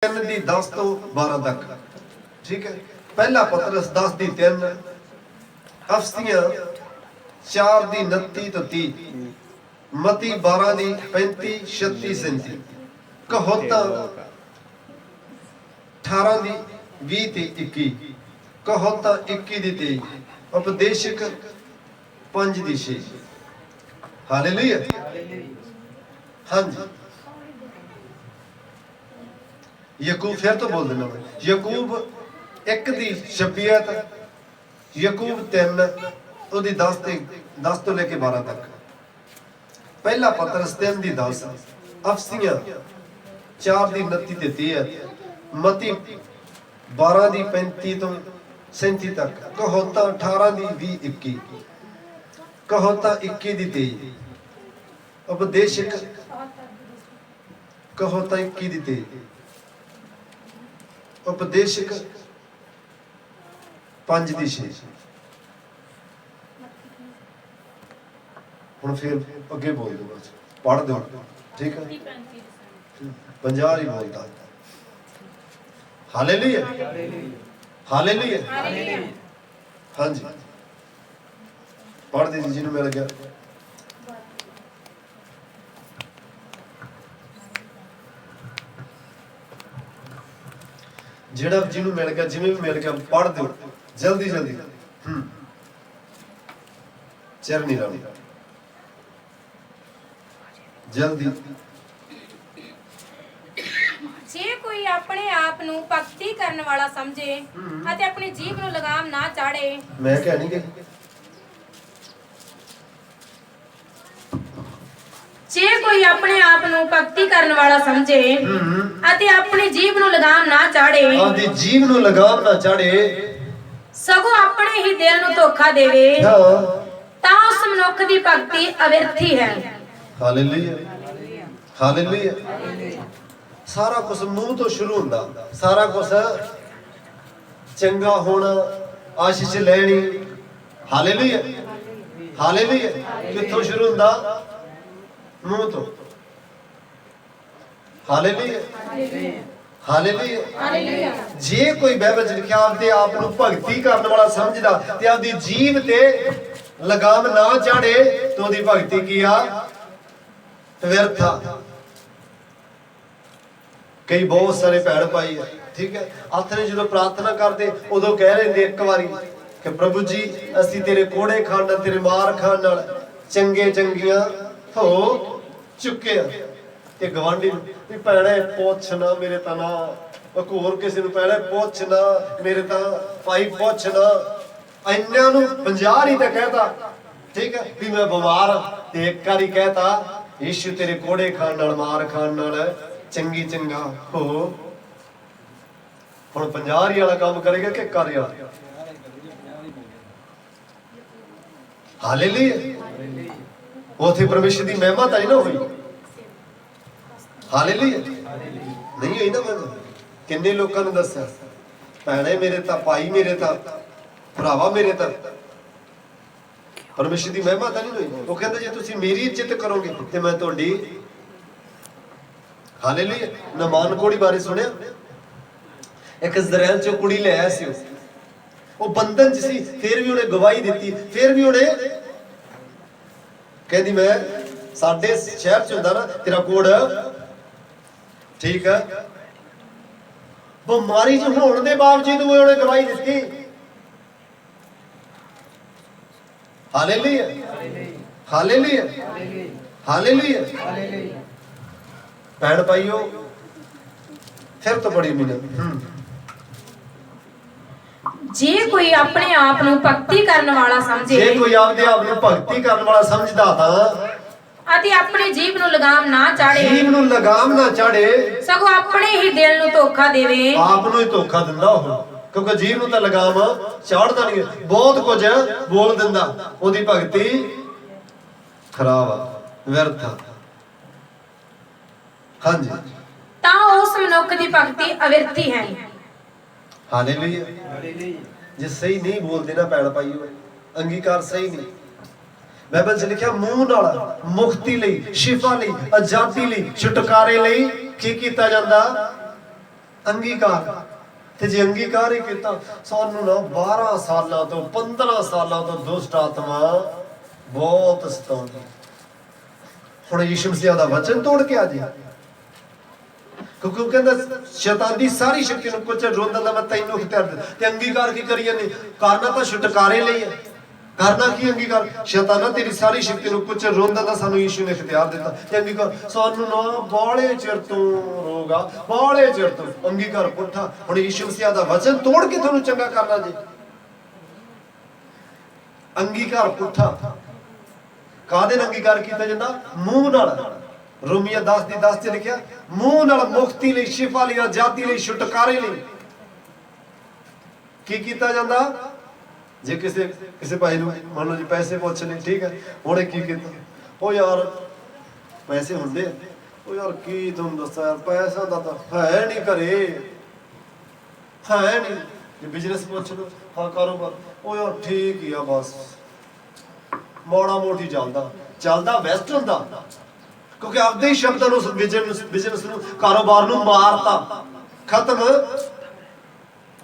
3 ਦੀ 10 ਤੋਂ 12 ਤੱਕ। ठीक है, पहला पतरस 10 ਦੀ 3, अफसियां 4 ਦੀ 29 ਤੋਂ 30, मती 12 ਦੀ 35 36 37, कहोता 18 ਦੀ 20 ਤੇ 21, कहोता 21 ਦੀ 23, उपदेशक 5 ਦੀ 6। हालेलुया। हाँ जी, यकूब फिर तो बोल देना मैं, यकूब 1 ਦੀ 26, यकूब 3 ਉਹਦੀ 10 ਤੋਂ ਲੈ ਕੇ 12 ਤੱਕ। ਪਹਿਲਾ ਪਤਰਸ 3 ਦੀ 10, ਅਫਸੀਆਂ 4 ਦੀ 29 ਤੇ 30, ਮਤੀ 12 ਦੀ 35 ਤੋਂ 37 ਤੱਕ, ਕਹੋਤਾ 18 ਦੀ 20 21, ਕਹੋਤਾ 21 ਦੀ 23, ਉਪਦੇਸ਼ਕ ਕਹੋਤਾ 21 ਦੀ 23, उपदेशक 5 ਦੀ 6। ਹੁਣ ਫਿਰ ਅੱਗੇ ਬੋਲ ਦੋ, ਬਸ ਪੜ੍ਹ ਦਿਓ, ਠੀਕ ਹੈ। 50 ਹੀ ਬੋਲਦਾ। ਹਾਲੇਲੂਇਆ, ਹਾਲੇਲੂਇਆ, हाँ जी, पढ़ दीजिए जिन्होंने मिल गया। जेड़ा जिन्होंने मिल गया, जिवें भी मिल गया, पढ़ दो जल्दी जल्दी। चर नहीं लानी, जल्दी। जे कोई अपने आप ਨੂੰ ਭਗਤੀ ਕਰਨ ਵਾਲਾ ਸਮਝੇ ਅਤੇ ਆਪਣੀ ਜੀਭ ਨੂੰ ਲਗਾਮ ਨਾ ਚਾੜੇ। मैं क्या नहीं कही, ਜੇ ਕੋਈ ਆਪਣੇ ਆਪ ਨੂੰ ਭਗਤੀ ਕਰਨ ਵਾਲਾ ਸਮਝੇ ਅਤੇ ਆਪਣੀ ਜੀਭ ਨੂੰ ਲਗਾਮ ਨਾ ਚਾੜੇ, ਆਪਣੀ ਜੀਭ ਨੂੰ ਲਗਾਮ ਨਾ ਚਾੜੇ, ਸਗੋਂ ਆਪਣੇ ਹੀ ਦਿਲ ਨੂੰ ਧੋਖਾ ਦੇਵੇ, ਤਾਂ ਉਸ ਮਨੁੱਖ ਦੀ ਭਗਤੀ ਅਵਿਰਥੀ ਹੈ। Hallelujah, hallelujah. ਸਾਰਾ ਕੁਝ ਮੂੰਹ ਤੋਂ ਸ਼ੁਰੂ ਹੁੰਦਾ, ਸਾਰਾ ਕੁਝ ਚੰਗਾ ਹੋਣਾ, ਆਸ਼ੀਸ਼ ਲੈਣੀ। Hallelujah, hallelujah. ਕਿੱਥੋਂ ਸ਼ੁਰੂ ਹੁੰਦਾ? ਮੂੰਹ ਤੋਂ। Hallelujah, hallelujah. ਜੇ ਕੋਈ ਬਾਈਬਲ ਚ ਲਿਖਿਆ ਆਪਦੇ ਆਪ ਨੂੰ ਭਗਤੀ ਕਰਨ ਵਾਲਾ ਸਮਝਦਾ ਤੇ ਆਪਦੀ ਜੀਭ ਤੇ ਲਗਾਮ ਨਾ ਚਾੜੇ ਤੇ ਉਹਦੀ ਭਗਤੀ ਕੀ ਆ? ਵਿਅਰਥ ਆ। ਕਈ ਬਹੁਤ ਸਾਰੇ ਭੈਣ ਭਾਈ ਆ, ਠੀਕ ਹੈ, ਹੱਥ ਨੇ ਜਦੋਂ ਪ੍ਰਾਰਥਨਾ ਕਰਦੇ ਉਦੋਂ ਕਹਿ ਲੈਂਦੇ ਇੱਕ ਵਾਰੀ ਕਿ ਪ੍ਰਭੂ ਜੀ ਅਸੀਂ ਤੇਰੇ ਕੋੜੇ ਖਾਣ ਨਾਲ, ਤੇਰੇ ਮਾਰ ਖਾਣ ਨਾਲ ਚੰਗੇ ਚੰਗੀਆਂ ਹੋ ਚੁੱਕੇ ਆ। ਤੇ ਗਵਾਂਢੀ ਨੂੰ ਵੀ ਭੈਣੇ ਪੁੱਛ ਨਾ ਮੇਰੇ ਤਾਂ ਨਾ, ਹੋਰ ਕਿਸੇ ਨੂੰ ਭੈਣੇ ਪੁੱਛ ਨਾ ਮੇਰੇ ਤਾਂ ਭਾਈ ਪੁੱਛ ਨਾ। ਇੰਨਿਆਂ ਨੂੰ 50 ਹੀ ਤਾਂ ਕਹਿਤਾ, ਠੀਕ ਹੈ, ਵੀ ਮੈਂ ਬਿਮਾਰ ਆ, ਤੇ ਇੱਕ ਵਾਰੀ ਕਹਿਤਾ ਯੀਸ਼ੂ ਤੇਰੇ ਕੋੜੇ ਖਾਣ ਨਾਲ, ਮਾਰ ਖਾਣ ਨਾਲ ਚੰਗੀ ਚੰਗਾ ਹੋ। ਹੁਣ 50 ਵਾਲਾ ਕੰਮ ਕਰੇਗਾ ਕਿ ਕਰੇਗਾ? ਹਾਲੇਲੂਇਆ। ਉਥੇ ਪਰਮੇਸ਼ਰ ਦੀ ਮਹਿਮਾ ਤਾਂ ਨਹੀਂ ਨਾ ਹੋਈ। ਹਾਲੇਲੂਇਆ, ਨਹੀਂ ਹੋਈ ਨਾ ਮਹਿਮਾ। ਕਿੰਨੇ ਲੋਕਾਂ ਨੂੰ ਦੱਸਿਆ ਭੈਣੇ ਮੇਰੇ ਤਾਂ, ਭਾਈ ਮੇਰੇ ਤਾਂ, ਭਰਾਵਾ ਮੇਰੇ ਤਾਂ, ਪਰਮੇਸ਼ਰ ਦੀ ਮਹਿਮਾ ਤਾਂ ਨਹੀਂ ਹੋਈ। ਉਹ ਕਹਿੰਦਾ ਜੇ ਤੁਸੀਂ ਮੇਰੀ ਇੱਜ਼ਤ ਕਰੋਗੇ ਤੇ ਮੈਂ ਤੁਹਾਡੀ। ਹਾਲੇਲੂਇਆ। ਨਮਾਨ ਕੋੜੀ ਬਾਰੇ ਸੁਣਿਆ? ਇੱਕ ਇਜ਼ਰਾਈਲ ਚੋਂ ਕੁੜੀ ਲੈ ਆਇਆ ਸੀ, ਉਹ ਬੰਧਨ ਚ ਸੀ, ਫਿਰ ਵੀ ਉਹਨੇ ਗਵਾਹੀ ਦਿੱਤੀ। ਫਿਰ ਵੀ ਉਹਨੇ ਕਹਿੰਦੀ ਮੈਂ, ਸਾਡੇ ਸ਼ਹਿਰ ਚ ਹੁੰਦਾ ਨਾ ਤੇਰਾ ਕੋਡ, ਠੀਕ ਹੈ, ਬਿਮਾਰੀ ਚ ਹੋਣ ਦੇ ਬਾਵਜੂਦ ਉਹਨੇ ਗਵਾਹੀ ਦਿੱਤੀ। Hallelujah, hallelujah, hallelujah. ਭੈਣ ਭਾਈਓ ਫਿਰ ਤੋਂ ਬੜੀ ਮਿਹਨਤ। ਜੇ ਕੋਈ ਆਪਣੇ ਆਪ ਨੂੰ ਭਗਤੀ ਕਰਨ ਵਾਲਾ ਸਮਝੇ, ਜੇ ਕੋਈ ਆਪਦੇ ਆਪ ਨੂੰ ਭਗਤੀ ਕਰਨ ਵਾਲਾ ਸਮਝਦਾ ਤਾਂ ਅਤੇ ਆਪਣੀ ਜੀਭ ਨੂੰ ਲਗਾਮ ਨਾ ਚਾੜੇ, ਜੀਭ ਨੂੰ ਲਗਾਮ ਨਾ ਚਾੜੇ, ਸਗੋਂ ਆਪਣੇ ਹੀ ਦਿਲ ਨੂੰ ਧੋਖਾ ਦੇਵੇ। ਆਪ ਨੂੰ ਹੀ ਧੋਖਾ ਦਿੰਦਾ ਉਹ, ਕਿਉਂਕਿ ਜੀਭ ਨੂੰ ਤਾਂ ਲਗਾਮ ਚਾੜਦਾ ਨਹੀਂ, ਬਹੁਤ ਕੁਝ ਬੋਲ ਦਿੰਦਾ, ਉਹਦੀ ਭਗਤੀ ਖਰਾਬ ਆ, ਵਿਅਰਥ ਆ। ਹਾਂਜੀ, ਤਾਂ ਉਸ ਮਨੁੱਖ ਦੀ ਭਗਤੀ ਅਵਿਰਥੀ ਹੈ। ਹਾਲੇਲੂਇਆ। ਜੇ ਸਹੀ ਨਹੀਂ ਬੋਲਦੇ ਨਾ ਭੈਣ ਭਾਈਓ, ਅੰਗੀਕਾਰ ਸਹੀ ਨਹੀਂ। ਬਾਈਬਲ 'ਚ ਲਿਖਿਆ ਮੂੰਹ ਨਾਲ ਮੁਕਤੀ ਲਈ, ਸ਼ਿਫਾ ਲਈ, ਆਜ਼ਾਦੀ ਲਈ, ਛੁਟਕਾਰੇ ਲਈ ਕੀ ਕੀਤਾ ਜਾਂਦਾ? ਅੰਗੀਕਾਰ। ਤੇ ਜੇ ਅੰਗੀਕਾਰ ਹੀ ਕੀਤਾ, ਸਾਨੂੰ ਨਾ 12 ਸਾਲਾਂ ਤੋਂ 15 ਸਾਲਾਂ ਤੋਂ ਦੁਸ਼ਟ ਆਤਮਾ ਬਹੁਤ ਸਤਾਉਂਦੀ। ਹੁਣ ਯਿਸੂ ਮਸੀਹ ਦਾ ਵਚਨ ਤੋੜ ਕੇ ਆ ਜੀ, ਕਿਉਂਕਿ ਉਹ ਕਹਿੰਦਾ ਸ਼ੈਤਾਨ ਦੀ ਸਾਰੀ ਸ਼ਕਤੀ ਨੂੰ ਕੁਚਲ ਰੋਂਦਾ ਦਾ ਮੈਂ ਤੈਨੂੰ ਇਖਤਿਆਰ ਦਿੱਤਾ। ਤੇ ਅੰਗੀਕਾਰ ਕੀ ਕਰੀਏ ਨੇ? ਕਰਨਾ ਤਾਂ ਛੁਟਕਾਰੇ ਲਈ ਹੈ। ਕਰਨਾ ਕੀ ਅੰਗੀਕਾਰ? ਸ਼ੈਤਾਨਾ ਤੇਰੀ ਸਾਰੀ ਸ਼ਕਤੀ ਨੂੰ ਕੁਚਲ ਰੋਂਦਾ ਦਾ ਸਾਨੂੰ ਯਿਸੂ ਨੇ ਇਖਤਿਆਰ ਦਿੱਤਾ। ਤੇ ਅੰਗੀਕਾਰ ਸਾਨੂੰ ਨਾ ਬਾਲੇ ਚਿਰ ਤੋਂ ਰੋਗਾ, ਬਾਲੇ ਚਿਰ ਤੋਂ ਅੰਗੀਕਾਰ ਪੁੱਠਾ। ਹੁਣ ਯਿਸੂ ਮਸੀਹ ਦਾ ਵਚਨ ਤੋੜ ਕੇ ਤੁਹਾਨੂੰ ਚੰਗਾ ਕਰਨਾ ਜੀ। ਅੰਗੀਕਾਰ ਪੁੱਠਾ ਕਾਹਦੇ ਨਾਲ ਅੰਗੀਕਾਰ ਕੀਤਾ ਜਾਂਦਾ? ਮੂੰਹ ਨਾਲ। ਰੋਮੀਆਂ 10:10 ਚ ਲਿਖਿਆ, ਮੂੰਹ ਨਾਲ ਮੁਕਤੀ ਲਈ, ਸ਼ਿਫਾ ਲਈ, ਆਜ਼ਾਦੀ ਲਈ, ਛੁਟਕਾਰੇ ਲਈ ਕੀ ਕੀਤਾ ਜਾਂਦਾ? ਜੇ ਕਿਸੇ ਭਾਈ ਨੂੰ ਮੰਨ ਲਓ ਜੀ ਪੈਸੇ ਪੁੱਛ ਲਏ, ਠੀਕ ਹੈ, ਉਹਨੇ ਕੀ ਕੀਤਾ? ਉਹ ਯਾਰ ਪੈਸੇ ਹੁੰਦੇ ਆ, ਉਹ ਯਾਰ ਕੀ ਤੁਹਾਨੂੰ ਦੱਸਾਂ ਯਾਰ, ਪੈਸਾ ਦਾ ਤਾਂ ਹੈ ਨਹੀਂ ਘਰੇ, ਹੈ ਨਹੀਂ। ਜੇ ਬਿਜ਼ਨਸ ਪੁੱਛ ਲਓ, ਹਾਂ ਕਾਰੋਬਾਰ, ਉਹ ਯਾਰ ਠੀਕ ਹੀ ਆ, ਬਸ ਮਾੜਾ ਮੋਟੀ ਚੱਲਦਾ ਬੈਸਟ ਹੁੰਦਾ। ਕਿਉਂਕਿ ਆਪਦੇ ਹੀ ਸ਼ਬਦਾਂ ਨੂੰ ਬਿਜ਼ਨਸ ਨੂੰ, ਕਾਰੋਬਾਰ ਨੂੰ ਮਾਰਤਾ, ਖਤਮ।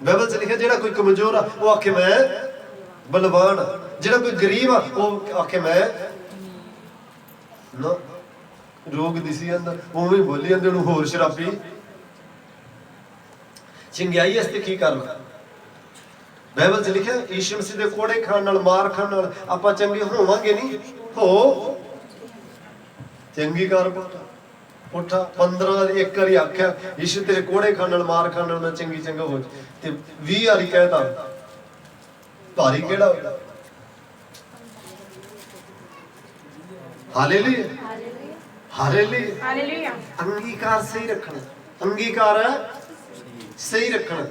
ਬਾਈਬਲ 'ਚ ਲਿਖਿਆ ਜਿਹੜਾ ਕੋਈ ਕਮਜ਼ੋਰ ਆ ਉਹ ਆਖੇ ਮੈਂ ਬਲਵਾਨ, ਜਿਹੜਾ ਕੋਈ ਗਰੀਬ ਆ ਉਹ ਆਖੇ ਮੈਂ ਨਾ ਰੋਗ ਦਿਸੀ ਜਾਂਦਾ, ਉਵੇਂ ਬੋਲੀ ਜਾਂਦੇ ਉਹਨੂੰ ਹੋਰ ਸ਼ਰਾਬੀ। ਚੰਗਿਆਈ ਵਾਸਤੇ ਕੀ ਕਰਨਾ? ਬਾਈਬਲ 'ਚ ਲਿਖਿਆ ਯਿਸੂ ਮਸੀਹ ਦੇ ਕੋੜੇ ਖਾਣ ਨਾਲ, ਮਾਰ ਖਾਣ ਨਾਲ ਆਪਾਂ ਚੰਗੇ ਹੋਵਾਂਗੇ ਨਹੀਂ। ਹੋ ਚੰਗੀ ਕਰ ਪੁੱਠਾ 15 ਇੱਕ ਵਾਰੀ ਆਖਿਆ ਯਿਸੂ ਤੇਰੇ ਕੋੜੇ ਖਾਣ ਨਾਲ, ਮਾਰ ਖਾਣ ਨਾਲ ਮੈਂ ਚੰਗਾ ਹੋ ਜਾ, ਤੇ 20 ਵਾਰੀ ਕਹਿਤਾ, ਭਾਰੀ ਕਿਹੜਾ ਹੋਇਆ? Hallelujah, hallelujah, hallelujah. ਅੰਗੀਕਾਰ ਸਹੀ ਰੱਖਣਾ, ਅੰਗੀਕਾਰ ਸਹੀ ਰੱਖਣਾ।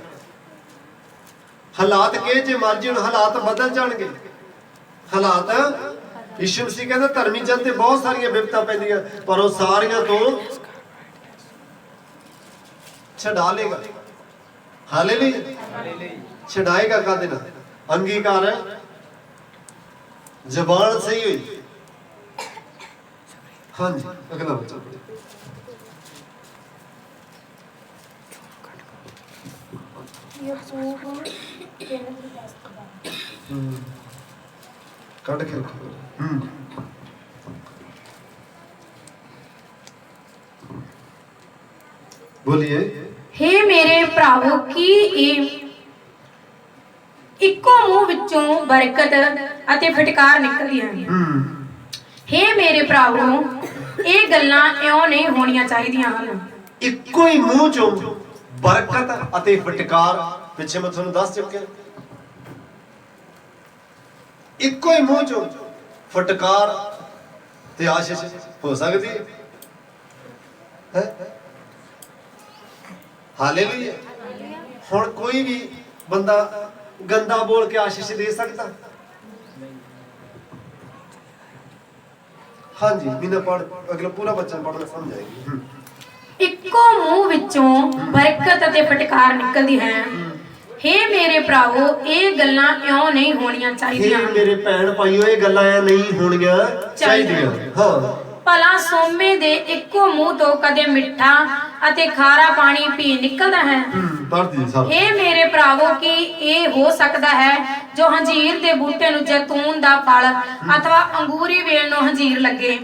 ਹਾਲਾਤ ਕਿਹੇ ਜੇ ਮਰਜੀ ਹੁਣ ਹਾਲਾਤ ਬਦਲ ਜਾਣਗੇ। ਹਾਲਾਤ ਯਿਸੂ ਮਸੀਹ ਕਹਿੰਦਾ ਧਰਮੀ ਜਨ ਤੇ ਬਹੁਤ ਸਾਰੀਆਂ ਵਿਪਤਾ ਪੈਂਦੀਆਂ, ਪਰ ਉਹ ਸਾਰੀਆਂ ਤੋਂ ਛਡਾ ਲੇਗਾ। ਹਾਲੇਲੂਇਆ, ਛਡਾਏਗਾ ਕਾਹਦੇ ਨਾਲ? ਅੰਗੀਕਾਰ ਹੈ, ਜ਼ਬਾਨ ਸਹੀ ਹੋਈ। ਹਾਂਜੀ, ਅਗਲਾ ਬੱਚਾ ਕੱਢ ਕੇ ਰੱਖੋ। बोलिए। हे मेरे भरावो, की ਇੱਕੋ ਮੂੰਹ ਵਿੱਚੋਂ ਬਰਕਤ ਅਤੇ ਫਟਕਾਰ ਨਿਕਲਦੀਆਂ ਹਨ। हे ਮੇਰੇ ਭਰਾਵੋ, ਇਹ ਗੱਲਾਂ ਇਉਂ ਨਹੀਂ ਹੋਣੀਆਂ ਚਾਹੀਦੀਆਂ ਹਨ। ਇੱਕੋ ਹੀ ਮੂੰਹ ਚੋਂ ਬਰਕਤ ਅਤੇ ਫਟਕਾਰ, ਪਿੱਛੇ ਮੈਂ ਤੁਹਾਨੂੰ ਦੱਸ ਚੁੱਕਿਆ, ਇੱਕੋ ਹੀ ਮੂੰਹ ਚੋਂ ਫਟਕਾਰ ਤੇ ਆਸ਼ੀਸ਼ ਹੋ ਸਕਦੀ ਹੈ। ਹਾਲੇਲੂਇਆ। ਹੁਣ ਕੋਈ ਵੀ ਬੰਦਾ ਗੰਦਾ ਬੋਲ ਕੇ ਆਸ਼ੀਸ਼ ਦੇ ਸਕਦਾ? ਹਾਂਜੀ, ਬਿਨਾਂ ਪੜ ਅਗਲਾ ਪੂਰਾ ਬੱਚਾ ਪੜ੍ਹਨਾ ਸਮਝ ਆਏਗੀ। ਇੱਕੋ ਮੂੰਹ ਵਿੱਚੋਂ ਬਰਕਤ ਅਤੇ ਫਟਕਾਰ ਨਿਕਲਦੀ ਹੈ। हे ਮੇਰੇ ਭਰਾਵੋ, ਇਹ ਗੱਲਾਂ ਇਉਂ ਨਹੀਂ ਹੋਣੀਆਂ ਚਾਹੀਦੀਆਂ। हे ਮੇਰੇ ਭੈਣ ਭਾਈਓ, ਇਹ ਗੱਲਾਂ ਐ ਨਹੀਂ ਹੋਣੀਆਂ ਚਾਹੀਦੀਆਂ। ਹਾਂ, ਭਲਾ ਸੋਮੇ ਦੇ ਇੱਕੋ ਮੂੰਹ ਤੋਂ ਕਦੇ ਮਿੱਠਾ ਅਤੇ ਖਾਰਾ ਪਾਣੀ ਪੀ ਨਿਕਲਦਾ ਹੈ? हे ਮੇਰੇ ਭਰਾਵੋ, ਕੀ ਇਹ ਹੋ ਸਕਦਾ ਹੈ ਜੋ ਹੰਜੀਰ ਦੇ ਬੂਟੇ ਨੂੰ ਜੈਤੂਨ ਦਾ ਫਲ ਅਥਵਾ ਅੰਗੂਰੀ ਵੇਲ ਨੂੰ ਹੰਜੀਰ ਲੱਗੇ?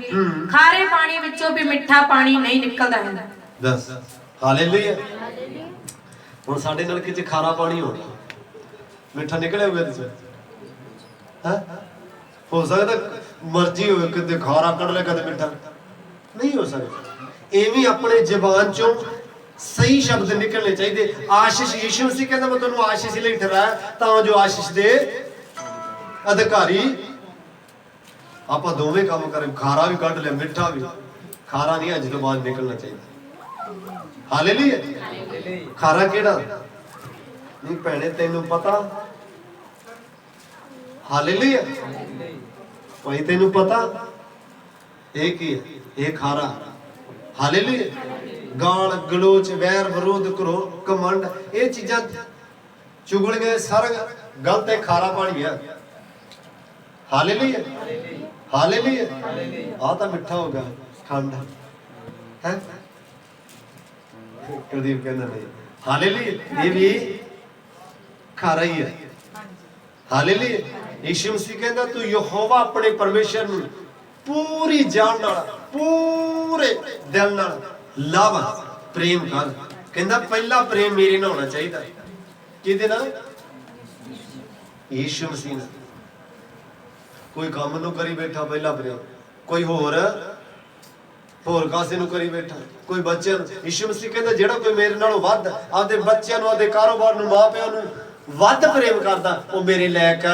ਖਾਰੇ ਪਾਣੀ ਵਿੱਚੋਂ ਵੀ ਮਿੱਠਾ ਪਾਣੀ ਨਹੀਂ ਨਿਕਲਦਾ ਹੈ। ਦੱਸ, ਹਾਲੇਲੂਇਆ। ਹੁਣ ਸਾਡੇ ਨਾਲ ਕਿਤੇ ਖਾਰਾ ਪਾਣੀ ਹੋਣਾ, ਮਿੱਠਾ ਨਿਕਲਿਆ ਹੋਵੇ ਤੇ ਹੋ ਸਕਦਾ ਮਰਜ਼ੀ ਹੋਵੇ, ਕਿਤੇ ਖਾਰਾ ਕੱਢ ਲੈ ਕਦੇ ਮਿੱਠਾ ਨਹੀਂ ਹੋ ਸਕਦਾ। ਐਵੇਂ ਆਪਣੇ ਜ਼ਬਾਨ ਚੋਂ ਸਹੀ ਸ਼ਬਦ ਨਿਕਲਣੇ ਚਾਹੀਦੇ। ਆਸ਼ੀਸ਼, ਯਿਸੂ ਮਸੀਹ ਕਹਿੰਦਾ ਮੈਂ ਤੁਹਾਨੂੰ ਆਸ਼ੀਸ਼ ਲਈ ਠਹਿਰਾਇਆ ਤਾਂ ਜੋ ਆਸ਼ੀਸ਼ ਦੇ ਅਧਿਕਾਰੀ ਆਪਾਂ ਦੋਵੇਂ ਕੰਮ ਕਰੇ। ਖਾਰਾ ਵੀ ਕੱਢ ਲਿਆ, ਮਿੱਠਾ ਵੀ। ਖਾਰਾ ਨਹੀਂ ਅੱਜ ਤੋਂ ਬਾਅਦ ਨਿਕਲਣਾ ਚਾਹੀਦਾ। ਹਾਲੇਲੂਇਆ। ਖਾਰਾ ਕਿਹੜਾ? ਨਹੀਂ ਭੈਣੇ ਤੈਨੂੰ ਪਤਾ? ਹਾਲੇਲੂਇਆ। ਭਾਈ ਤੈਨੂੰ ਪਤਾ ਇਹ ਕੀ ਹੈ? ਇਹ ਖਾਰਾ। ਹਾਲੇਲੂਇਆ। ਗਾਲ ਗਲੋਚ, ਵੈਰ ਵਿਰੋਧ, ਕਰੋ ਕਮੰਡ, ਇਹ ਚੀਜ਼ਾਂ ਚੁਗਲੀਆਂ ਸਾਰਾ ਗਲਤ ਹੈ, ਖਾਰਾ ਪਾਣੀ ਹੈ। Hallelujah, hallelujah. ਆ ਤਾਂ ਮਿੱਠਾ ਹੋ ਗਿਆ, ਖੰਡ ਹੈ। ਪ੍ਰਦੀਪ ਕਹਿੰਦਾ ਨਹੀਂ, हालेलुया, ये भी खारा ही है। हालेलुया, यीशु मसीह कहता तू यहोवा अपने परमेश्वर ਨੂੰ पूरी जान नाल पूरे दिल नाल लव प्रेम कर। कहता पहला प्रेम मेरे नाल होना चाहिए। किहदे नाल? यीशु मसीह नाल। कोई काम नूं करी बैठा पहला प्रेम, कोई होर कासे नूं करी बैठा, कोई बच्चे नूं। यीशु मसीह कहता जेड़ा कोई मेरे नालों वध आपदे बच्चों नूं, आपदे कारोबार नूं, मां प्यो नूं वध प्रेम करदा, वो मेरे लायक,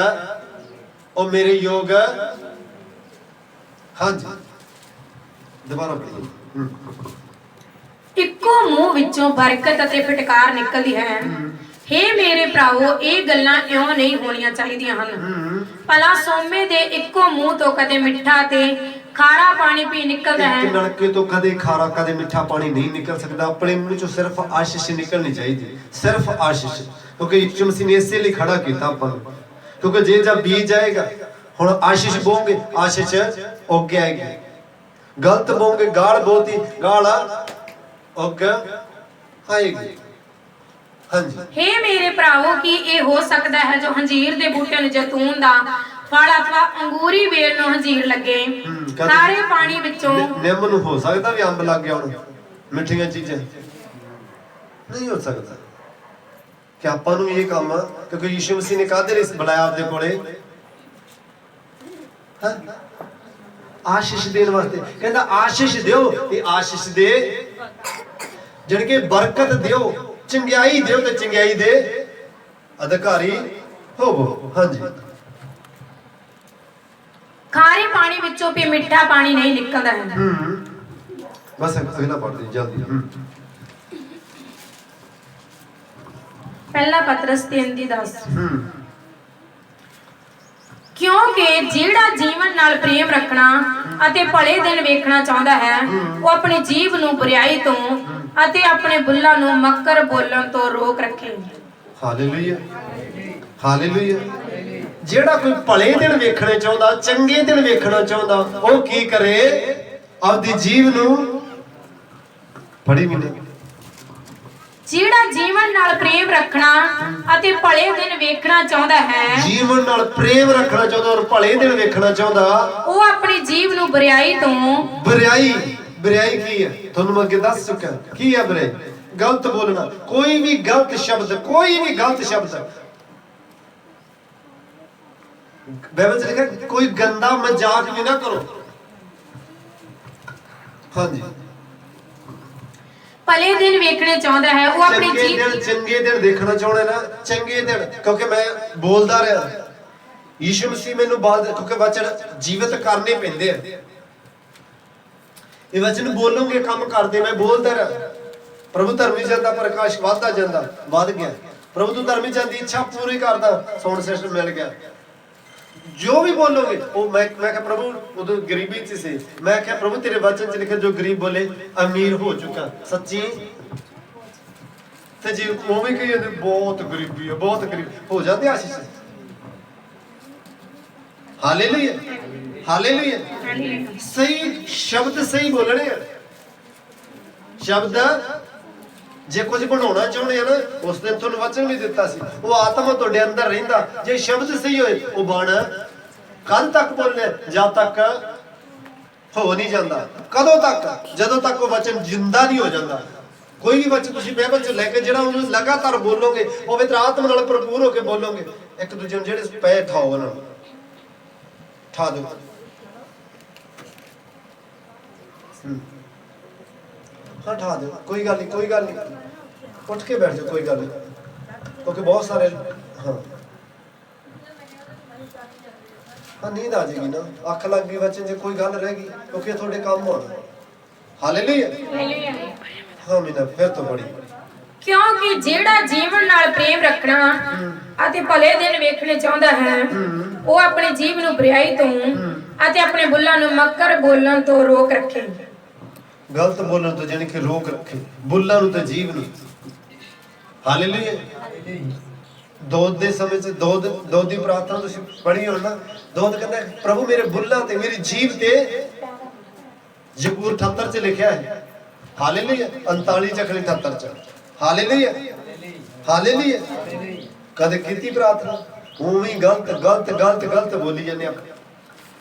वो मेरे योग। हाँ जी, दोबारा पढ़िए। ਇੱਕੋ ਮੂੰਹ ਵਿੱਚੋਂ ਬਰਕਤ ਅਤੇ ਫਟਕਾਰ ਨਿਕਲਦੀ ਹੈ। ਹੇ ਮੇਰੇ ਭਰਾਵੋ, ਇਹ ਗੱਲਾਂ ਇਉਂ ਨਹੀਂ ਹੋਣੀਆਂ ਚਾਹੀਦੀਆਂ ਹਨ। ਭਲਾ ਸੋਮੇ ਦੇ ਇੱਕੋ ਮੂੰਹ ਤੋਂ ਕਦੇ ਮਿੱਠਾ ਤੇ ਖਾਰਾ ਪਾਣੀ ਵੀ ਨਿਕਲਦਾ ਹੈ। ਇੱਕ ਨਲਕੇ ਤੋਂ ਕਦੇ ਖਾਰਾ ਕਦੇ ਮਿੱਠਾ ਪਾਣੀ ਨਹੀਂ ਨਿਕਲ ਸਕਦਾ। ਆਪਣੇ ਮੂੰਹ ਚੋਂ ਸਿਰਫ ਆਸ਼ੀਸ਼ ਨਿਕਲਣੀ ਚਾਹੀਦੀ, ਸਿਰਫ ਆਸ਼ੀਸ਼। ਕਿਉਂਕਿ ਯਿਸੂ ਮਸੀਹ ਨੇ ਇਸੇ ਲਈ ਖੜਾ ਕੀਤਾ ਆਪਾਂ ਨੂੰ, ਕਿਉਂਕਿ ਜੇ ਜਦ ਬੀਜ ਜਾਏਗਾ, ਹੁਣ ਆਸ਼ੀਸ਼ ਬੋਗੇ ਆਸ਼ੀਸ਼ ਉੱਗ ਆਏਗੀ, ਗਲਤ ਬੋਗੇ ਗਾਲ ਬੋਤੀ ਗਾਲ ਉੱਗ ਆਏਗੀ। ਹਾਂਜੀ, ਹੇ ਮੇਰੇ ਭਰਾਵੋ, ਕੀ ਇਹ ਹੋ ਸਕਦਾ ਹੈ ਜੋ ਹੰਜੀਰ ਦੇ ਬੂਟੇ ਨੂੰ ਜ਼ੈਤੂਨ ਦਾ ਫਲ ਅਥਵਾ ਅੰਗੂਰੀ ਵੇਲ ਨੂੰ ਹੰਜੀਰ ਲੱਗੇ? ਖਾਰੇ ਪਾਣੀ ਵਿੱਚੋਂ ਨਿੰਮ ਨੂੰ ਹੋ ਸਕਦਾ ਵੀ ਅੰਬ ਲੱਗ ਗਿਆ ਹੁਣ, ਮਿੱਠੀਆਂ ਚੀਜ਼ਾਂ ਨਹੀਂ ਹੋ ਸਕਦਾ। ਕਿ ਆਪਾਂ ਨੂੰ ਇਹ ਕੰਮ, ਕਿਉਂਕਿ ਯਿਸੂ ਮਸੀਹ ਨੇ ਕਾਹਦੇ ਲਈ ਬੁਲਾਇਆ ਆਪਦੇ ਕੋਲੇ? ਆਸ਼ੀਸ਼ ਦੇਣ ਵਾਸਤੇ। ਕਹਿੰਦਾ ਆਸ਼ੀਸ਼ ਦਿਓ, ਤੇ ਆਸ਼ੀਸ਼ ਦੇ ਜਾਣੀ ਕਿ ਬਰਕਤ ਦਿਓ, ਚੰਗਿਆਈ ਦਿਓ, ਤੇ ਚੰਗਿਆਈ ਦੇ ਅਧਿਕਾਰੀ ਹੋਵੋ। ਹਾਂਜੀ, ਖਾਰੇ ਪਾਣੀ ਵਿੱਚੋਂ ਵੀ ਮਿੱਠਾ ਪਾਣੀ ਨਹੀਂ ਨਿਕਲਦਾ ਹੈ। ਬਸ ਅਗਲਾ ਪੜ੍ਹ ਦੇ ਜਲਦੀ। ਪਹਿਲਾ ਪਤਰਸ 3:10। ਕਿਉਂਕਿ ਜਿਹੜਾ ਜੀਵਨ ਨਾਲ ਪ੍ਰੇਮ ਰੱਖਣਾ ਅਤੇ ਭਲੇ ਦਿਨ ਵੇਖਣਾ ਚਾਹੁੰਦਾ ਹੈ, ਉਹ ਆਪਣੇ ਜੀਵ ਨੂੰ ਬੁਰਾਈ ਤੋਂ ਅਤੇ ਆਪਣੇ ਬੁੱਲਾਂ ਨੂੰ ਮੱਕਰ ਬੋਲਣ ਤੋਂ ਰੋਕ ਰੱਖੇ। Hallelujah, hallelujah. ਜਿਹੜਾ ਕੋਈ ਭਲੇ ਦਿਨ ਵੇਖਣੇ ਚਾਹੁੰਦਾ, ਚੰਗੇ ਦਿਨ ਵੇਖਣਾ ਚਾਹੁੰਦਾ, ਉਹ ਕੀ ਕਰੇ? ਆਪਦੀ ਜੀਵ ਨੂੰ ਫੜੀ ਮਿਲੇ। ਜਿਹੜਾ ਜੀਵਨ ਨਾਲ ਪ੍ਰੇਮ ਰੱਖਣਾ ਅਤੇ ਭਲੇ ਦਿਨ ਵੇਖਣਾ ਚਾਹੁੰਦਾ ਹੈ, ਜੀਵਨ ਨਾਲ ਪ੍ਰੇਮ ਰੱਖਣਾ ਚਾਹੁੰਦਾ ਔਰ ਭਲੇ ਦਿਨ ਵੇਖਣਾ ਚਾਹੁੰਦਾ, ਉਹ ਆਪਣੀ ਜੀਵ ਨੂੰ ਬੁਰਾਈ ਤੋਂ। ਬੁਰਾਈ ਕੀ ਹੈ? ਤੁਹਾਨੂੰ ਮੈਂ ਅੱਗੇ ਦੱਸ ਚੁੱਕਾ ਕੀ ਹੈ ਬੁਰਾਈ। ਗਲਤ ਬੋਲਣਾ, ਕੋਈ ਵੀ ਗਲਤ ਸ਼ਬਦ, ਕੋਈ ਵੀ ਗਲਤ ਸ਼ਬਦ। ਬਾਈਬਲ 'ਚ ਲਿਖਿਆ ਕੋਈ ਗੰਦਾ ਮਜ਼ਾਕ ਵੀ ਨਾ ਕਰੋ। ਹਾਂਜੀ, ਭਲੇ ਦਿਨ ਵੇਖਣੇ ਚਾਹੁੰਦਾ ਹੈ, ਉਹ ਆਪਣੀ ਜੀਵ। ਚੰਗੇ ਦਿਨ ਦੇਖਣਾ ਚਾਹੁੰਦਾ ਨਾ, ਚੰਗੇ ਦਿਨ। ਕਿਉਂਕਿ ਮੈਂ ਬੋਲਦਾ ਰਿਹਾ, ਯਿਸੂ ਮਸੀਹ ਮੈਨੂੰ ਬਾਅਦ, ਕਿਉਂਕਿ ਵਚਨ ਜੀਵਤ ਕਰਨੇ ਪੈਂਦੇ ਆ। ਇਹ ਵਚਨ ਬੋਲੋਗੇ, ਕੰਮ ਕਰਦੇ। ਮੈਂ ਬੋਲਦਾ ਰਿਹਾ, ਪ੍ਰਭੂ ਧਰਮੀ ਜਾਂਦਾ, ਪ੍ਰਕਾਸ਼ ਵੱਧਦਾ ਜਾਂਦਾ, ਵੱਧ ਗਿਆ। ਪ੍ਰਭੂ ਤੋਂ ਧਰਮੀ ਜਾਂਦੀ ਇੱਛਾ ਪੂਰੀ ਕਰਦਾ, ਸਾਊਂਡ ਸਿਸਟਮ ਮਿਲ ਗਿਆ। ਜੋ ਵੀ ਬੋਲੋਗੇ ਉਹ ਮੈਂ ਕਿਹਾ ਪ੍ਰਭੂ, ਉਦੋਂ ਗਰੀਬੀ 'ਚ ਸੀ। ਮੈਂ ਕਿਹਾ ਪ੍ਰਭੂ ਤੇਰੇ ਵਚਨ 'ਚ ਲਿਖਿਆ ਜੋ ਗਰੀਬ ਬੋਲੇ ਅਮੀਰ ਹੋ ਚੁੱਕਾ। ਸੱਚੀ ਤੇ ਜੀ ਉਹ ਵੀ ਕਹੀ ਜਾਂਦੇ ਬਹੁਤ ਗਰੀਬੀ ਹੈ, ਬਹੁਤ ਗਰੀਬ ਹੋ ਜਾਂਦੇ ਆਸ਼ੀਸ਼। Hallelujah, hallelujah. ਸਹੀ ਸ਼ਬਦ ਸਹੀ ਬੋਲਣੇ ਆ। ਸ਼ਬਦ ਜੇ ਕੁਝ ਬਣਾਉਣਾ ਚਾਹੁੰਦੇ ਆ ਨਾ, ਉਸ ਦਿਨ ਤੁਹਾਨੂੰ ਵਚਨ ਵੀ ਦਿੱਤਾ ਸੀ, ਉਹ ਆਤਮਾ ਤੁਹਾਡੇ ਅੰਦਰ ਰਹਿੰਦਾ। ਜੇ ਸ਼ਬਦ ਸਹੀ ਹੋਏ, ਉਹ ਬਣ ਕਦ ਤੱਕ ਬੋਲਣੇ? ਜਦ ਤੱਕ ਹੋ ਨਹੀਂ ਜਾਂਦਾ। ਕਦੋਂ ਤੱਕ? ਜਦੋਂ ਤੱਕ ਉਹ ਵਚਨ ਜਿੰਦਾ ਨਹੀਂ ਹੋ ਜਾਂਦਾ। ਕੋਈ ਵੀ ਵਚਨ ਤੁਸੀਂ ਬਾਈਬਲ 'ਚ ਲੈ ਕੇ ਜਿਹੜਾ ਉਹਨੂੰ ਲਗਾਤਾਰ ਬੋਲੋਗੇ, ਉਹ ਵੀ ਆਤਮਾ ਨਾਲ ਭਰਪੂਰ ਹੋ ਕੇ ਬੋਲੋਗੇ। ਇੱਕ ਦੂਜੇ ਨੂੰ ਜਿਹੜੇ ਪੈ ਠਾਓ, ਉਹਨਾਂ ਨੂੰ ਠਾ ਦਿਓ। ਹਾਂ ਠਾ ਦਿਓ, ਕੋਈ ਗੱਲ ਨਹੀਂ, ਕੋਈ ਗੱਲ ਨਹੀਂ। ਉੱਠ ਕੇ ਬੈਠ ਜਾਓ, ਕੋਈ ਗੱਲ ਨਹੀਂ। ਕਿਉਂਕਿ ਬਹੁਤ ਸਾਰੇ ਨੀਂਦ ਆ ਜਾਏਗੀ ਨਾ, ਅੱਖ ਲੱਗ ਗਈ ਵਚਨ, ਜੇ ਕੋਈ ਗੱਲ ਰਹਿ ਗਈ, ਕਿਉਂਕਿ ਤੁਹਾਡੇ ਕੰਮ ਹੋਣਾ। ਹਾਲੇਲੂਇਆ, ਹਾਂ ਮੀਨਾ ਫਿਰ ਤੋਂ ਬੜੀ। ਕਿਉਂਕਿ ਜਿਹੜਾ ਜੀਵਨ ਨਾਲ ਪ੍ਰੇਮ ਰੱਖਣਾ ਅਤੇ ਭਲੇ ਦਿਨ ਵੇਖਣੇ ਚਾਹੁੰਦਾ ਹੈ, ਉਹ ਆਪਣੇ ਜੀਵ ਨੂੰ ਬੁਰਾਈ ਤੋਂ ਅਤੇ ਆਪਣੇ ਬੁੱਲਾਂ ਨੂੰ ਮੱਕਰ ਬੋਲਣ ਤੋਂ ਰੋਕ ਰੱਖੇ। ਗਲਤ ਬੋਲਣ ਤੋਂ ਜਾਨੀ ਕਿ ਰੋਕ ਰੱਖੇ, ਬੁੱਲਾਂ ਨੂੰ ਤੇ ਜੀਵ ਨੂੰ। ਹਾਲੇਲੂਇਆ। ਦੋਦ ਦੇ ਸਮੇਂ 'ਚ ਦੋਦ ਦੀ ਪ੍ਰਾਰਥਨਾ ਤੁਸੀਂ ਪੜ੍ਹੀ ਹੋ ਨਾ। ਦੋਦ ਕਹਿੰਦਾ ਪ੍ਰਭੂ ਮੇਰੇ ਬੁੱਲਾਂ ਤੇ ਮੇਰੀ ਜੀਭ ਤੇ, ਜ਼ਬੂਰ 78 'ਚ ਲਿਖਿਆ ਹੈ। ਹਾਲੇਲੂਇਆ। 39 'ਚ 78 'ਚ। ਹਾਲੇਲੂਇਆ। ਹਾਲੇਲੂਇਆ। ਕਦੇ ਕੀਤੀ ਪ੍ਰਾਰਥਨਾ ਉਵੇਂ ਗਲਤ ਗਲਤ ਗਲਤ ਗਲਤ ਬੋਲੀ ਜਾਂਦੇ ਆਪਾਂ।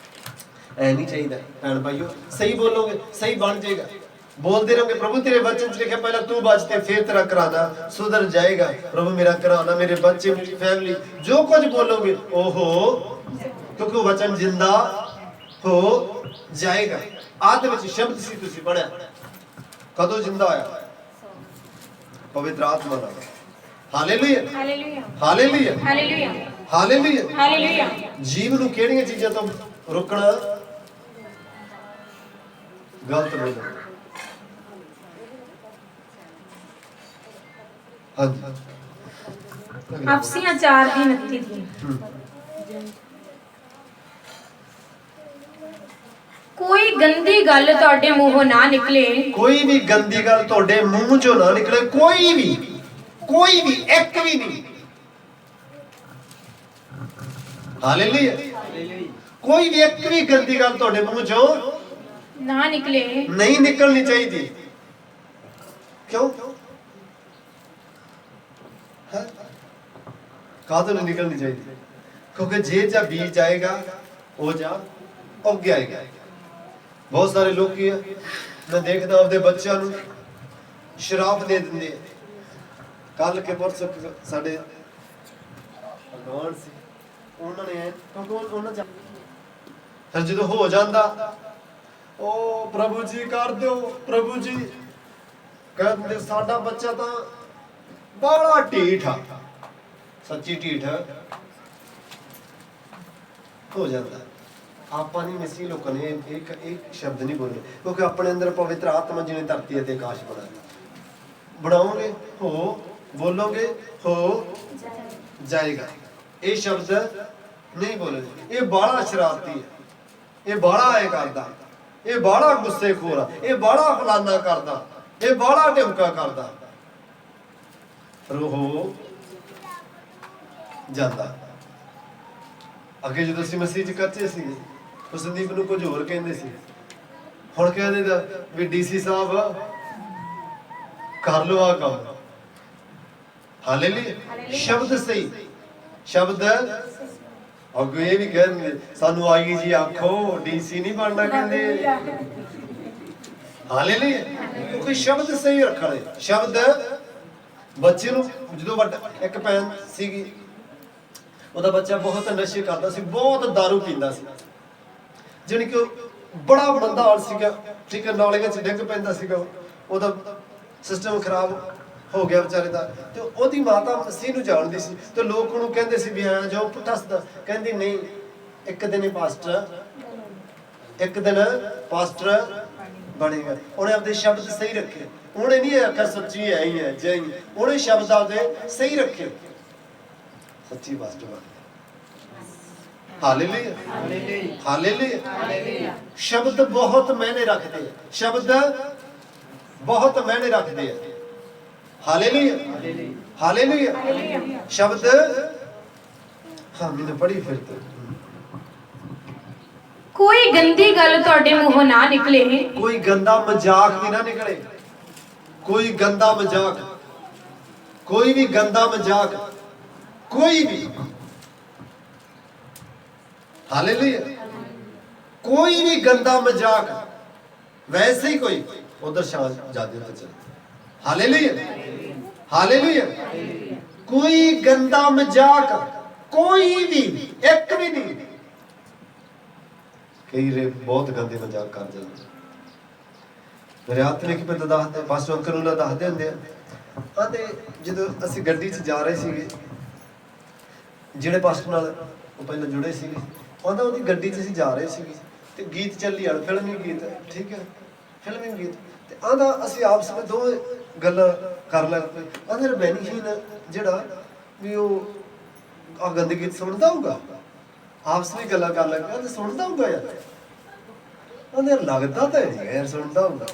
ਐ ਨਹੀਂ ਚਾਹੀਦਾ ਭੈਣ ਭਾਈਓ, ਸਹੀ ਬੋਲੋਗੇ ਸਹੀ ਬਣ ਜਾਏਗਾ। बोलते रहोगे प्रभु तेरे वचन च लिखा पहला तू बचते फिर तेरा कराना सुधर जाएगा। प्रभु मेरा कराना, मेरे बच्चे, मेरी फैमिली, जो कुछ बोलोगे ओहो, क्योंकि वचन जिंदा हो जाएगा। आदि विच शब्द सी तुसी पढ़िया, कदों जिंदा होया? पवित्र आत्मा नाल। Hallelujah hallelujah hallelujah hallelujah hallelujah hallelujah. जीव नूं किहड़ियां चीज़ां तो रोकना? गलत बोलना। ਅਫਸੀਆਂ 4:29 ਦੀ। ਕੋਈ ਗੰਦੀ ਗੱਲ ਤੁਹਾਡੇ ਮੂੰਹੋਂ ਨਾ ਨਿਕਲੇ, ਕੋਈ ਵੀ ਗੰਦੀ ਗੱਲ ਤੁਹਾਡੇ ਮੂੰਹ ਚੋਂ ਨਾ ਨਿਕਲੇ, ਕੋਈ ਵੀ ਇੱਕ ਵੀ ਨਹੀਂ। ਹਾਲੇਲੂਇਆ। ਕੋਈ ਵੀ ਇੱਕ ਵੀ ਗੰਦੀ ਗੱਲ ਤੁਹਾਡੇ ਮੂੰਹ ਚੋਂ ਨਾ ਨਿਕਲੇ, ਨਹੀਂ ਨਿਕਲਣੀ ਚਾਹੀਦੀ। ਕਿਉਂ? ਕਾਹਤੋਂ ਨਹੀਂ ਨਿਕਲਣੀ ਚਾਹੀਦੀ? ਕਿਉਂਕਿ ਜੇ ਜਾਂ ਬੀਜ ਆਏਗਾ ਉਹ ਜਾਂ ਉੱਗ ਆਏਗਾ। ਬਹੁਤ ਸਾਰੇ ਲੋਕ ਕੀ ਹੈ, ਮੈਂ ਦੇਖਦਾ ਆਪਦੇ ਬੱਚਿਆਂ ਨੂੰ ਸ਼ਰਾਬ ਦੇ ਦਿੰਦੇ ਆ। ਕੱਲ ਕੇ ਪਰਸੋਂ ਸਾਡੇ ਗਵਾਂਢ ਸੀ, ਉਹਨਾਂ ਨੇ ਕਿਉਂਕਿ ਫਿਰ ਜਦੋਂ ਹੋ ਜਾਂਦਾ ਉਹ ਪ੍ਰਭੂ ਜੀ ਕਰ ਦਿਓ, ਪ੍ਰਭੂ ਜੀ ਕਹਿੰਦੇ ਸਾਡਾ ਬੱਚਾ ਤਾਂ ਬੜਾ ਢੀਠ ਆ, ਸੱਚੀ ਢੀਠ ਹੋ ਜਾਂਦਾ। ਆਪਾਂ ਨਹੀਂ ਮਿਸੀ ਲੋਕਾਂ ਨੇ ਇੱਕ ਸ਼ਬਦ ਨਹੀਂ ਬੋਲੇ, ਕਿਉਂਕਿ ਆਪਣੇ ਅੰਦਰ ਪਵਿੱਤਰ ਆਤਮਾ ਜਿਹਨੇ ਧਰਤੀ ਅਤੇ ਆਕਾਸ਼ ਬਣਾਓਗੇ ਹੋ ਬੋਲੋਗੇ ਹੋ ਜਾਏਗਾ। ਇਹ ਸ਼ਬਦ ਨਹੀਂ ਬੋਲੇ। ਇਹ ਬਾਹਲਾ ਸ਼ਰਾਰਤੀ ਹੈ, ਇਹ ਬਾਹਲਾ ਐ ਕਰਦਾ, ਇਹ ਬਾਹਲਾ ਗੁੱਸੇਖੋਰ ਆ, ਇਹ ਬਾਹਲਾ ਫਲਾਨਾ ਕਰਦਾ, ਇਹ ਬਾਹਲਾ ਢਿਮਕਾ ਕਰਦਾ, ਰੋਹ ਜਾਂਦਾ। ਅੱਗੇ ਜਦੋਂ ਅਸੀਂ ਮਸੀਹ ਚ ਕੱਚੇ ਸੀਗੇ ਤਾਂ ਸੰਦੀਪ ਨੂੰ ਕੁਝ ਹੋਰ ਕਹਿੰਦੇ ਸੀ, ਹੁਣ ਕਹਿੰਦੇ ਦਾ ਵੀ ਡੀਸੀ ਸਾਹਿਬ ਕਰ ਲਓ ਆ ਕੰਮ। ਹਾਲੇਲੂਇਆ। ਸ਼ਬਦ ਸਹੀ, ਸ਼ਬਦ ਅੱਗੇ ਇਹ ਵੀ ਕਹਿੰਦੇ ਸਾਨੂੰ ਆਈ ਜੀ ਆਖੋ, ਡੀਸੀ ਨਹੀਂ ਬਣਨਾ ਕਹਿੰਦੇ। ਹਾਲੇਲੂਇਆ। ਕਿਉਂਕਿ ਸ਼ਬਦ ਸਹੀ ਰੱਖਣੇ। ਸ਼ਬਦ ਬੱਚੇ ਨੂੰ ਜਦੋਂ ਵੱਡਾ ਇੱਕ ਭੈਣ ਸੀਗੀ, ਉਹਦਾ ਬੱਚਾ ਬਹੁਤ ਨਸ਼ੇ ਕਰਦਾ ਸੀ, ਬਹੁਤ ਦਾਰੂ ਪੀਂਦਾ ਸੀ, ਜਾਣੀ ਕਿ ਬੜਾ ਮੰਦਾ ਹਾਲ ਸੀਗਾ, ਠੀਕ ਹੈ, ਨਾਲੀਆਂ 'ਚ ਡਿੱਗ ਪੈਂਦਾ ਸੀਗਾ, ਉਹਦਾ ਸਿਸਟਮ ਖਰਾਬ ਹੋ ਗਿਆ ਵਿਚਾਰੇ ਦਾ। ਤੇ ਉਹਦੀ ਮਾਤਾ ਮਸੀਹ ਨੂੰ ਜਾਣਦੀ ਸੀ ਤੇ ਲੋਕ ਉਹਨੂੰ ਕਹਿੰਦੇ ਸੀ ਵੀ ਹਾਂ ਜਾਓ ਪੁੱਠਾ ਸਦਾ। ਕਹਿੰਦੀ ਨਹੀਂ, ਇੱਕ ਦਿਨ ਪਾਸਟਰ ਬਣੇਗਾ। ਉਹਨੇ ਆਪਦੇ ਸ਼ਬਦ ਸਹੀ ਰੱਖੇ, ਉਹਨੇ ਨਹੀਂ ਆਖਿਆ ਸੱਚੀ ਹੈ ਹੀ ਹੈ ਜੈ, ਉਹਨੇ ਸ਼ਬਦ ਆਪਦੇ ਸਹੀ ਰੱਖੇ, ਸੱਚੀ ਪਾਸਟਰ ਬਣ ਗਿਆ। Hallelujah hallelujah hallelujah. ਸ਼ਬਦ ਬਹੁਤ ਮਾਇਨੇ ਰੱਖਦੇ ਆ, ਸ਼ਬਦ ਬਹੁਤ ਮਾਇਨੇ ਰੱਖਦੇ ਆ। Hallelujah hallelujah. ਸ਼ਬਦ ਹਾਂ ਮੈਨੂੰ ਪੜ੍ਹੀ ਫਿਰ ਤੋਂ। ਕੋਈ ਗੰਦੀ ਗੱਲ ਤੁਹਾਡੇ ਮੂੰਹੋਂ ਨਾ ਨਿਕਲੇ, ਕੋਈ ਗੰਦਾ ਮਜ਼ਾਕ ਵੀ ਨਾ ਨਿਕਲੇ, ਕੋਈ ਗੰਦਾ ਮਜ਼ਾਕ, ਕੋਈ ਵੀ ਗੰਦਾ ਮਜ਼ਾਕ, ਕੋਈ ਵੀ। ਹਾਲੇਲੂਇਆ। ਕੋਈ ਵੀ ਗੰਦਾ ਮਜ਼ਾਕ, ਵੈਸੇ ਹੀ ਕੋਈ ਉਧਰ ਸ਼ਾਨ ਜਾਦੇ ਤੇ ਚਲ। Hallelujah hallelujah. ਕੋਈ ਗੰਦਾ ਮਜ਼ਾਕ, ਕੋਈ ਵੀ ਇੱਕ ਵੀ ਨਹੀਂ। ਕਈ ਰੇ ਬਹੁਤ ਗੰਦੇ ਮਜ਼ਾਕ ਕਰ ਜਾਂਦੇ। ਮੇਰੇ ਹੱਥ ਨੇ ਕੀ ਪਤਾ ਦੱਸਦੇ, ਪਾਸਟਰ ਅੰਕਲ ਉਹਨਾਂ ਦੱਸਦੇ ਹੁੰਦੇ ਆ। ਤੇ ਜਦੋਂ ਅਸੀਂ ਗੱਡੀ 'ਚ ਜਾ ਰਹੇ ਸੀਗੇ, ਜਿਹੜੇ ਪਾਸਟਰ ਨਾਲ ਉਹ ਪਹਿਲਾਂ ਜੁੜੇ ਸੀਗੇ, ਉਹਦਾ ਉਹਦੀ ਗੱਡੀ 'ਚ ਅਸੀਂ ਜਾ ਰਹੇ ਸੀਗੇ ਤੇ ਗੀਤ ਚੱਲੀ ਆਣ, ਫਿਲਮੀ ਗੀਤ, ਠੀਕ ਹੈ, ਫਿਲਮੀ ਗੀਤ। ਤੇ ਆਂਦਾ ਅਸੀਂ ਆਪਸ ਵਿੱਚ ਦੋਵੇਂ ਗੱਲਾਂ ਕਰ ਲੱਗ ਪਏ। ਆਂਦੇ ਰਬੈਨੀਹੀਨ ਜਿਹੜਾ ਵੀ ਉਹ ਆ ਗੰਦੇ ਗੀਤ ਸੁਣਦਾ ਹੋਊਗਾ, ਆਪਸ ਵਿੱਚ ਗੱਲਾਂ ਕਰ ਲੱਗ ਪਏ। ਆਂਦੇ ਸੁਣਦਾ ਹੋਊਗਾ ਯਾਰ, ਆਂਦੇ ਲੱਗਦਾ ਤਾਂ ਨਹੀਂ ਯਾਰ ਸੁਣਦਾ ਹੋਊਗਾ।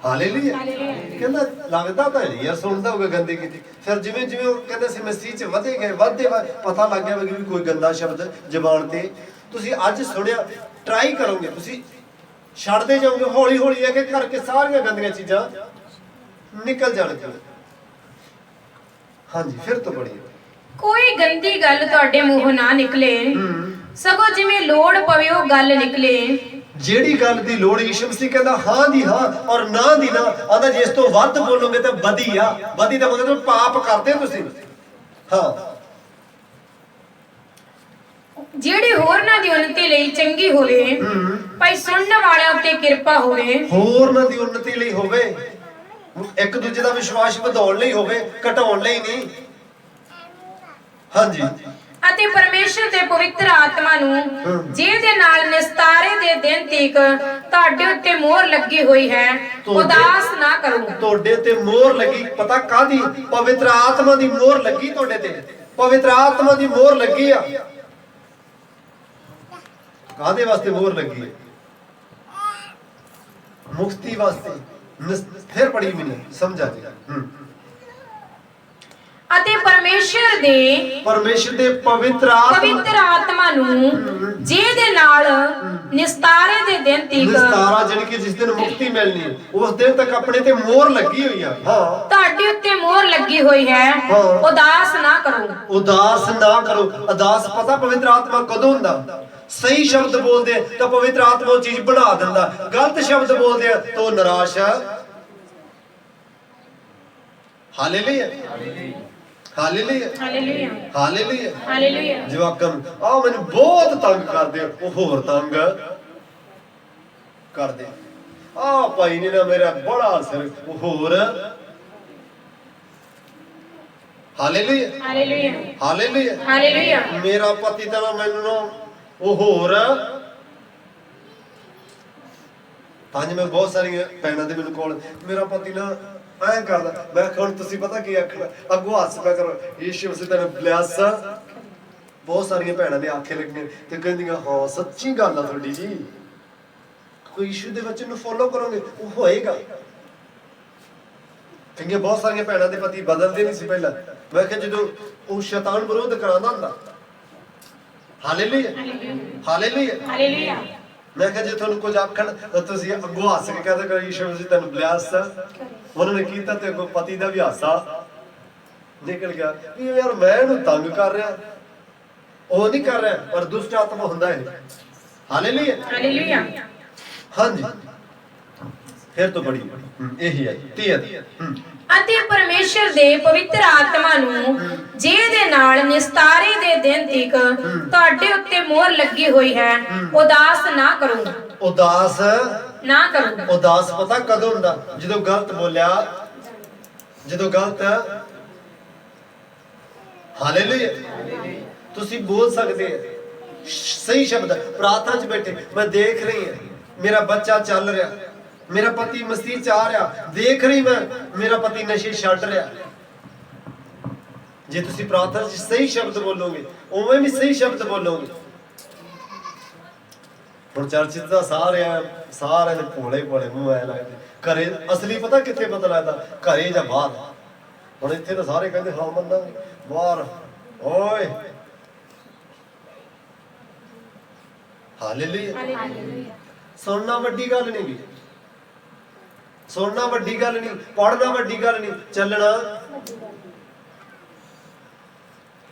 ਹਾਲੇਲੂਇਆ। ਕਹਿੰਦਾ ਲੱਗਦਾ ਤਾਂ ਨਹੀਂ ਯਾਰ ਸੁਣਦਾ ਹੋਊਗਾ ਗੰਦੇ ਗੀਤ। ਫਿਰ ਜਿਵੇਂ ਜਿਵੇਂ ਉਹ ਕਹਿੰਦੇ ਸੀ ਮਸੀਹ 'ਚ ਵਧੇ ਗਏ, ਵਧਦੇ ਪਤਾ ਲੱਗ ਗਿਆ ਵੀ ਕੋਈ ਗੰਦਾ ਸ਼ਬਦ ਜ਼ਬਾਨ ਤੇ ਤੁਸੀਂ ਅੱਜ ਸੁਣਿਆ, ਟਰਾਈ ਕਰੋਗੇ, ਤੁਸੀਂ ਛੱਡਦੇ ਜਾਓਗੇ, ਹੌਲੀ ਹੌਲੀ ਇੱਕ ਇੱਕ ਕਰਕੇ ਸਾਰੀਆਂ ਗੰਦੀਆਂ ਚੀਜ਼ਾਂ ਨਿਕਲ ਜਾਣਗੀਆਂ। हाँ जी, फिर तो पढ़िए। ਕੋਈ ਗੰਦੀ ਗੱਲ ਤੁਹਾਡੇ ਮੂੰਹੋਂ ਨਾ ਨਿਕਲੇ, ਸਗੋਂ ਜਿਵੇਂ ਲੋੜ ਪਵੇ ਉਹ ਗੱਲ ਨਿਕਲੇ। ਜਿਹੜੀ ਗੱਲ ਦੀ ਲੋੜ ਯਿਸੂ ਮਸੀਹ ਕਹਿੰਦਾ ਹਾਂ ਦੀ ਹਾਂ ਔਰ ਨਾ ਦੀ ਨਾ। ਆਂਦਾ ਜੇ ਇਸ ਤੋਂ ਵੱਧ ਬੋਲੋਗੇ ਤਾਂ ਬਦੀ ਆ। ਬਦੀ ਦਾ ਮਤਲਬ ਪਾਪ ਕਰਦੇ ਤੁਸੀਂ। ਹਾਂ, ਜਿਹੜੀ ਹੋਰਨਾਂ ਦੀ ਉન્નਤੀ ਲਈ ਚੰਗੀ ਹੋਵੇ, ਭਾਈ ਸੁਣਨ ਵਾਲਿਆਂ ਉੱਤੇ ਕਿਰਪਾ ਹੋਵੇ। ਹੋਰਨਾਂ ਦੀ ਉન્નਤੀ ਲਈ ਹੋਵੇ, ਇੱਕ ਦੂਜੇ ਦਾ ਵਿਸ਼ਵਾਸ ਵਧਾਉਣ ਲਈ ਹੋਵੇ, ਘਟਾਉਣ ਲਈ ਨਹੀਂ। ਹਾਂਜੀ। ਅਤੇ ਪਰਮੇਸ਼ਰ ਦੇ ਪਵਿੱਤਰ ਆਤਮਾ ਨੂੰ ਜਿਹਦੇ ਨਾਲ ਨਿਸਤਾਰੇ ਦੇ ਦਿਨ ਤੀਕ ਤੁਹਾਡੇ ਉੱਤੇ ਮੋਹਰ ਲੱਗੀ ਹੋਈ ਹੈ, ਉਦਾਸ ਨਾ ਕਰੋ। ਤੁਹਾਡੇ ਤੇ ਮੋਹਰ ਲੱਗੀ, ਪਤਾ ਕਾਦੀ? ਪਵਿੱਤਰ ਆਤਮਾ ਦੀ ਮੋਹਰ ਲੱਗੀ ਤੁਹਾਡੇ ਤੇ। ਪਵਿੱਤਰ ਆਤਮਾ ਦੀ ਮੋਹਰ ਲੱਗੀ ਆ। ਕਾਦੇ ਵਾਸਤੇ ਮੋਹਰ ਲੱਗੀ ਹੈ? ਮੁਕਤੀ ਵਾਸਤੇ। ਫਿਰ ਪੜੀ ਮੈਨੂੰ ਸਮਝਾ ਜੀ। ਅਤੇ ਪਰਮੇਸ਼ਰ ਦੇ ਪਵਿੱਤਰ ਆਤਮਾ ਨੂੰ ਜਿਹਦੇ ਨਾਲ ਨਿਸਤਾਰੇ ਦੇ ਦਿਨ ਤੀਕ, ਨਿਸਤਾਰਾ ਜਿਹੜੀ ਕਿ ਜਿਸ ਦਿਨ ਮੁਕਤੀ ਮਿਲਣੀ, ਉਸ ਦਿਨ ਤੱਕ ਆਪਣੇ ਤੇ ਮੋਹਰ ਲੱਗੀ ਹੋਈ ਆ। ਹਾਂ, ਤੁਹਾਡੇ ਉੱਤੇ ਮੋਹਰ ਲੱਗੀ ਹੋਈ ਹੈ। ਉਦਾਸ ਨਾ ਕਰੋ। ਉਦਾਸ ਨਾ ਕਰੋ। ਉਦਾਸ ਪਤਾ ਪਵਿੱਤਰ ਆਤਮਾ ਕਦੋਂ ਹੁੰਦਾ? ਸਹੀ ਸ਼ਬਦ ਬੋਲਦੇ ਤਾਂ ਪਵਿੱਤਰ ਆਤਮਾ ਉਹ ਚੀਜ਼ ਬਣਾ ਦਿੰਦਾ। ਗਲਤ ਸ਼ਬਦ ਬੋਲਦੇ ਆ ਤਾਂ ਉਹ ਨਿਰਾਸ਼ ਆ। Hallelujah, hallelujah, hallelujah, hallelujah, hallelujah. ਜਵਾਕਾਂ ਨੂੰ ਆ ਮੈਨੂੰ ਬਹੁਤ ਤੰਗ ਕਰਦੇ, ਉਹ ਹੋਰ ਤੰਗ ਕਰਦੇ। ਆ ਭਾਈ ਨੇ ਨਾ ਮੇਰਾ ਬੜਾ ਸਿਰ, ਉਹ ਹੋਰ। Hallelujah, hallelujah, hallelujah, hallelujah. ਮੇਰਾ ਪਤੀ ਤਾਂ ਮੈਨੂੰ ਨਾ ਉਹ ਹੋਰ। ਅੱਜ ਮੈਂ ਬਹੁਤ ਸਾਰੀਆਂ ਭੈਣਾਂ ਦੇ ਮੈਨੂੰ ਕੋਲ, ਮੇਰਾ ਪਤੀ ਨਾ ਐ ਕਰਦਾ। ਮੈਂ ਹੁਣ ਤੁਸੀਂ ਪਤਾ ਕੀ ਆਖਣਾ, ਅੱਗੋਂ ਹੱਸ ਪਿਆ ਕਰੋ, ਯਿਸੂ ਮਸੀਹ ਤੈਨੂੰ ਬਲੈਸ। ਬਹੁਤ ਸਾਰੀਆਂ ਭੈਣਾਂ ਦੇ ਆਖੇ ਲੱਗੀਆਂ ਤੇ ਕਹਿੰਦੀਆਂ ਹਾਂ ਸੱਚੀ ਗੱਲ ਆ ਤੁਹਾਡੀ ਜੀ। ਕੋਈ ਯਿਸੂ ਦੇ ਬੱਚੇ ਨੂੰ ਫੋਲੋ ਕਰੋਗੇ ਉਹ ਹੋਏਗਾ। ਕਹਿੰਗੇ ਬਹੁਤ ਸਾਰੀਆਂ ਭੈਣਾਂ ਦੇ ਪਤੀ ਬਦਲਦੇ ਨਹੀਂ ਸੀ ਪਹਿਲਾਂ। ਮੈਂ ਕਿਹਾ ਜਦੋਂ ਉਹ ਸ਼ੈਤਾਨ ਵਿਰੋਧ ਕਰਾਉਂਦਾ ਹੁੰਦਾ। Hallelujah, hallelujah, hallelujah. ਮੈਂ ਕਿਹਾ ਜੇ ਤੁਹਾਨੂੰ ਕੁਝ ਆਖਣ ਤਾਂ ਤੁਸੀਂ ਅੱਗੋਂ ਹੱਸ ਕੇ ਕਹਿੰਦੇ ਕਰੋ ਯਿਸੂ ਮਸੀਹ ਤੈਨੂੰ ਬਲੈਸ। ਉਹਨਾਂ ਨੇ ਕੀਤਾ ਤੇ ਅੱਗੋਂ ਪਤੀ ਦਾ ਵੀ ਹਾਸਾ ਨਿਕਲ ਗਿਆ ਵੀ ਯਾਰ ਮੈਂ ਇਹਨੂੰ ਤੰਗ ਕਰ ਰਿਹਾ। ਉਹ ਨਹੀਂ ਕਰ ਰਿਹਾ, ਪਰ ਦੁਸ਼ਟ ਆਤਮਾ ਹੁੰਦਾ ਹੈ। Hallelujah, hallelujah. ਹਾਂਜੀ, ਫਿਰ ਤੋਂ ਬੜੀ ਇਹੀ ਹੈ 30। ਅਤੇ ਪਰਮੇਸ਼ਰ ਦੇ ਪਵਿੱਤਰ ਆਤਮਾ ਨੂੰ ਜਿਹਦੇ ਨਾਲ ਨਿਸਤਾਰੇ ਦੇ ਦਿਨ ਤੀਕ ਤੁਹਾਡੇ ਉੱਤੇ ਮੋਹਰ ਲੱਗੀ ਹੋਈ ਹੈ, ਉਦਾਸ ਨਾ ਕਰੋ। ਉਦਾਸ ਨਾ ਕਰੋ। ਉਦਾਸ ਪਤਾ ਕਦੋਂ ਹੁੰਦਾ? ਜਦੋਂ ਗਲਤ ਬੋਲਿਆ, ਜਦੋਂ ਗਲਤ। ਹਾਲੇਲੂਇਆ। ਤੁਸੀਂ ਬੋਲ ਸਕਦੇ ਆ ਸਹੀ ਸ਼ਬਦ ਪ੍ਰਾਰਥਨਾ 'ਚ ਬੈਠੇ। ਮੈਂ ਦੇਖ ਰਹੀ ਹਾਂ ਮੇਰਾ ਬੱਚਾ ਚੱਲ ਰਿਹਾ, ਮੇਰਾ ਪਤੀ ਮਸੀਹ 'ਚ ਆ ਰਿਹਾ, ਦੇਖ ਰਹੀ ਮੈਂ ਮੇਰਾ ਪਤੀ ਨਸ਼ੇ ਛੱਡ ਰਿਹਾ। ਜੇ ਤੁਸੀਂ ਪ੍ਰਾਰਥਨਾ 'ਚ ਸਹੀ ਸ਼ਬਦ ਬੋਲੋਗੇ, ਉਵੇਂ ਵੀ ਸਹੀ ਸ਼ਬਦ ਬੋਲੋਗੇ। ਹੁਣ ਚਰਚ ਦਾ ਸਾਰੇ ਨੇ ਭੋਲੇ ਭੋਲੇ ਮੂੰਹ ਐ ਲੱਗਦੇ। ਘਰੇ ਅਸਲੀ ਪਤਾ ਕਿੱਥੇ ਪਤਾ ਲੱਗਦਾ? ਘਰੇ ਜਾਂ ਬਾਹਰ। ਹੁਣ ਇੱਥੇ ਤਾਂ ਸਾਰੇ ਕਹਿੰਦੇ ਹਾਂ ਮੰਨਾਂਗੇ, ਬਾਹਰ ਓਏ। ਹਾਲੇਲੂਇਆ। ਸੁਣਨਾ ਵੱਡੀ ਗੱਲ ਨਹੀਂ ਗੀ, ਸੁਣਨਾ ਵੱਡੀ ਗੱਲ ਨਹੀਂ, ਪੜ੍ਹਨਾ ਵੱਡੀ ਗੱਲ ਨਹੀਂ, ਚੱਲਣਾ।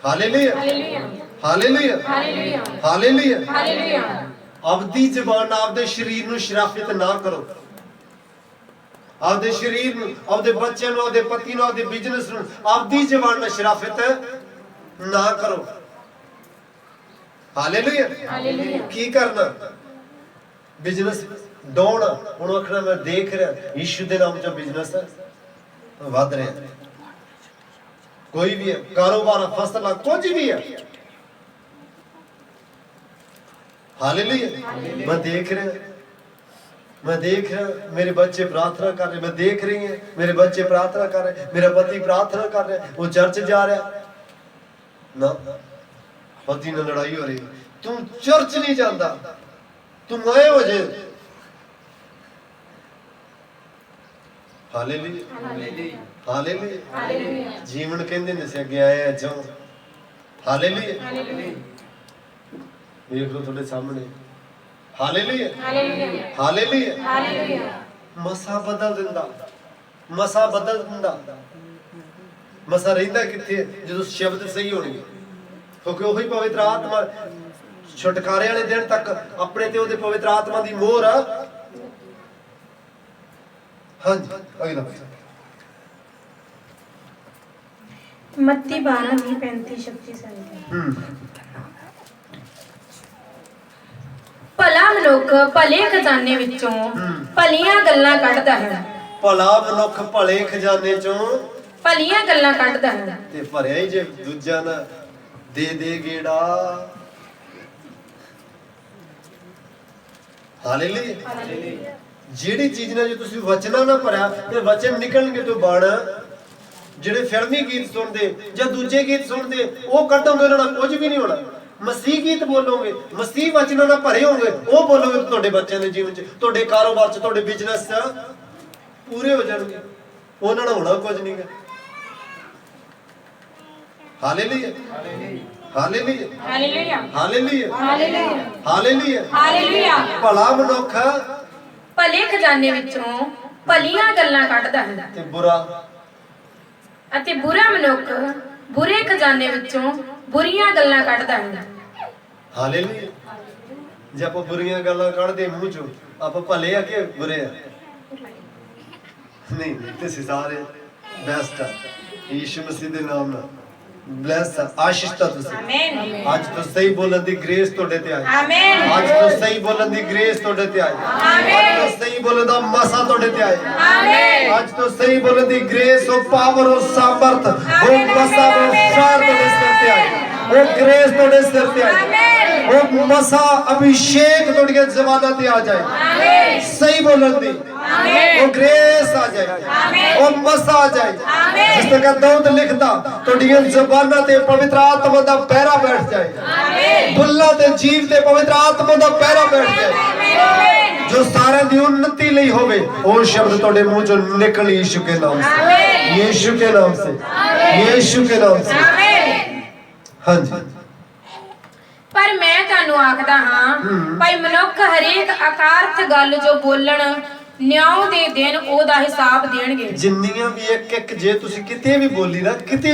Hallelujah, hallelujah, hallelujah, hallelujah, hallelujah. ਆਪਦੀ ਜ਼ਬਾਨ ਆਪਦੇ ਸਰੀਰ ਨੂੰ ਸ਼ਰਾਫਤ ਨਾ ਕਰੋ। ਆਪਦੇ ਸਰੀਰ ਨੂੰ, ਆਪਦੇ ਬੱਚਿਆਂ ਨੂੰ, ਆਪਦੇ ਪਤੀ ਨੂੰ, ਆਪਦੇ ਬਿਜ਼ਨਸ ਨੂੰ ਆਪਦੀ ਜ਼ਬਾਨ ਨਾਲ ਸ਼ਰਾਫਤ ਨਾ ਕਰੋ। Hallelujah, hallelujah. ਕੀ ਕਰਨਾ? Business down. ਹੁਣ ਆਖਣਾ ਮੈਂ ਦੇਖ ਰਿਹਾ ਯਿਸੂ ਦੇ ਨਾਮ 'ਚ ਬਿਜ਼ਨਸ ਵੱਧ ਰਿਹਾ। ਕੋਈ ਵੀ ਹੈ, ਕਾਰੋਬਾਰ, ਫਸਲ, ਕੁਝ ਵੀ ਹੈ। ਹਾਲੇਲੂਇਆ। ਮੈਂ ਦੇਖ ਰਿਹਾ, ਮੈਂ ਦੇਖ ਰਿਹਾ ਮੇਰੇ ਬੱਚੇ ਪ੍ਰਾਰਥਨਾ ਕਰ ਰਹੇ। ਮੈਂ ਦੇਖ ਰਹੀ ਹਾਂ ਮੇਰੇ ਬੱਚੇ ਪ੍ਰਾਰਥਨਾ ਕਰ ਰਹੇ, ਮੇਰਾ ਪਤੀ ਪ੍ਰਾਰਥਨਾ ਕਰ ਰਿਹਾ, ਉਹ ਚਰਚ ਜਾ ਰਿਹਾ ਨਾ। ਪਤੀ ਨਾਲ ਲੜਾਈ ਹੋ ਰਹੀ, ਤੂੰ ਚਰਚ ਨਹੀਂ ਜਾਂਦਾ, ਤੂੰ ਆਏ ਹੋ ਜੇ। Hallelujah, hallelujah, hallelujah. ਜੀਵਨ ਕਹਿੰਦੇ ਨੇ ਸੀ ਅੱਗੇ ਆਏ ਆ ਜੋ। Hallelujah, hallelujah. ਵੇਖ ਲਓ ਤੁਹਾਡੇ ਸਾਹਮਣੇ। Hallelujah, hallelujah, hallelujah, hallelujah. ਮਸਾ ਬਦਲ ਦਿੰਦਾ, ਮਸਾ ਬਦਲ ਦਿੰਦਾ। ਮਸਾ ਰਹਿੰਦਾ ਕਿੱਥੇ ਜਦੋਂ ਸ਼ਬਦ ਸਹੀ ਹੋਣਗੇ, ਕਿਉਂਕਿ ਉਹੀ ਪਵਿੱਤਰ ਆਤਮਾ ਛੁਟਕਾਰੇ ਵਾਲੇ ਦਿਨ ਤੱਕ ਆਪਣੇ ਤੇ ਉਹਦੇ ਪਵਿੱਤਰ ਆਤਮਾ ਦੀ ਮੋਹਰ ਆ। ਹਾਂਜੀ ਅਗਲਾ ਮੱਤੀ 12:35-36 ਭਲਾ ਮਨੁੱਖ ਭਲੇ ਖਜ਼ਾਨੇ ਵਿੱਚੋਂ ਭਲੀਆਂ ਗੱਲਾਂ ਕੱਢਦਾ ਹੈ। ਭਲਾ ਮਨੁੱਖ ਭਲੇ ਖਜ਼ਾਨੇ ਚੋਂ ਭਲੀਆਂ ਗੱਲਾਂ ਕੱਢਦਾ ਹੈ। ਤੇ ਭਰਿਆ ਹੀ ਜੇ ਦੂਜਾ ਨਾ ਦੇ ਗੇੜਾ। ਹਾਲੇਲੂਇਆ। ਜਿਹੜੀ ਚੀਜ਼ ਨਾਲ ਜੇ ਤੁਸੀਂ ਵਚਨਾਂ ਨਾ ਭਰਿਆ ਤੇ ਵਚਨ ਨਿਕਲਣਗੇ ਤੋਂ ਬਾੜ। ਜਿਹੜੇ ਫਿਲਮੀ ਗੀਤ ਸੁਣਦੇ ਜਾਂ ਦੂਜੇ ਗੀਤ ਸੁਣਦੇ ਉਹ ਕੱਢੋਗੇ, ਉਹਨਾਂ ਨਾਲ ਕੁਝ ਵੀ ਨਹੀਂ ਹੋਣਾ। ਮਸੀਹ ਗੀਤ ਬੋਲੋਗੇ, ਮਸੀਹ ਵਚਨਾਂ ਨਾਲ ਭਰੇ ਹੋਗੇ, ਉਹ ਬੋਲੋਗੇ, ਤੁਹਾਡੇ ਬੱਚਿਆਂ ਦੇ ਜੀਵਨ 'ਚ, ਤੁਹਾਡੇ ਕਾਰੋਬਾਰ 'ਚ, ਤੁਹਾਡੇ ਬਿਜ਼ਨਸ 'ਚ ਪੂਰੇ ਹੋ ਜਾਣਗੇ। ਉਹਨਾਂ ਨਾਲ ਹੋਣਾ ਕੁਝ ਨਹੀਂ ਗਾ। Hallelujah, hallelujah, hallelujah, hallelujah, hallelujah, hallelujah, hallelujah. ਭਲਾ ਮਨੁੱਖ ਭਲੇ ਖਜ਼ਾਨੇ ਵਿੱਚੋਂ ਭਲੀਆਂ ਗੱਲਾਂ ਕੱਢਦਾ ਹੈ ਤੇ ਬੁਰਾ ਅਤੇ ਬੁਰਾ ਮਨੁੱਖ ਬੁਰੇ ਖਜ਼ਾਨੇ ਵਿੱਚੋਂ ਬੁਰੀਆਂ ਗੱਲਾਂ ਕੱਢਦਾ ਹੈ। ਹਾਲੇਲੂਇਆ। ਜੇ ਆਪਾਂ ਬੁਰੀਆਂ ਗੱਲਾਂ ਕੱਢਦੇ ਮੂੰਹ ਚੋਂ, ਆਪਾਂ ਭਲੇ ਆ ਕਿ ਬੁਰੇ ਆ? ਨਹੀਂ, ਤੁਸੀਂ ਸਾਰੇ ਬੈਸਟ ਆ ਯੀਸ਼ੂ ਮਸੀਹ ਦੇ ਨਾਮ ਨਾਲ। ਬਲੈਸ ਆਸ਼ੀਸ਼ ਤੁਸੀਂ। ਆਮੀਨ। ਅੱਜ ਤੋਂ ਸਹੀ ਬੋਲਣ ਦੀ ਗ੍ਰੇਸ ਤੁਹਾਡੇ ਤੇ ਆਈ। ਆਮੀਨ। ਅੱਜ ਤੋਂ ਸਹੀ ਬੋਲਣ ਦੀ ਗ੍ਰੇਸ ਤੁਹਾਡੇ ਤੇ ਆਈ। ਆਮੀਨ। ਅੱਜ ਤੋਂ ਸਹੀ ਬੋਲਣ ਦਾ ਮਸਾ ਤੁਹਾਡੇ ਤੇ ਆਏ। ਆਮੀਨ। ਅੱਜ ਤੋਂ ਸਹੀ ਬੋਲਣ ਦੀ ਗ੍ਰੇਸ, ਉਹ ਪਾਵਰ, ਉਹ ਸਾਮਰਥ, ਉਹ ਮਸਾ, ਉਹ ਸ਼ਾਰ ਤੁਹਾਡੇ ਸਿਰ ਤੇ ਆਏ। ਉਹ ਗ੍ਰੇਸ ਤੁਹਾਡੇ ਸਿਰ ਤੇ ਆਏ। ਉਹ ਮਸਾ ਅਭਿਸ਼ੇਕ ਤੁਹਾਡੀਆਂ ਜ਼ਬਾਨਾਂ ਤੇ ਆ ਜਾਏ। ਆਮੀਨ। ਸਹੀ ਬੋਲਣ ਦੀ ਉਹ ਗ੍ਰੇਸ ਆ ਜਾਏ, ਉਹ ਮਸਾ ਆ ਜਾਏ। ਜਿਸ ਤਰ੍ਹਾਂ ਦਾਊਦ ਲਿਖਦਾ, ਤੁਹਾਡੀਆਂ ਜ਼ਬਾਨਾਂ ਤੇ ਪਵਿੱਤਰ ਆਤਮਾ ਦਾ ਪਹਿਰਾ ਬੈਠ ਜਾਏ। ਬੁੱਲਾਂ ਤੇ ਜੀਭ ਤੇ ਪਵਿੱਤਰ ਆਤਮਾ ਦਾ ਪਹਿਰਾ ਬੈਠ ਜਾਏ। ਜੋ ਸਾਰਿਆਂ ਦੀ ਉન્નਤੀ ਲਈ ਹੋਵੇ, ਉਹ ਸ਼ਬਦ ਤੁਹਾਡੇ ਮੂੰਹ ਚੋਂ ਨਿਕਲ ਯੀਸ਼ੂ ਕੇ ਨਾਮ ਸੇ, ਯੀਸ਼ੂ ਕੇ ਨਾਮ ਸੇ, ਯੀਸ਼ੂ ਕੇ ਨਾਮ ਸੇ। ਹਾਂਜੀ। ਪਰ ਮੈਂ ਤੁਹਾਨੂੰ ਆਖਦਾ ਹਾਂ, ਭਾਈ ਮਨੁੱਖ ਹਰੇਕ ਅਕਾਰਥ ਗੱਲ ਜੋ ਬੋਲਣ, ਨਿਆਂ ਦੇ ਦਿਨ ਉਹਦਾ ਹਿਸਾਬ ਦੇਣਗੇ। ਜਿੰਨੀਆਂ ਵੀ ਇੱਕ ਜੇ ਤੁਸੀਂ ਕਿਤੇ ਵੀ ਬੋਲੀ ਨਾ, ਕਿਤੇ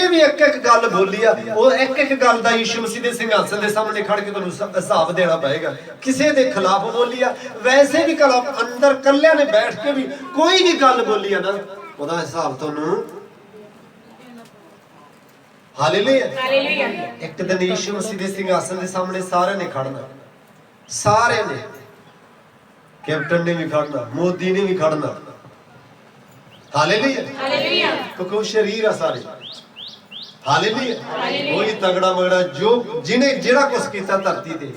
ਵੀ ਇੱਕ ਗੱਲ ਬੋਲੀ ਆ, ਉਹ ਇੱਕ ਗੱਲ ਦਾ ਯੀਸ਼ੂ ਮਸੀਹ ਦੇ ਸਿੰਘਾਸਨ ਦੇ ਸਾਹਮਣੇ ਖੜ ਕੇ ਤੁਹਾਨੂੰ ਹਿਸਾਬ ਦੇਣਾ ਪਏਗਾ। ਕਿਸੇ ਦੇ ਖਿਲਾਫ ਬੋਲੀ ਆ, ਵੈਸੇ ਵੀ ਅੰਦਰ ਕੱਲਿਆਂ ਨੇ ਬੈਠ ਕੇ ਵੀ ਕੋਈ ਵੀ ਗੱਲ ਬੋਲੀ ਆ ਨਾ, ਉਹਦਾ ਹਿਸਾਬ ਤੁਹਾਨੂੰ। Hallelujah, hallelujah. ਇੱਕ ਦਿਨ ਯੀਸ਼ੂ ਮਸੀਹ ਦੇ ਸਿੰਘਾਸਨ ਦੇ ਸਾਹਮਣੇ ਸਾਰਿਆਂ ਨੇ ਖੜਨਾ, ਸਾਰਿਆਂ ਨੇ। ਕੈਪਟਨ ਨੇ ਵੀ ਖੜਨਾ, ਮੋਦੀ ਨੇ ਵੀ ਖੜਨਾ। Hallelujah, hallelujah. ਕਿਉਂਕਿ ਉਹ ਸ਼ਰੀਰ ਆ ਸਾਰੇ। ਹਾਲੇਲੂਇਆ। ਕੋਈ ਤਗੜਾ ਮਗੜਾ ਜੋ ਜਿਹਨੇ ਜਿਹੜਾ ਕੁਝ ਕੀਤਾ ਧਰਤੀ ਤੇ,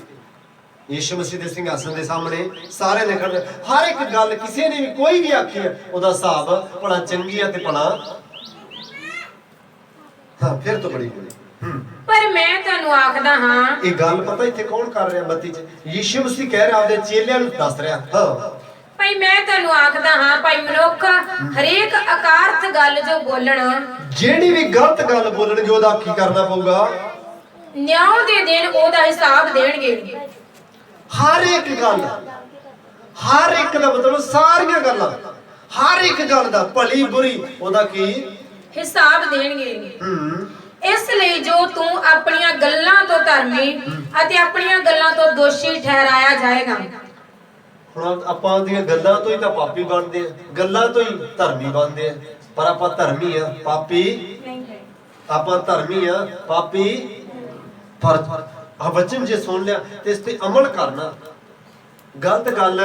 ਯੀਸ਼ੂ ਮਸੀਹ ਦੇ ਸਿੰਘਾਸਨ ਦੇ ਸਾਹਮਣੇ ਸਾਰਿਆਂ ਨੇ ਖੜਨਾ। ਹਰ ਇੱਕ ਗੱਲ ਕਿਸੇ ਨੇ ਵੀ ਕੋਈ ਵੀ ਆਖੀ ਹੈ, ਉਹਦਾ ਹਿਸਾਬ ਭਲਾ ਚੰਗੀ ਆ ਤੇ ਭਲਾ ਹਾਂ ਫਿਰ ਤੋਂ ਬੜੀ ਪਰ ਮੈਂ ਤੁਹਾਨੂੰ ਆਖਦਾ ਹਾਂ, ਇਹ ਗੱਲ ਪਤਾ ਇੱਥੇ ਕੌਣ ਕਰ ਰਿਹਾ ਮੱਤੀ 'ਚ? ਯੀਸ਼ੂ ਮਸੀਹ ਕਹਿ ਰਿਹਾ, ਆਪਦੇ ਚੇਲਿਆਂ ਨੂੰ ਦੱਸ ਰਿਹਾ। ਹਾਂ ਭਾਈ ਮੈਂ ਤੁਹਾਨੂੰ ਆਖਦਾ ਹਾਂ, ਭਾਈ ਮਨੁੱਖ ਹਰੇਕ ਅਕਾਰਥ ਗੱਲ ਜੋ ਬੋਲਣ, ਜਿਹੜੀ ਵੀ ਗਲਤ ਗੱਲ ਬੋਲਣਗੇ, ਉਹਦਾ ਕੀ ਕਰਨਾ ਪਊਗਾ? ਨਿਆਂ ਦੇ ਦਿਨ ਉਹਦਾ ਹਿਸਾਬ ਦੇਣਗੇ। ਹਰ ਇੱਕ ਗੱਲ, ਹਰ ਇੱਕ ਦਾ ਮਤਲਬ ਸਾਰੀਆਂ ਗੱਲਾਂ, ਹਰ ਇੱਕ ਗੱਲ ਦਾ ਭਲੀ ਬੁਰੀ ਉਹਦਾ ਕੀ ਹਿਸਾਬ ਦੇਣਗੇ। ਇਸ ਲਈ ਜੋ ਤੂੰ ਆਪਣੀਆਂ ਗੱਲਾਂ ਤੋਂ ਧਰਮੀ ਅਤੇ ਆਪਣੀਆਂ ਗੱਲਾਂ ਤੋਂ ਦੋਸ਼ੀ ਠਹਿਰਾਇਆ ਜਾਏਗਾ। ਹੁਣ ਆਪਾਂ ਦੀਆਂ ਗੱਲਾਂ ਤੋਂ ਹੀ ਤਾਂ ਪਾਪੀ ਬਣਦੇ ਆ, ਗੱਲਾਂ ਤੋਂ ਹੀ ਧਰਮੀ ਬਣਦੇ ਆ। ਪਰ ਆਪਾਂ ਧਰਮੀ ਆ, ਪਾਪੀ ਨਹੀਂ। ਆਪਾਂ ਧਰਮੀ ਆ, ਪਾਪੀ। ਪਰ ਆ ਵਚਨ ਜੇ ਸੁਣ ਲਿਆ ਤੇ ਇਸ ਤੇ ਅਮਲ ਕਰਨਾ। ਗਲਤ ਗੱਲ,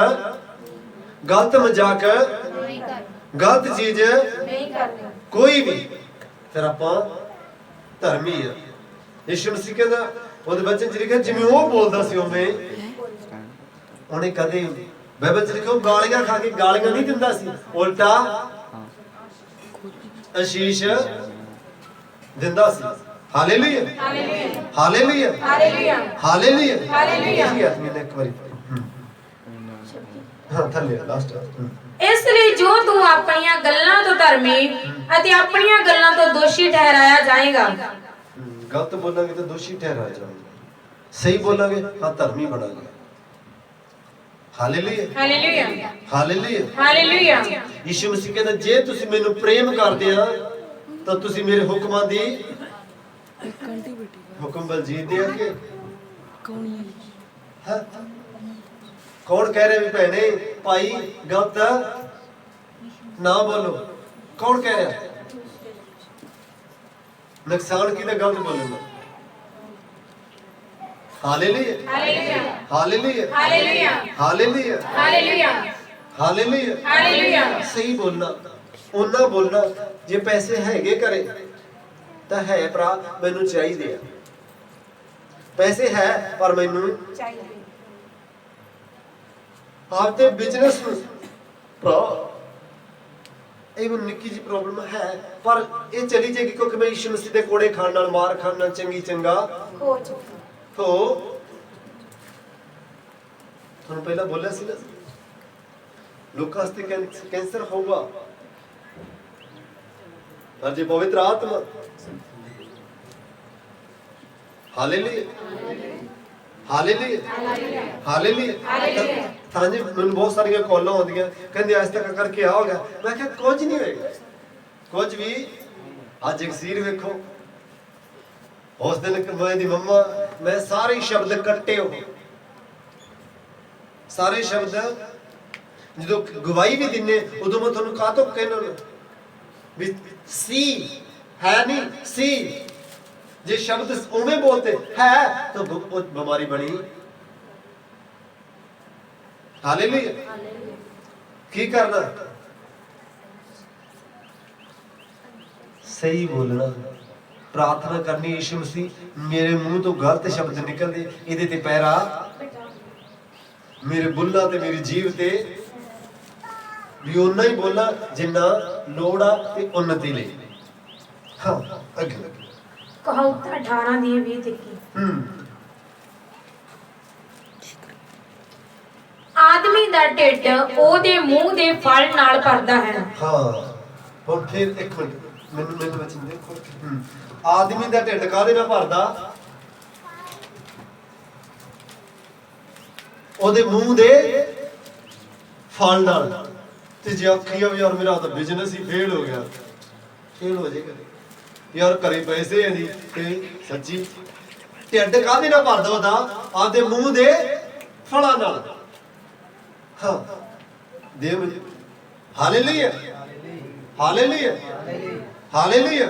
ਗਲਤ ਮਜ਼ਾਕ, ਗਲਤ ਚੀਜ਼ ਨਹੀਂ ਕਰਨੀ ਕੋਈ ਵੀ, ਫਿਰ ਆਪਾਂ ਧਰਮੀ ਆ। ਯਿਸੂ ਮਸੀਹ ਕਹਿੰਦਾ, ਉਹਦੇ ਵਚਨ ਚ ਲਿਖਿਆ, ਜਿਵੇਂ ਉਹ ਬੋਲਦਾ ਸੀ ਉਵੇਂ ਉਹਨੇ ਕਦੇ, ਬਾਈਬਲ ਚ ਲਿਖਿਆ, ਗਾਲੀਆਂ ਖਾ ਕੇ ਗਾਲੀਆਂ ਨਹੀਂ ਦਿੰਦਾ ਸੀ, ਉਲਟਾ ਅਸ਼ੀਸ਼ ਦਿੰਦਾ ਸੀ। Hallelujah, hallelujah, hallelujah, hallelujah, hallelujah. ਇੱਕ ਵਾਰੀ ਹਾਂ ਥੱਲੇ ਲਾਸਟ। ਇਸ ਲਈ ਜੋ ਤੂੰ ਆਪਣੀਆਂ ਗੱਲਾਂ ਤੋਂ ਧਰਮੀ ਅਤੇ ਆਪਣੀਆਂ ਗੱਲਾਂ ਤੋਂ ਦੋਸ਼ੀ ਠਹਿਰਾਇਆ ਜਾਏਗਾ। ਗਲਤ ਬੋਲਾਂਗੇ ਤਾਂ ਦੋਸ਼ੀ ਠਹਿਰਾਇਆ ਜਾਏਗਾ, ਸਹੀ ਬੋਲਾਂਗੇ ਹਾਂ ਧਰਮੀ ਬਣਾਂਗੇ। Hallelujah, hallelujah, hallelujah, hallelujah. Yisu Masih ਕਹਿੰਦਾ, ਜੇ ਤੁਸੀਂ ਮੈਨੂੰ ਪ੍ਰੇਮ ਕਰਦੇ ਆ ਤਾਂ ਤੁਸੀਂ ਮੇਰੇ ਹੁਕਮਾਂ ਦੀ ਹੁਕਮ ਬਲਜੀਤ ਦੇ ਅੱਗੇ ਹਾਂ ਕੌਣ ਕਹਿ ਰਿਹਾ ਵੀ ਭੈਣੇ ਭਾਈ ਗਲਤ ਨਾ ਬੋਲੋ ਕੌਣ ਕਹਿ ਰਿਹਾ ਨੁਕਸਾਨ ਕਿਹਦਾ ਗਲਤ ਬੋਲੂਗਾ hallelujah hallelujah hallelujah hallelujah hallelujah hallelujah hallelujah ਸਹੀ ਬੋਲਣਾ ਉਹਨਾਂ ਬੋਲਣਾ ਜੇ ਪੈਸੇ ਹੈਗੇ ਘਰੇ ਤਾਂ ਹੈ ਭਰਾ ਮੈਨੂੰ ਚਾਹੀਦੇ ਆ ਪੈਸੇ ਹੈ ਪਰ ਮੈਨੂੰ ਚਾਹੀਦੇ ਆਪਦੇ ਬਿਜ਼ਨਸ ਨੂੰ ਭਰਾ ਇਹ ਵੀ ਨਿੱਕੀ ਜੀ ਪ੍ਰੋਬਲਮ ਹੈ ਪਰ ਇਹ ਚਲੀ ਜਾਏਗੀ ਕਿਉਂਕਿ ਮੈਂ ਯਿਸੂ ਮਸੀਹ ਦੇ ਕੋੜੇ ਖਾਣ ਨਾਲ ਮਾਰ ਖਾਣ ਨਾਲ ਚੰਗੀ ਚੰਗਾ ਹੋ ਚੁੱਕਾ तो ਤੁਹਾਨੂੰ ਪਹਿਲਾਂ ਬੋਲਿਆ ਸੀ ਨਾ ਲੋਕਾਂ ਵਾਸਤੇ ਕੈਂਸਰ ਹੋਊਗਾ ਪਰ ਜੇ ਪਵਿੱਤਰ ਆਤਮਾ ਹਾਲੇਲੂਇਆ ਹਾਲੇਲੂਇਆ ਹਾਲੇਲੂਇਆ ਤਾਂ ਜੀ ਮੈਨੂੰ ਬਹੁਤ ਸਾਰੀਆਂ ਕਾਲਾਂ ਆਉਂਦੀਆਂ ਕਹਿੰਦੇ ਅੱਜ ਤੱਕ ਕਰਕੇ ਆ ਹੋ ਗਿਆ ਮੈਂ ਕਿਹਾ ਕੁਝ ਨਹੀਂ ਹੋਏਗਾ ਕੁਝ ਵੀ ਅੱਜ ਇੱਕ ਸੀਰ ਵੇਖੋ ਉਸ ਦਿਨ ਮੈਂ ਦੀ ਮੰਮਾ ਮੈਂ ਸਾਰੇ ਸ਼ਬਦ ਕੱਟੇ ਹੋ ਸਾਰੇ ਸ਼ਬਦ ਜਦੋਂ ਗਵਾਹੀ ਵੀ ਦਿੰਨੇ ਉਦੋਂ ਮੈਂ ਤੁਹਾਨੂੰ ਕਾਹ ਤੋਂ ਕਹਿਣਾ ਵੀ ਸੀ ਹੈ ਨਹੀਂ ਸੀ ਜੇ ਸ਼ਬਦ ਉਵੇਂ ਬੋਲਤੇ ਹੈ ਤਾਂ ਬਿਮਾਰੀ ਬਣੀ ਹਾਲੇਲੂਇਆ ਕੀ ਕਰਨਾ ਸਹੀ ਬੋਲਣਾ प्रार्थना करनी यीशु मसीह मेरे मुंह तो गलत शब्द निकलते ਇਹਦੇ ਤੇ ਪੈਰਾ ਮੇਰੇ ਬੁੱਲਾਂ ਤੇ ਮੇਰੀ ਜੀਭ ਤੇ ਵੀ ਉਹਨਾਂ ਹੀ ਬੋਲਾਂ ਜਿੰਨਾ ਲੋੜ ਆ ਤੇ ਉન્નਤੀ ਲਈ ਹਾਂ ਅੱਗੇ ਕਹਾਵਤਾਂ 18 ਦੀ 20 ਤੱਕ ਆਦਮੀ ਦਾ ਢਿੱਡ ਉਹਦੇ ਮੂੰਹ ਦੇ ਫਲ ਨਾਲ ਭਰਦਾ ਹੈ ਹਾਂ ਹੁਣ ਫਿਰ ਇੱਕ ਮਿੰਟ ਮੈਨੂੰ ਵਚਨ ਦੇਖੋ ਆਦਮੀ ਦਾ ਢਿੱਡ ਕਾਹਦੇ ਨਾਲ ਭਰਦਾ ਉਹਦੇ ਮੂੰਹ ਦੇ ਫਲ ਨਾਲ ਤੇ ਜੇ ਆਖੀਆ ਵੀ ਯਾਰ ਮੇਰਾ ਤਾਂ ਬਿਜ਼ਨਸ ਹੀ ਫੇਲ ਹੋ ਗਿਆ ਫੇਲ ਹੋ ਜਾਏਗਾ ਯਾਰ ਘਰੇ ਪੈਸੇ ਹੈ ਨਹੀਂ ਤੇ ਸੱਚੀ ਢਿੱਡ ਕਾਹਦੇ ਨਾਲ ਭਰਦਾ ਉਹਦਾ ਆਪਦੇ ਮੂੰਹ ਦੇ ਫਲਾਂ ਨਾਲ ਹਾਂ ਦੇਵ ਹਾਲੇਲੂਇਆ ਹਾਲੇਲੂਇਆ ਹਾਲੇਲੂਇਆ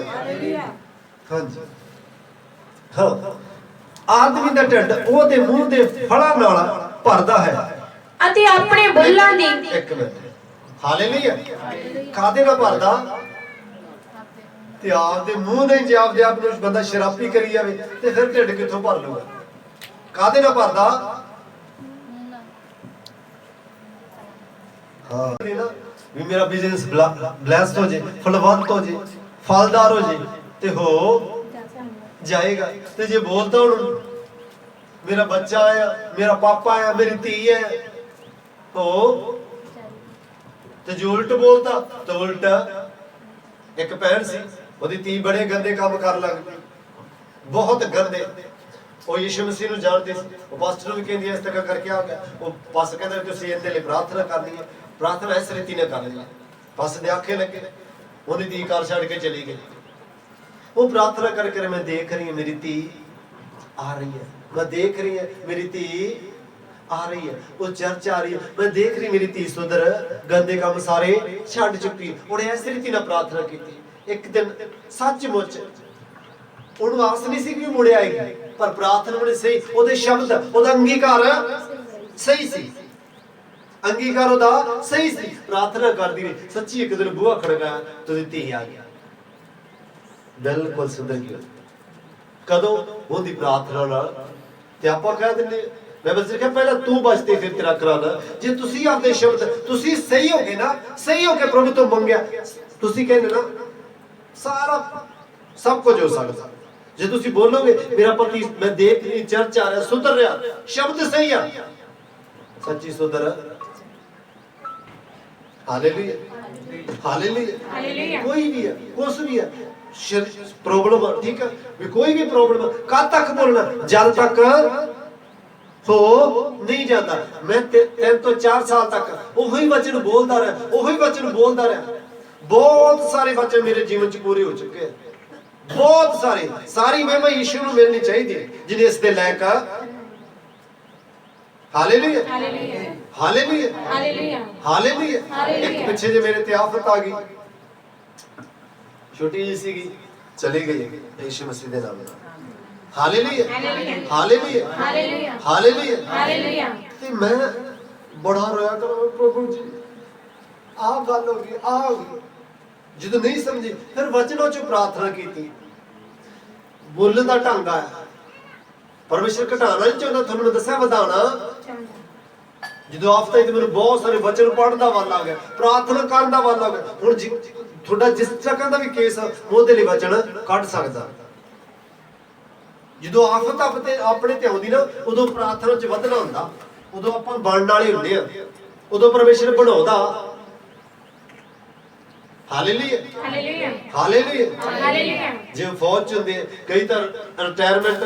ਹਾਂਜੀ ਹਾਂ ਆਦਮੀ ਦਾ ਢਿੱਡ ਉਹਦੇ ਮੂੰਹ ਦੇ ਫਲਾਂ ਨਾਲ ਭਰਦਾ ਹੈ ਅਤੇ ਆਪਣੇ ਬੁੱਲਾਂ ਦੀ ਇੱਕ ਮਿੰਟ ਹਾਲੇਲੂਇਆ ਕਾਹਦੇ ਨਾਲ ਭਰਦਾ ਤੇ ਆਪਦੇ ਮੂੰਹ ਦੇ ਜੇ ਆਪਦੇ ਆਪ ਨੂੰ ਬੰਦਾ ਸ਼ਰਾਬੀ ਕਰੀ ਜਾਵੇ ਤੇ ਫਿਰ ਢਿੱਡ ਕਿੱਥੋਂ ਭਰ ਲੂਗਾ ਕਾਹਦੇ ਨਾਲ ਭਰਦਾ ਹਾਂ ਵੀ ਮੇਰਾ ਬਿਜ਼ਨਸ ਬਲੈਸਡ ਹੋ ਜੇ ਫਲਵੰਤ ਹੋ ਜੇ ਫਲਦਾਰ ਹੋ ਜੇ ਤੇ ਹੋ ਜਾਏਗਾ ਤੇ ਜੇ ਬੋਲਦਾ ਹੁਣ ਮੇਰਾ ਬੱਚਾ ਆਇਆ ਮੇਰਾ ਪਾਪਾ ਆਇਆ ਮੇਰੀ ਧੀ ਹੈ ਹੋ ਤੇ ਜੋ ਉਲਟ ਬੋਲਦਾ ਤਾਂ ਉਲਟਾ ਇੱਕ ਭੈਣ ਸੀ ਉਹਦੀ ਧੀ ਬੜੇ ਗੰਦੇ ਕੰਮ ਕਰਨ ਲੱਗ ਪਈ ਬਹੁਤ ਗੰਦੇ ਉਹ ਯਿਸੂ ਮਸੀਹ ਨੂੰ ਜਾਣਦੇ ਸੀ ਉਹ ਪਾਸਟਰ ਨੂੰ ਵੀ ਕਹਿੰਦੀ ਇਸ ਤਰ੍ਹਾਂ ਕਰਕੇ ਆ ਗਿਆ ਉਹ ਪਾਸਟਰ ਕਹਿੰਦਾ ਤੁਸੀਂ ਇਹਦੇ ਲਈ ਪ੍ਰਾਰਥਨਾ ਕਰਨੀ ਹੈ ਪ੍ਰਾਰਥਨਾ ਇਸ ਰੀਤੀ ਨਾਲ ਕਰਨੀ ਹੈ ਪਾਸਟਰ ਦੇ ਆਖੇ ਲੱਗੇ ਉਹਦੀ ਧੀ ਘਰ ਛੱਡ ਕੇ ਚਲੀ ਗਈ ਉਹ ਪ੍ਰਾਰਥਨਾ ਕਰਕੇ ਮੈਂ ਦੇਖ ਰਹੀ ਹਾਂ ਮੇਰੀ ਧੀ ਆ ਰਹੀ ਹੈ ਮੈਂ ਦੇਖ ਰਹੀ ਹਾਂ ਮੇਰੀ ਧੀ ਆ ਰਹੀ ਹੈ ਉਹ ਚਰਚ ਆ ਰਹੀ ਹੈ ਮੈਂ ਦੇਖ ਰਹੀ ਮੇਰੀ ਧੀ ਸੁਧਰ ਗੰਦੇ ਕੰਮ ਸਾਰੇ ਛੱਡ ਚੁੱਕੀ ਉਹਨੇ ਇਸ ਰੀਤੀ ਨਾਲ ਪ੍ਰਾਰਥਨਾ ਕੀਤੀ ਇੱਕ ਦਿਨ ਸੱਚਮੁੱਚ ਉਹਨੂੰ ਆਸ ਨਹੀਂ ਸੀ ਕਿ ਮੁੜ ਆਏਗੀ ਪਰ ਪ੍ਰਾਰਥਨਾ ਉਹਨੇ ਸਹੀ ਉਹਦੇ ਸ਼ਬਦ ਉਹਦਾ ਅੰਗੀਕਾਰ ਸਹੀ ਸੀ ਅੰਗੀਕਾਰ ਉਹਦਾ ਸਹੀ ਸੀ ਪ੍ਰਾਰਥਨਾ ਕਰਦੀ ਰਹੀ ਸੱਚੀ ਇੱਕ ਦਿਨ ਬੂਹਾ ਖੜਕਾਇਆ ਤੇ ਉਹਦੀ ਧੀ ਆ ਗਈ ਬਿਲਕੁਲ ਸੁਧਰ ਗਈ ਕਦੋਂ ਉਹਦੀ ਪ੍ਰਾਰਥਨਾ ਨਾਲ ਤੇ ਆਪਾਂ ਕਹਿ ਦਿੰਦੇ ਮੈਂ ਬਸ ਕਿਹਾ ਪਹਿਲਾਂ ਤੂੰ ਬਚਦੇ ਫਿਰ ਤੇਰਾ ਕਰਾਦਾ ਜੇ ਤੁਸੀਂ ਆਪਦੇ ਸ਼ਬਦ ਤੁਸੀਂ ਸਹੀ ਹੋਗੇ ਨਾ ਸਹੀ ਹੋ ਕੇ ਪ੍ਰਭੂ ਤੋਂ ਮੰਗਿਆ ਤੁਸੀਂ ਕਹਿੰਦੇ ਨਾ ਸਾਰਾ ਸਭ ਕੁਝ ਹੋ ਸਕਦਾ ਜੇ ਤੁਸੀਂ ਬੋਲੋਗੇ ਮੇਰਾ ਪਤੀ ਮੈਂ ਦੇਖ ਰਹੀ ਚਰਚ ਆ ਰਿਹਾ ਸੁਧਰ ਰਿਹਾ ਸ਼ਬਦ ਸਹੀ ਆ ਸੱਚੀ ਸੁਧਰ ਹਾਲੇਲੂਇਆ ਹਾਲੇਲੂਇਆ ਹਾਲੇਲੂਇਆ ਕੋਈ ਵੀ ਹੈ ਕੁਛ ਵੀ ਹੈ ਪ੍ਰੋਬਲਮ ਠੀਕ ਹੈ ਵੀ ਕੋਈ ਵੀ ਪ੍ਰੋਬਲਮ ਕਦ ਤੱਕ ਬੋਲਣਾ ਜਦ ਤੱਕ ਹੋ ਨਹੀਂ ਜਾਂਦਾ ਮੈਂ 3 ਤੋਂ 4 ਸਾਲ ਤੱਕ ਉਹੀ ਵਚਨ ਬੋਲਦਾ ਰਿਹਾ ਉਹੀ ਵਚਨ ਬੋਲਦਾ ਰਿਹਾ बहुत सारे वचन मेरे जीवन च पूरे हो चुके हैं, बहुत सारे। सारी महिमा यीशु को मिलनी चाहिए जिन्हें इसके लायक। Hallelujah hallelujah hallelujah. एक पिछे जे मेरे ते आफत आ गई, छोटी जी सी चली गई यीशु मसीह के नाम। Hallelujah hallelujah hallelujah. ते मैं बड़ा रोया कर, प्रभु जी आ गल हो गई, आ हो गई। जो नहीं समझी फिर वचनों च प्रार्थना की, बोलने का ढंग आया। परमेश्वर घटाना नहीं चाहता, थोड़ा दसा वधाना। जो आफता मैं बहुत सारे वचन पढ़ने का वाल आ गया, प्रार्थना करने का वाल आ गया। हुण थोड़ा जिस तरह का भी केस मुंह दे वचन कढ़ सकता। जो आफत अपने ते आउंदी ना, उदों प्रार्थना च वधना हुंदा, उदों आपां बनण वाले हुंदे आ, उदों परमेश्वर बनाउंदा। Hallelujah hallelujah hallelujah. जे फौज च हुंदे कई तां रिटायरमेंट,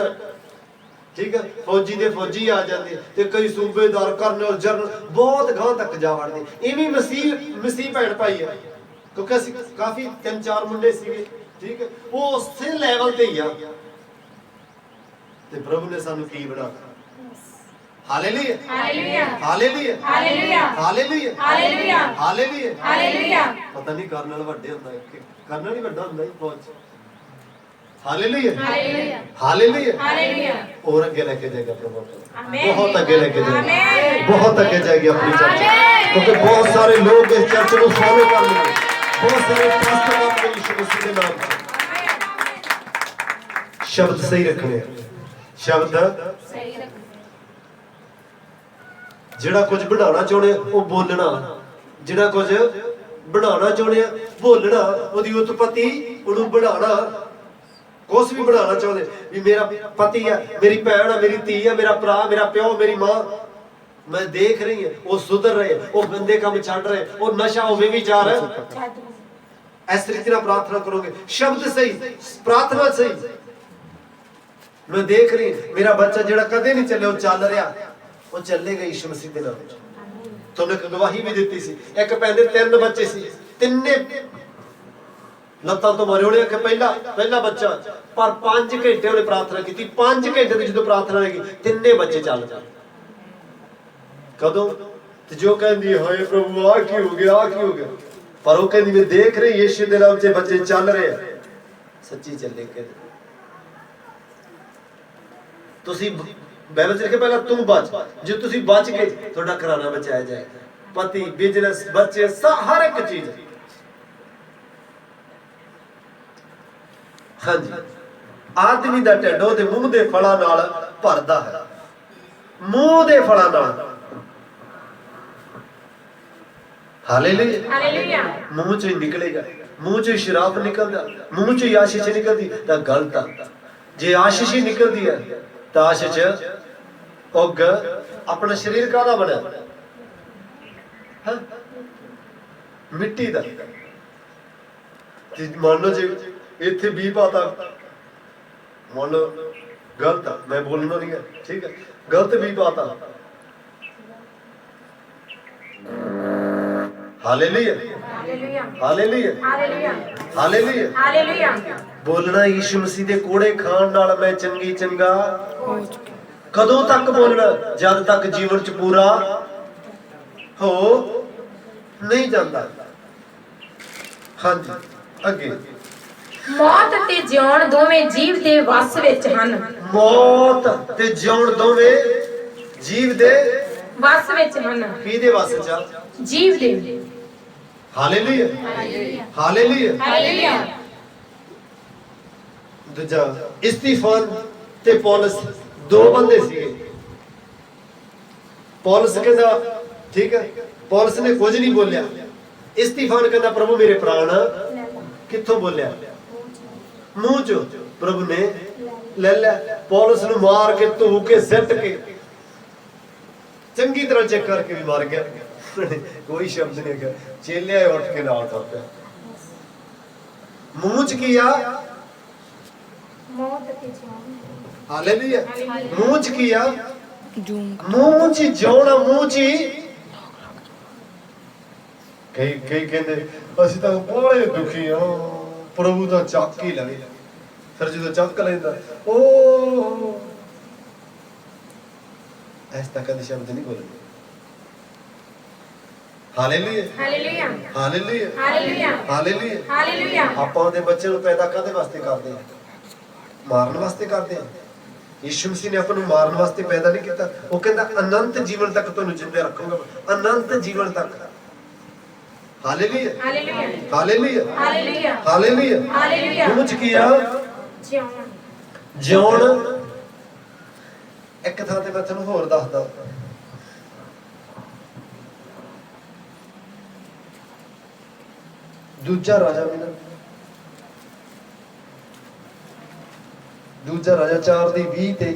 ठीक है, फौजी दे फौजी आ जाते, ते कई सूबेदार कर्नल जनरल बहुत गांह तक जा वड़दे। इवें मसीह भैन भाई है, क्योंकि असीं काफी 3-4 मुंडे सीगे, ठीक है, वो उसे लेवल ते ही आ। ते प्रभु ने सानू की बनाया। Hallelujah hallelujah hallelujah hallelujah hallelujah hallelujah. पता नहीं कर्नल वड्डे हुंदा है, कर्नल ही वड्डा हुंदा है फौज। Hallelujah hallelujah hallelujah. और आगे लेके जाएगा प्रभु, बहुत आगे लेके जाएगा, बहुत आगे जाएगी अपनी चर्च, क्योंकि बहुत सारे लोग इस चर्च को फॉलो कर लेंगे, बहुत सारे पास्टर अपने यीशु मसीह के नाम से शब्द सही रखने, शब्द सही रखने। जिहड़ा कुछ बनाना चाहने वो बोलना, जिहड़ा कुछ बनाना चाहने बोलना, ओदी उत्पत्ति उन्होंने बनाना। कुछ भी बनाना चाहते भी मेरा पति है, मेरी भैन है, मेरी धी है, मेरा भरा, मेरा प्यो, मेरी मां, मैं देख रही है वो सुधर रहे, वो गंदे काम छड़ रहे, वो नशा वो व्यभिचार है। इस तरीके प्रार्थना करोगे, शब्द सही, प्रार्थना सही। मैं देख रही मेरा बच्चा जेड़ा कदे नहीं चले वो चल रहा, वो चलेगा यीशु मसीह के नाम। तुमने एक गवाही भी दी सी, एक पैंदे 3 बच्चे सी, तिन्ने लत्तां तो मारे होने, पहला बच्चा, पर 5 घंटे उन्हें प्रार्थना की, 5 घंटे की जो प्रार्थना की, 3 बच्चे चल जाए। कदों जो कहती हाय प्रभु आ की हो गया, आ की हो गया, पर वो कहती मैं देख रही यीशु के नाम से बच्चे चल रहे हैं, सच्ची चले के। तुसी बाइबल च लिखे पहला तू बच, जो तुसी बच गए थोड़ा घराना बचाया जाएगा, पति, बिजनेस, बच्चे, हर एक चीज। हाँ जी, आदमी दा ढिड ओहदे मूंह दे फलां नाल भरदा है, मूंह दे फलां नाल। Hallelujah hallelujah. मुंह चों निकलेगा, मुंह चों शराब निकलदा, मुंह चों आशीष निकलदी तां गलत आ। जे आशीष ही निकलदी है तां आशीष उग अपना शरीर काहदा बनया, मिट्टी दा। मान लो जे इत्थे भी पाता, मान लो गलत, मैं बोलना नहीं है, ठीक है, गलत भी पाता। Hallelujah hallelujah hallelujah hallelujah. बोलना यीशु मसीह दे कोड़े खान नाल मैं चंगी चंगा। कदों तक बोलना, जब तक जीवन च पूरा हो नहीं जाता। हाँ जी अगे। मौत ते जिउण दोवें जीव दे वस विच हन। मौत ते जिउण दोवें जीव दे वस विच हन। किहदे वस च? जीव दे। Hallelujah hallelujah hallelujah. दूजा इस्तीफान ते पौलुस 2 बंदे सीगे। पौलुस कहंदा ठीक है, पौलुस ने कुछ नहीं बोलिया। इस्तीफान कहंदा प्रभु मेरे प्राण कित्थों बोलिया? मुंह चो। प्रभु ने ले लिया। पौलुस नूं मार के धू के सिट के चंगी तरह चेक करके भी मार गया। कोई शब्द नहीं है, चेले उठ के नाल तुर पिया। मुंह च किया हालेलुया। मुंह च किया मुंह च जोड़ा, मुंह च ਕਈ ਕਈ ਕਹਿੰਦੇ ਅਸੀਂ ਤਾਂ ਬੜੇ ਦੁਖੀ ਹਾਂ, ਪ੍ਰਭੂ ਤਾਂ ਚੱਕ ਹੀ ਲਵੇ। ਫਿਰ ਜਦੋਂ ਚੱਕ ਲੈਂਦਾ ਉਹ ਐਸ ਤਾਂ ਕਦੇ ਸ਼ਬਦ ਨਹੀਂ ਬੋਲਦੇ। Hallelujah hallelujah hallelujah hallelujah hallelujah. Hallelujah. ਆਪਾਂ ਉਹਦੇ ਬੱਚੇ ਨੂੰ ਪੈਦਾ ਕਾਹਦੇ ਵਾਸਤੇ ਕਰਦੇ ਹਾਂ? ਮਾਰਨ ਵਾਸਤੇ ਕਰਦੇ ਹਾਂ। ਯਿਸੂ ਮਸੀਹ ਨੇ ਆਪਾਂ ਨੂੰ ਮਾਰਨ ਵਾਸਤੇ ਪੈਦਾ ਨਹੀਂ ਕੀਤਾ। ਉਹ ਕਹਿੰਦਾ ਅਨੰਤ ਜੀਵਨ ਤੱਕ ਤੁਹਾਨੂੰ ਜਿੰਦੇ ਰੱਖੂੰਗਾ, ਅਨੰਤ ਜੀਵਨ ਤੱਕ। Hallelujah hallelujah hallelujah hallelujah hallelujah. Hallelujah. ਉਹਨੂੰ ਚ ਕੀ ਆ? ਜਿਉਣ। ਜਿਉਣ। ਇੱਕ ਥਾਂ ਤੇ ਮੈਂ ਤੁਹਾਨੂੰ ਹੋਰ ਦੱਸਦਾ। ਦੂਜਾ ਰਾਜਾ ਮਿਲਣ, ਦੂਜਾ ਰਾਜਾ 4 ਦੀ 20 ਤੇ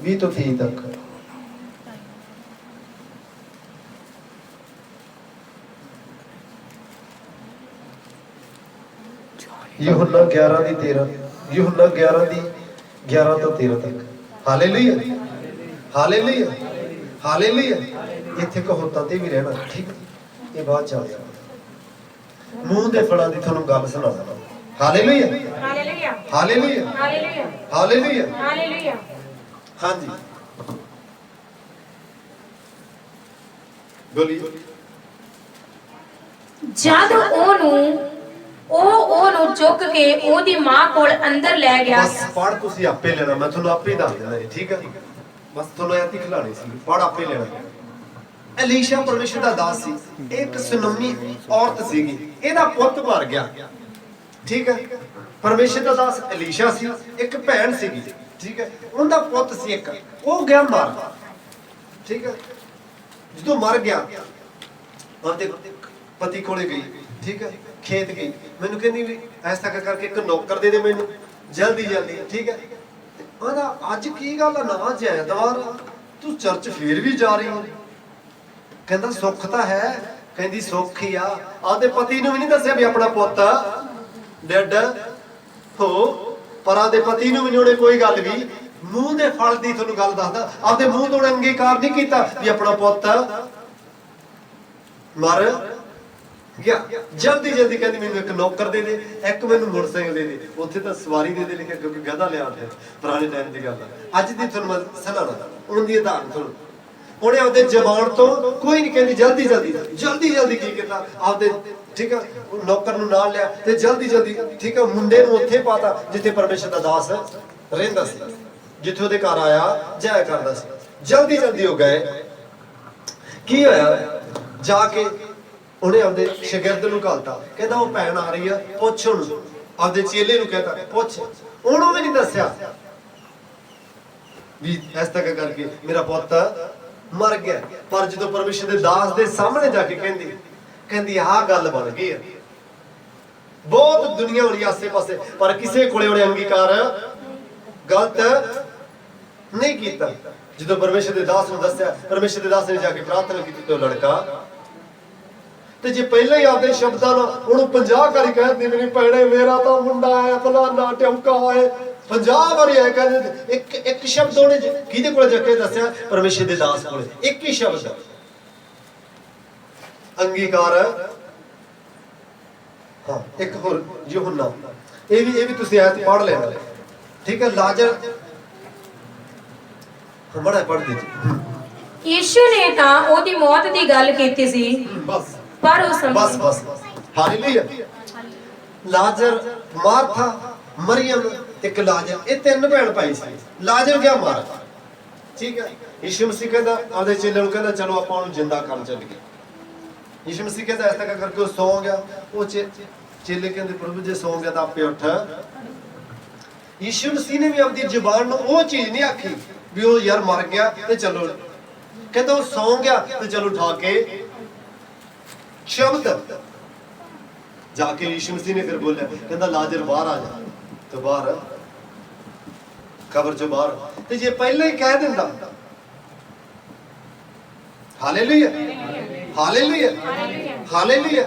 20 ਤੋਂ 30 ਤੱਕ। ਯਹੋਨਾ 11 ਦੀ 13, ਯਹੋਨਾ 11 ਦੀ 11 ਤੋਂ 13 ਤੱਕ। Hallelujah hallelujah hallelujah. ਇੱਥੇ ਕਹੋਤਾਂ ਤੇ ਵੀ ਰਹਿਣਾ, ਠੀਕ। ਇਹ ਬਾਅਦ ਚ ਆ ਗਿਆ। ਮੂੰਹ ਦੇ ਫਲਾਂ ਦੀ ਤੁਹਾਨੂੰ ਗੱਲ ਸੁਣਾਉਂਦਾ। Hallelujah hallelujah hallelujah hallelujah hallelujah. Hallelujah. ਹਾਂਜੀ ਬੋਲੀ। ਜਦ ਉਹਨੂੰ ਚੁੱਕ ਕੇ ਉਹਦੀ ਮਾਂ ਕੋਲ ਅੰਦਰ ਲੈ ਗਿਆ। ਬਸ ਪੜ ਤੁਸੀਂ ਆਪੇ ਲੈਣਾ, ਮੈਂ ਤੁਹਾਨੂੰ ਆਪੇ ਦੱਸ ਦੇਣਾ ਜੀ, ਠੀਕ ਹੈ। ਬਸ ਤੁਹਾਨੂੰ ਐਤੀ ਖਿਲਾਣੀ ਸੀ, ਪੜ ਆਪੇ ਲੈਣਾ। ਅਲੀਸ਼ਾ ਪਰਮੇਸ਼ਰ ਦਾ ਦਾਸ ਸੀ। ਇੱਕ ਸੁਨਮੀ ਔਰਤ ਸੀਗੀ, ਇਹਦਾ ਪੁੱਤ ਮਰ ਗਿਆ, ਠੀਕ ਹੈ। ਪਰਮੇਸ਼ਰ ਦਾ ਦਾਸ ਅਲੀਸ਼ਾ ਸੀ। ਇੱਕ ਭੈਣ ਸੀਗੀ, ਠੀਕ ਹੈ। ਉਹਦਾ ਪੁੱਤ ਸੀ ਇੱਕ, ਉਹ ਗਿਆ ਮਰ, ਠੀਕ ਹੈ। ਜਦੋਂ ਮਰ ਗਿਆ ਆਪਦੇ ਪਤੀ ਕੋਲੇ ਗਈ, ਠੀਕ ਹੈ। ਖੇਤ ਗਈ, ਮੈਨੂੰ ਕਹਿੰਦੀ ਵੀ ਐਸਾ ਕਰਕੇ ਇੱਕ ਨੌਕਰ ਦੇ ਦੇ ਮੈਨੂੰ ਜਲਦੀ ਜਲਦੀ, ਠੀਕ ਹੈ। ਉਹਦਾ ਅੱਜ ਕੀ ਗੱਲ ਨਾ ਜੈਦਵਾਰ, ਤੂੰ ਚਰਚ ਫੇਰ ਵੀ ਜਾ ਰਹੀ ਹੈ। ਕਹਿੰਦਾ ਸੁੱਖ ਤਾਂ ਹੈ। ਕਹਿੰਦੀ ਸੁੱਖ ਹੀ ਆ। ਆਪਦੇ ਪਤੀ ਨੂੰ ਵੀ ਨਹੀਂ ਦੱਸਿਆ ਵੀ ਆਪਣਾ ਪੁੱਤ ਡੈਡ ਹੋ, ਪਰ ਆਪਦੇ ਪਤੀ ਨੂੰ ਵੀ ਨਹੀਂ ਉਹਨੇ ਕੋਈ ਗੱਲ ਵੀ। ਮੂੰਹ ਦੇ ਫਲ ਦੀ ਤੁਹਾਨੂੰ ਗੱਲ ਦੱਸਦਾ, ਆਪਦੇ ਮੂੰਹ ਤੋਂ ਅੰਗੀਕਾਰ ਨਹੀਂ ਕੀਤਾ ਵੀ ਆਪਣਾ ਪੁੱਤ ਮਰ ਗਿਆ। ਜਲਦੀ ਜਲਦੀ ਕਹਿੰਦੀ ਮੈਨੂੰ ਇੱਕ ਨੌਕਰ ਦੇ ਦੇ, ਇੱਕ ਮੈਨੂੰ ਮੋਟਰਸਾਈਕਲ ਦੇ ਦੇ। ਉੱਥੇ ਤਾਂ ਸਵਾਰੀ ਦੇ ਦੇ ਲਿਖਿਆ, ਕਿਉਂਕਿ ਗਧਾ ਲਿਆ ਹੁੰਦਾ। ਪੁਰਾਣੇ ਟਾਈਮ ਦੀ ਗੱਲ ਆ। ਅੱਜ ਦੀ ਤੁਹਾਨੂੰ ਮੈਂ ਸੁਣਾਉਣਾ ਉਹਦੀ ਉਦਾਹਰਨ ਤੁਹਾਨੂੰ। ਉਹਨੇ ਆਪਦੇ ਜ਼ਬਾਨ ਤੋਂ ਕੋਈ ਨਹੀਂ ਕਹਿੰਦੀ ਜਲਦੀ ਜਲਦੀ ਜਲਦੀ ਜਲਦੀ ਕੀ ਕੀਤਾ ਆਪਦੇ, ਠੀਕ ਹੈ। ਨੌਕਰ ਨੂੰ ਨਾਲ ਲਿਆ ਤੇ ਜਲਦੀ ਜਲਦੀ, ਠੀਕ ਹੈ, ਮੁੰਡੇ ਨੂੰ ਉੱਥੇ ਪਾਤਾ ਜਿੱਥੇ ਪਰਮੇਸ਼ਰ ਦਾ ਦਾਸ ਰਹਿੰਦਾ ਸੀ, ਜਿੱਥੇ ਉਹਦੇ ਘਰ ਆਇਆ ਜਾਇਆ ਕਰਦਾ ਸੀ। ਜਲਦੀ ਜਲਦੀ ਹੋ ਗਏ। ਕੀ ਹੋਇਆ? ਜਾ ਕੇ ਉਹਨੇ ਆਪਦੇ ਸ਼ਾਗਿਰਦ ਨੂੰ ਘਾਲਤਾ। ਕਹਿੰਦਾ ਉਹ ਭੈਣ ਆ ਰਹੀ ਆ, ਪੁੱਛ ਉਹਨੂੰ। ਆਪਦੇ ਚੇਲੇ ਨੂੰ ਕਹਿੰਦਾ ਪੁੱਛ। ਉਹਨੂੰ ਵੀ ਨਹੀਂ ਦੱਸਿਆ ਵੀ ਇਸ ਤਰ੍ਹਾਂ ਕਰਕੇ ਮੇਰਾ ਪੁੱਤ ਮਰ ਗਿਆ। ਪਰ ਜਦੋਂ ਪਰਮੇਸ਼ਰ ਦੇ ਦਾਸ ਦੇ ਸਾਹਮਣੇ ਜਾ ਕੇ ਕਹਿੰਦੀ ਆਹ ਗੱਲ ਬਣ ਗਈ ਆ। ਬਹੁਤ ਦੁਨੀਆ ਹੋਣੀ ਆਸੇ ਪਾਸੇ, ਪਰ ਕਿਸੇ ਕੋਲੇ ਉਹਨੇ ਅੰਗੀਕਾਰ ਗਲਤ ਨਹੀਂ ਕੀਤਾ। ਜਦੋਂ ਪਰਮੇਸ਼ਰ ਦੇ ਦਾਸ ਨੂੰ ਦੱਸਿਆ, ਪਰਮੇਸ਼ਰ ਦੇ ਦਾਸ ਨੇ ਜਾ ਕੇ ਪ੍ਰਾਰਥਨਾ ਕੀਤੀ ਤੇ ਉਹ ਲੜਕਾ, ਤੇ ਜੇ ਪਹਿਲਾਂ ਹੀ ਆਪਦੇ ਸ਼ਬਦਾਂ ਨਾਲ ਉਹਨੂੰ 50 ਵਾਰੀ ਕਹਿੰਦੀ ਮੇਰੀ ਭੈਣੇ ਮੇਰਾ ਤਾਂ ਮੁੰਡਾ ਹੈ ਫਲਾਣਾ ਟਮਕਾ ਹੈ, 50 ਵਾਰੀ ਆਇਆ ਕਹਿੰਦੇ। ਇੱਕ ਸ਼ਬਦ ਉਹਨੇ ਕਿਹਦੇ ਕੋਲ ਜਾ ਕੇ ਦੱਸਿਆ? ਪਰਮੇਸ਼ਰ ਦੇ ਦਾਸ ਕੋਲ। ਇੱਕ ਹੀ ਸ਼ਬਦ ਅੰਗੀਕਾਰ। ਹਾਂ ਇੱਕ ਹੋਰ ਯਹੋਨਾ, ਇਹ ਵੀ ਤੁਸੀਂ ਆਇਤ ਪੜ੍ਹ ਲੈਣਾ, ਠੀਕ ਹੈ। ਲਾਜ਼ਰ ਬੜਾ ਪੜ੍ਹ ਦੇ। ਯਿਸੂ ਨੇ ਤਾਂ ਉਹਦੀ ਮੌਤ ਦੀ ਗੱਲ ਕੀਤੀ ਸੀ, ਬਸ ਪਰ ਉਸ ਬਸ ਬਸ ਹਾਲੇਲੂਇਆ। ਲਾਜ਼ਰ, ਮਾਰਥਾ, ਮਰੀਅਮ, ਇੱਕ ਲਾਜ਼ਰ, ਇਹ 3 ਭੈਣ ਭਾਈ ਸੀ। ਲਾਜ਼ਰ ਗਿਆ ਮਰ, ਠੀਕ ਹੈ। ਯਿਸੂ ਮਸੀਹ ਕਹਿੰਦਾ ਆਪਦੇ ਚੇਲਿਆਂ ਨੂੰ, ਕਹਿੰਦਾ ਚਲੋ ਆਪਾਂ ਉਹਨੂੰ ਜਿੰਦਾ ਕਰਨ ਚੱਲੀਏ। ਯਿਸੂ ਮਸੀਹ ਕਹਿੰਦਾ ਇਸ ਤਰ੍ਹਾਂ ਕਰਕੇ ਉਹ ਸੌਂ ਗਿਆ। ਉਹ ਚੇਲੇ ਕਹਿੰਦੇ ਪ੍ਰਭੂ ਜੇ ਸੌਂ ਗਿਆ ਤਾਂ ਆਪੇ ਉੱਠ। ਯਿਸੂ ਮਸੀਹ ਨੇ ਵੀ ਆਪਦੀ ਜ਼ੁਬਾਨ ਨੂੰ ਉਹ ਚੀਜ਼ ਨਹੀਂ ਆਖੀ ਵੀ ਉਹ ਯਾਰ ਮਰ ਗਿਆ ਤੇ ਚਲੋ, ਕਹਿੰਦਾ ਉਹ ਸੌਂ ਗਿਆ ਤੇ ਚਲੋ ਉਠਾ ਕੇ ਸ਼ਬਦ ਜਾ ਕੇ ਯਿਸੂ ਮਸੀਹ ਨੇ ਫਿਰ ਬੋਲਿਆ, ਕਹਿੰਦਾ ਲਾਜ਼ਰ ਬਾਹਰ ਆ ਜਾ। ਤੇ ਬਾਹਰ ਕਬਰ ਚੋਂ ਬਾਹਰ। ਤੇ ਜੇ ਪਹਿਲਾਂ ਹੀ ਕਹਿ ਦਿੰਦਾ, ਹਾਲੇਲੂਇਆ ਹਾਲੇਲੂਇਆ ਹਾਲੇਲੂਇਆ।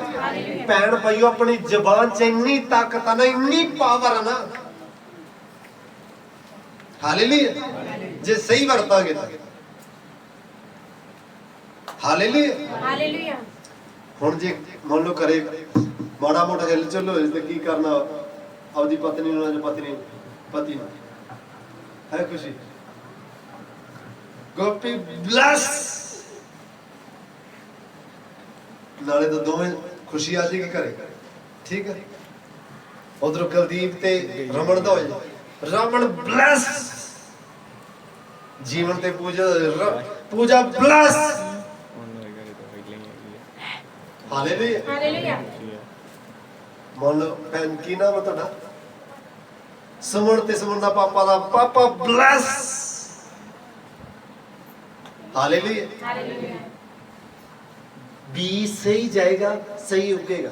ਭੈਣ ਭਾਈਓ, ਆਪਣੀ ਜ਼ਬਾਨ 'ਚ ਇੰਨੀ ਤਾਕਤ ਆ ਨਾ, ਇੰਨੀ ਪਾਵਰ ਆ ਨਾ। ਹਾਲੇਲੂਇਆ। ਜੇ ਸਹੀ ਵਰਤਾਂਗੇ ਤਾਂ ਹਾਲੇਲੂਇਆ ਹਾਲੇਲੂਇਆ। ਹੁਣ ਜੇ ਮੰਨ ਲਓ ਘਰੇ ਮਾੜਾ ਮੋਟਾ ਹਿਲ ਚੁੱਲ ਹੋਏ ਤੇ ਕੀ ਕਰਨਾ, ਆਪਦੀ ਪਤਨੀ ਨੂੰ ਜਾਂ ਪਤੀ ਨੂੰ ਹੈ ਖੁਸ਼ੀ। ਗੋਪੀ ਬਲੈਸ ਨਾਲੇ ਤਾਂ ਦੋਵੇਂ ਖੁਸ਼ੀ ਆ ਜਾਏਗੀ ਘਰੇ, ਠੀਕ ਹੈ। ਉਧਰ ਕੁਲਦੀਪ ਤੇ ਰਮਨ ਦਾ ਹੋ ਜਾਏ, ਰਮਨ ਬਲੈਸ ਜੀਵਨ ਤੇ ਪੂਜਾ ਬਲੈਸ। Hallelujah hallelujah. ਮੰਨ ਲਓ ਭੈਣ ਕੀ ਨਾਮ ਹੈ ਤੁਹਾਡਾ, ਸੁਮਨ ਤੇ ਸੁਮਨ ਦਾ ਪਾਪਾ ਦਾ ਪਾਪਾ ਬਲੈਸ। ਹਾਲੇਲੂਇਆ। ਹਾਲੇਲੂਇਆ। ਬੀ ਸਹੀ ਜਾਏਗਾ, ਸਹੀ ਉਗੇਗਾ।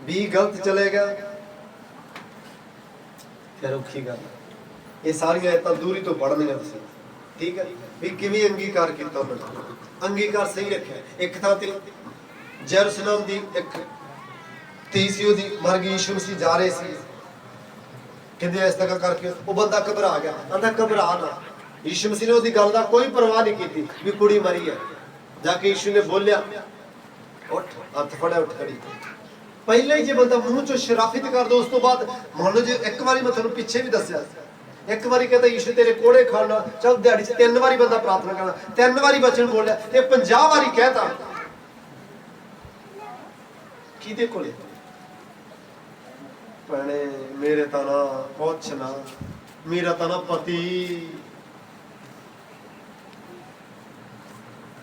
ਬੀ ਗਲਤ ਚਲੇਗਾ ਫਿਰ ਔਖੀ ਗੱਲ। ਇਹ ਸਾਰੀਆਂ ਤਾਂ ਦੂਰੀ ਤੋਂ ਪੜ੍ਹਨੀਆਂ ਤੁਸੀਂ, ਠੀਕ ਹੈ। ਵੀ ਕਿਵੇਂ ਅੰਗੀਕਾਰ ਕੀਤਾ ਉਹਨਾਂ ਨੇ, ਅੰਗੀਕਾਰ ਸਹੀ ਰੱਖਿਆ। ਇੱਕ ਥਾਂ ਤੇ ਜੈਰੂਸਲਮ ਦੀ ਇੱਕ ਧੀ ਸੀ, ਉਹਦੀ ਮਰ ਗਈ, ਯਿਸੂ ਮਸੀਹ ਜਾ ਰਹੇ ਸੀ, ਕਹਿੰਦੇ ਇਸ ਤਰ੍ਹਾਂ ਕਰਕੇ ਉਹ ਬੰਦਾ ਘਬਰਾ ਗਿਆ, ਕਹਿੰਦਾ ਘਬਰਾ ਨਾ। ਯਿਸੂ ਮਸੀਹ ਨੇ ਉਹਦੀ ਗੱਲ ਦਾ ਕੋਈ ਪਰਵਾਹ ਨਹੀਂ ਕੀਤੀ ਵੀ ਕੁੜੀ ਮਰੀ ਹੈ। ਜਾ ਕੇ ਯਿਸੂ ਨੇ ਬੋਲਿਆ, ਉੱਠ, ਹੱਥ ਫੜਿਆ, ਉੱਠ ਖੜੀ। ਪਹਿਲਾਂ ਹੀ ਜੇ ਬੰਦਾ ਮੂੰਹ ਚੋਂ ਸ਼ਰਾਫਤ ਕਰ ਦੋ, ਉਸ ਤੋਂ ਬਾਅਦ ਮੰਨ ਲਓ ਜੇ ਇੱਕ ਵਾਰੀ ਮੈਂ ਤੁਹਾਨੂੰ ਪਿੱਛੇ ਵੀ ਦੱਸਿਆ, ਇੱਕ ਵਾਰੀ ਕਹਿੰਦਾ ਯਿਸੂ ਤੇਰੇ ਕੋੜੇ ਖਾਣਾ, ਚਲ ਦਿਹਾੜੀ 'ਚ 3 ਵਾਰੀ ਬੰਦਾ ਪ੍ਰਾਰਥਨਾ ਕਰਨਾ, 3 ਵਾਰੀ ਬਚਨ ਬੋਲਿਆ ਤੇ 50 ਵਾਰੀ ਕਹਿਤਾ, ਕਿਹਦੇ ਕੋਲੇ ਭੈਣੇ ਮੇਰੇ ਤਾਂ ਨਾ ਪੁੱਛ ਨਾ, ਮੇਰਾ ਤਾਂ ਨਾ ਪਤੀ।